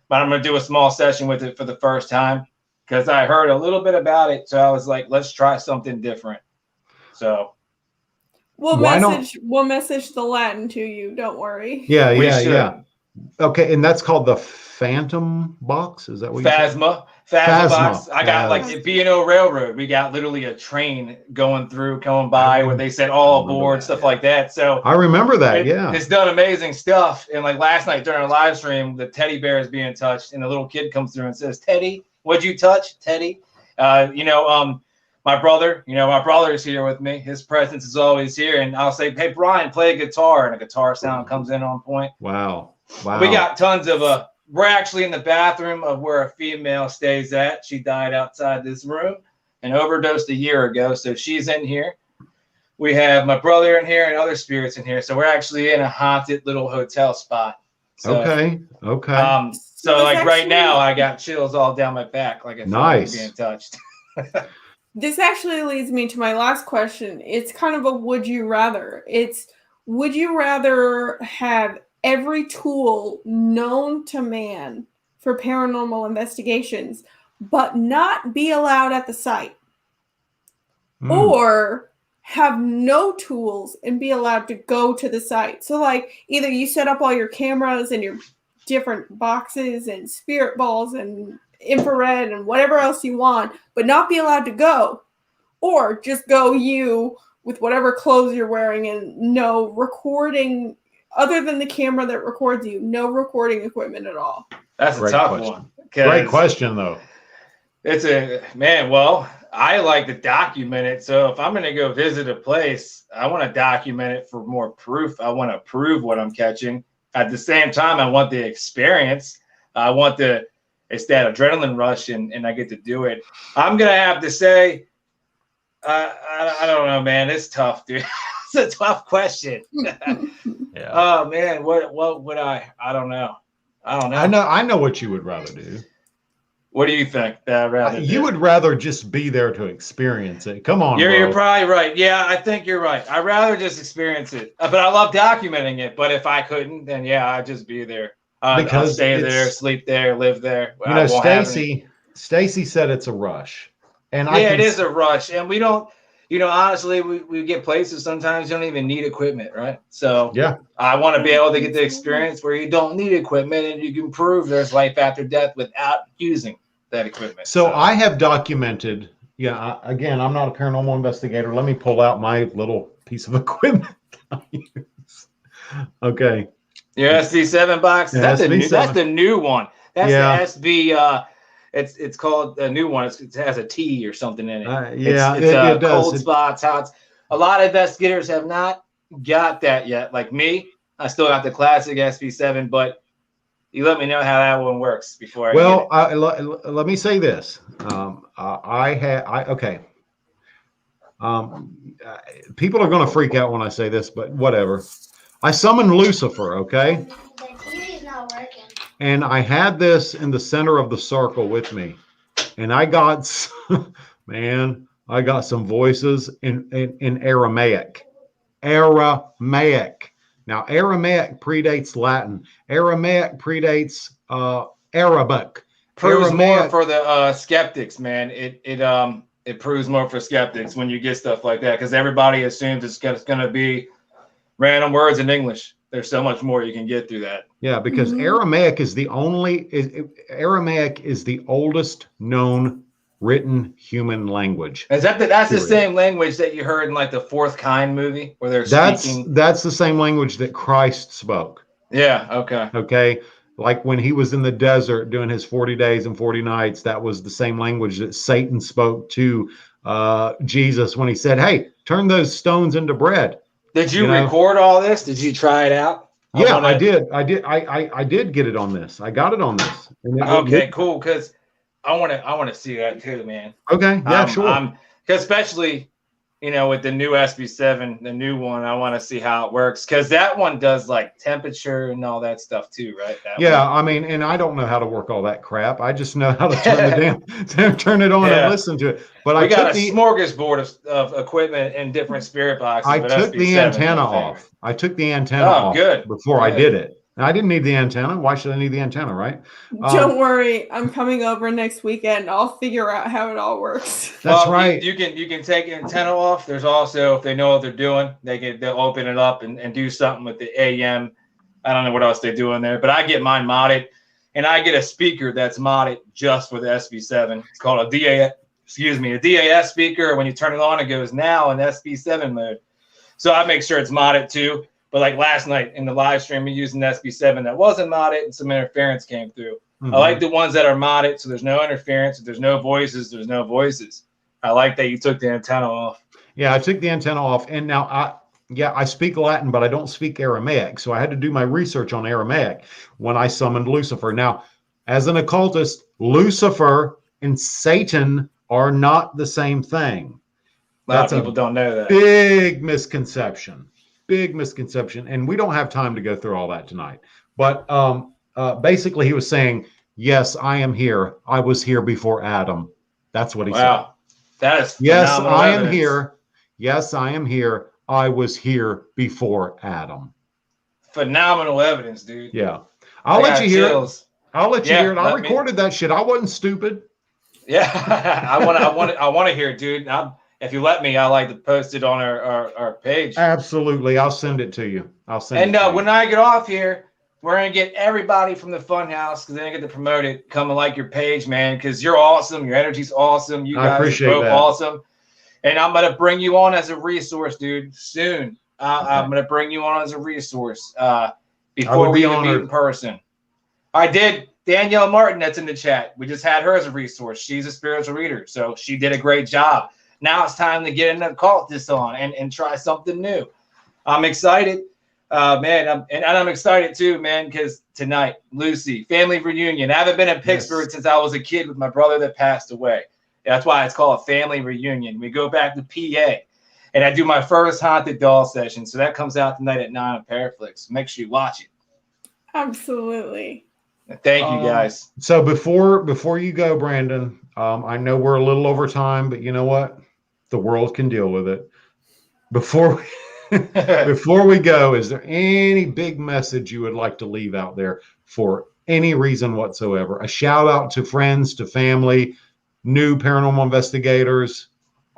but I'm gonna do a small session with it for the first time because I heard a little bit about it. So I was like, let's try something different. So we'll message the Latin to you. Don't worry. Yeah. Okay, and that's called the Phantom Box. Is that what you said? Phasma box. I got like the B&O Railroad. We got literally a train going by where they said all aboard, stuff like that. So I remember that. It's done amazing stuff. And like last night during our live stream, the teddy bear is being touched, and the little kid comes through and says, "Teddy, what'd you touch, Teddy?" My brother is here with me. His presence is always here, and I'll say, "Hey, Brian, play a guitar," and a guitar sound comes in on point. Wow. We got tons of we're actually in the bathroom of where a female stays at. She died outside this room and overdosed a year ago. So she's in here. We have my brother in here and other spirits in here. So we're actually in a haunted little hotel spot. So, okay. So like right now I got chills all down my back. Like I feel like being touched. This actually leads me to my last question. It's kind of a would you rather. Would you rather have every tool known to man for paranormal investigations, but not be allowed at the site, or have no tools and be allowed to go to the site? So like either you set up all your cameras and your different boxes and spirit balls and infrared and whatever else you want, but not be allowed to go, or just go you with whatever clothes you're wearing and no recording other than the camera that records you, no recording equipment at all. That's a tough one. Great question, though. It's well, I like to document it. So if I'm going to go visit a place, I want to document it for more proof. I want to prove what I'm catching. at the same time, I want the experience. I want it's that adrenaline rush, and I get to do it. I'm gonna have to say, I don't know, man. It's tough, dude. It's a tough question. Yeah. Oh man, what would I don't know. I know what you would rather do. What do you think that I'd rather You do? would rather just be there to experience it. Come on, You're bro. probably right. Yeah, I think you're right. I'd rather just experience it. But I love documenting it. But if I couldn't, then yeah, I'd just be there. I'll Because stay there, it's- sleep there, live there. You know, Stacy said it's a rush. And Yeah, it is a rush. And we don't, honestly, we get places sometimes you don't even need equipment, right? So yeah. I want to be able to get the experience where you don't need equipment and you can prove there's life after death without using that equipment. So I have documented, again, I'm not a paranormal investigator. Let me pull out my little piece of equipment I use. Okay. Your SB7 box, Yeah, that's SB7. the new one. That's Yeah. the SB it's called a new one. It has a T or something in it. Yeah, it's it does. cold spots, hot. A lot of investigators have not got that yet. Like me, I still got the classic SB7, but you let me know how that one works before. Let me say this. People are going to freak out when I say this, but whatever. I summoned Lucifer, okay? The TV's not working. And I had this in the center of the circle with me. And I got, I got some voices in Aramaic. Aramaic. Now, Aramaic predates Latin. Aramaic predates Arabic. Proves more Aramaic, for the skeptics, man. It proves more for skeptics when you get stuff like that, because everybody assumes it's going to be random words in English. There's so much more you can get through that. Yeah, because Aramaic is the oldest known written human language. Is that's the same language that you heard in like the Fourth Kind movie where they're speaking? That's the same language that Christ spoke. Yeah. Okay. Okay. Like when he was in the desert doing his 40 days and 40 nights, that was the same language that Satan spoke to Jesus when he said, "Hey, turn those stones into bread." Did you record all this? Did you try it out? I did. I did get it on this. I got it on this. Okay, cool. Because I want to see that too, man. Okay. Yeah, sure. Because especially, with the new SB7, the new one, I want to see how it works. Because that one does like temperature and all that stuff too, right? I mean, and I don't know how to work all that crap. I just know how to turn it on and listen to it. But I got a smorgasbord of equipment and different spirit boxes. I took the antenna off. I took the antenna off before I did it. And I didn't need the antenna. Why should I need the antenna, right? Don't worry. I'm coming over next weekend. I'll figure out how it all works. That's right. You can take the antenna off. There's also, if they know what they're doing, they'll open it up and do something with the AM. I don't know what else they do in there, but I get mine modded, and I get a speaker that's modded just for the SB7. It's called a DAS speaker. When you turn it on, it goes now in SB7 mode. So I make sure it's modded too. But like last night in the live stream, we used an SB7 that wasn't modded, and some interference came through. I like the ones that are modded, so there's no interference. If there's no voices, there's no voices. I like that you took the antenna off. Yeah, I took the antenna off, and now I speak Latin, but I don't speak Aramaic, so I had to do my research on Aramaic when I summoned Lucifer. Now, as an occultist, Lucifer and Satan are not the same thing. A lot of people don't know that. Big misconception. And we don't have time to go through all that tonight. But basically, he was saying, "Yes, I am here. I was here before Adam." That's what he said. Wow, that is yes, I am here. Yes, I am here. I was here before Adam. Phenomenal evidence, dude. Yeah, I'll let you hear it. I'll let you hear it. I recorded that shit. I wasn't stupid. Yeah, I want to hear it, dude. If you let me, I like to post it on our page. Absolutely. I'll send it to you. And when I get off here, we're going to get everybody from the Funhouse, because they get to promote it, come and like your page, man, because you're awesome. Your energy's awesome. You guys are both awesome. And I'm going to bring you on as a resource, dude, soon. I'm going to bring you on as a resource before we even meet in person. I did. Danielle Martin, that's in the chat. We just had her as a resource. She's a spiritual reader, so she did a great job. Now it's time to get an occultist on and try something new. I'm excited. Man, I'm excited too, man, because tonight, Lucy, family reunion. I haven't been in Pittsburgh since I was a kid with my brother that passed away. That's why it's called a family reunion. We go back to PA, and I do my first haunted doll session. So that comes out tonight at 9 on Paraflix. Make sure you watch it. Absolutely. Thank you, guys. So before you go, Brandon, I know we're a little over time, but you know what? The world can deal with it. Before we go, is there any big message you would like to leave out there for any reason whatsoever? A shout out to friends, to family, new paranormal investigators.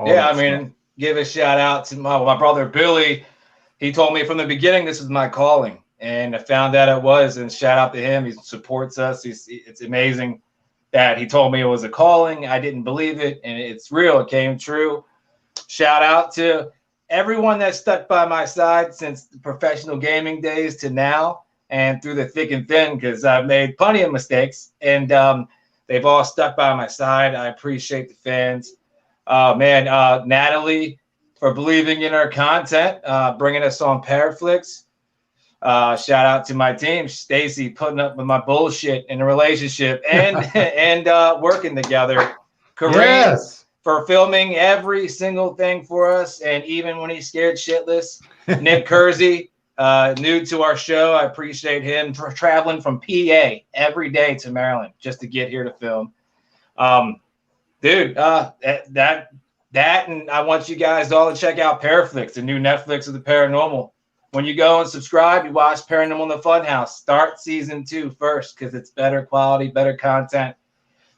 Yeah, I mean, give a shout out to my brother Billy. He told me from the beginning this is my calling, and I found out it was. And shout out to him. He supports us. It's amazing that he told me it was a calling. I didn't believe it, and it's real. It came true. Shout out to everyone that's stuck by my side since the professional gaming days to now and through the thick and thin, because I've made plenty of mistakes, and they've all stuck by my side. I appreciate the fans. Natalie for believing in our content, bringing us on Paraflix. Shout out to my team, Stacy, putting up with my bullshit in a relationship and working together. Kareem, for filming every single thing for us, and even when he's scared shitless. Nick Kersey, new to our show. I appreciate him for traveling from PA every day to Maryland just to get here to film. That and I want you guys all to check out Paraflix, the new Netflix of the paranormal. When you go and subscribe, you watch Paranormal in the Funhouse. Start season 2 first, because it's better quality, better content.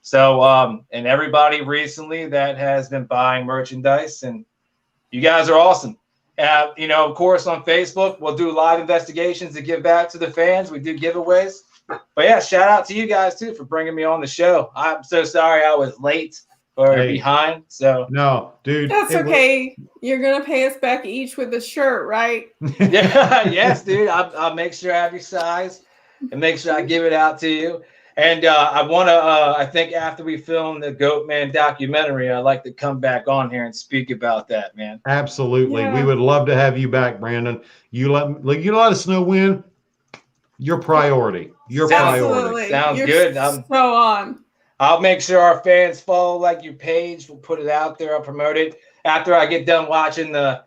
So, and everybody recently that has been buying merchandise, and you guys are awesome. Of course, on Facebook, we'll do live investigations to give back to the fans. We do giveaways. But yeah, shout out to you guys too for bringing me on the show. I'm so sorry I was late or behind. So no, dude, that's okay. You're gonna pay us back each with a shirt, right? Yeah, yes, dude. I'll make sure I have your size and make sure I give it out to you. And I want to, I think after we film the Goat Man documentary, I'd like to come back on here and speak about that, man. Absolutely. Yeah. We would love to have you back, Brandon. You let us know when. Your priority. Your priority. Sounds good. So on. I'll make sure our fans follow your page. We'll put it out there. I'll promote it after I get done watching the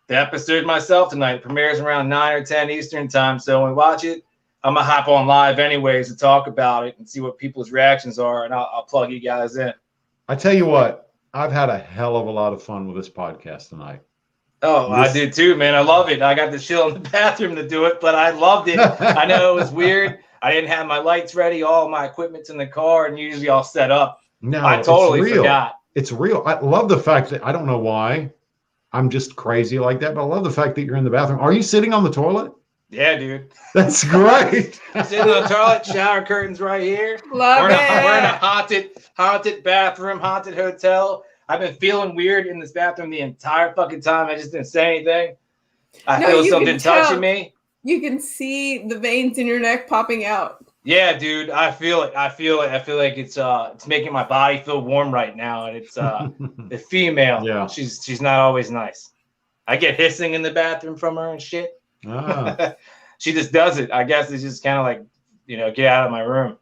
episode myself tonight. It premieres around 9 or 10 Eastern time. So when we watch it, I'm going to hop on live anyways to talk about it and see what people's reactions are, and I'll plug you guys in. I tell you what, I've had a hell of a lot of fun with this podcast tonight. Oh, I did too, man. I love it. I got to chill in the bathroom to do it, but I loved it. I know it was weird. I didn't have my lights ready. All my equipment's in the car and usually all set up. No, I totally forgot. It's real. I love the fact that I don't know why I'm just crazy like that, but I love the fact that you're in the bathroom. Are you sitting on the toilet? Yeah, dude. That's great. Sitting on the toilet, shower curtains right here. Love it. We're in a haunted bathroom, haunted hotel. I've been feeling weird in this bathroom the entire fucking time. I just didn't say anything. I feel something touching me. You can see the veins in your neck popping out. Yeah, dude. I feel it. I feel like it's making my body feel warm right now. And it's the female. Yeah. She's not always nice. I get hissing in the bathroom from her and shit. Ah. She just does it. I guess it's just kind of like, get out of my room.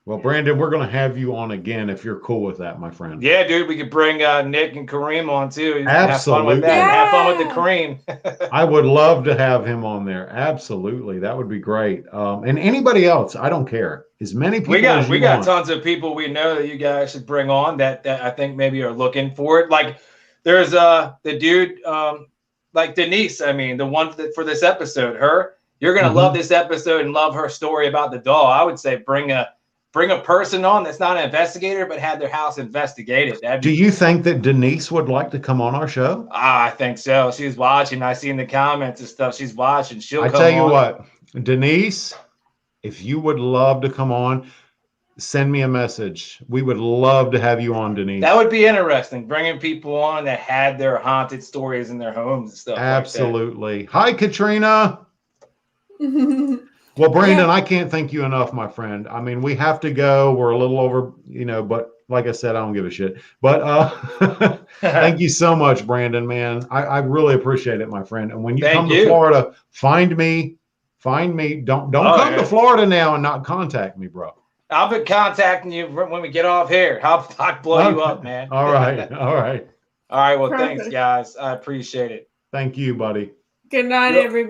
Well, Brandon, we're going to have you on again if you're cool with that, my friend. Yeah, dude. We could bring Nick and Kareem on too. Absolutely. Have fun with that. Yeah. Have fun with the Kareem. I would love to have him on there. Absolutely. That would be great. And anybody else, I don't care. As many people as we got tons of people we know that you guys should bring on that I think maybe are looking for it. Like there's the dude like Denise, the one for this episode, you're going to love this episode and love her story about the doll. I would say bring a person on that's not an investigator, but had their house investigated. Do you think that Denise would like to come on our show? I think so. She's watching. I see in the comments and stuff. She's watching. I tell you what, Denise, if you would love to come on, send me a message. We would love to have you on, Denise. That would be interesting, bringing people on that had their haunted stories in their homes and stuff. Absolutely. Like that. Hi, Katrina. Well, Brandon, I can't thank you enough, my friend. We have to go. We're a little over, but like I said, I don't give a shit. But thank you so much, Brandon, man. I really appreciate it, my friend. And when you come to Florida, find me. Don't come to Florida now and not contact me, bro. I'll be contacting you when we get off here. I'll blow you up, man. All right. All right. All right. Well, thanks, guys. I appreciate it. Thank you, buddy. Good night, everybody.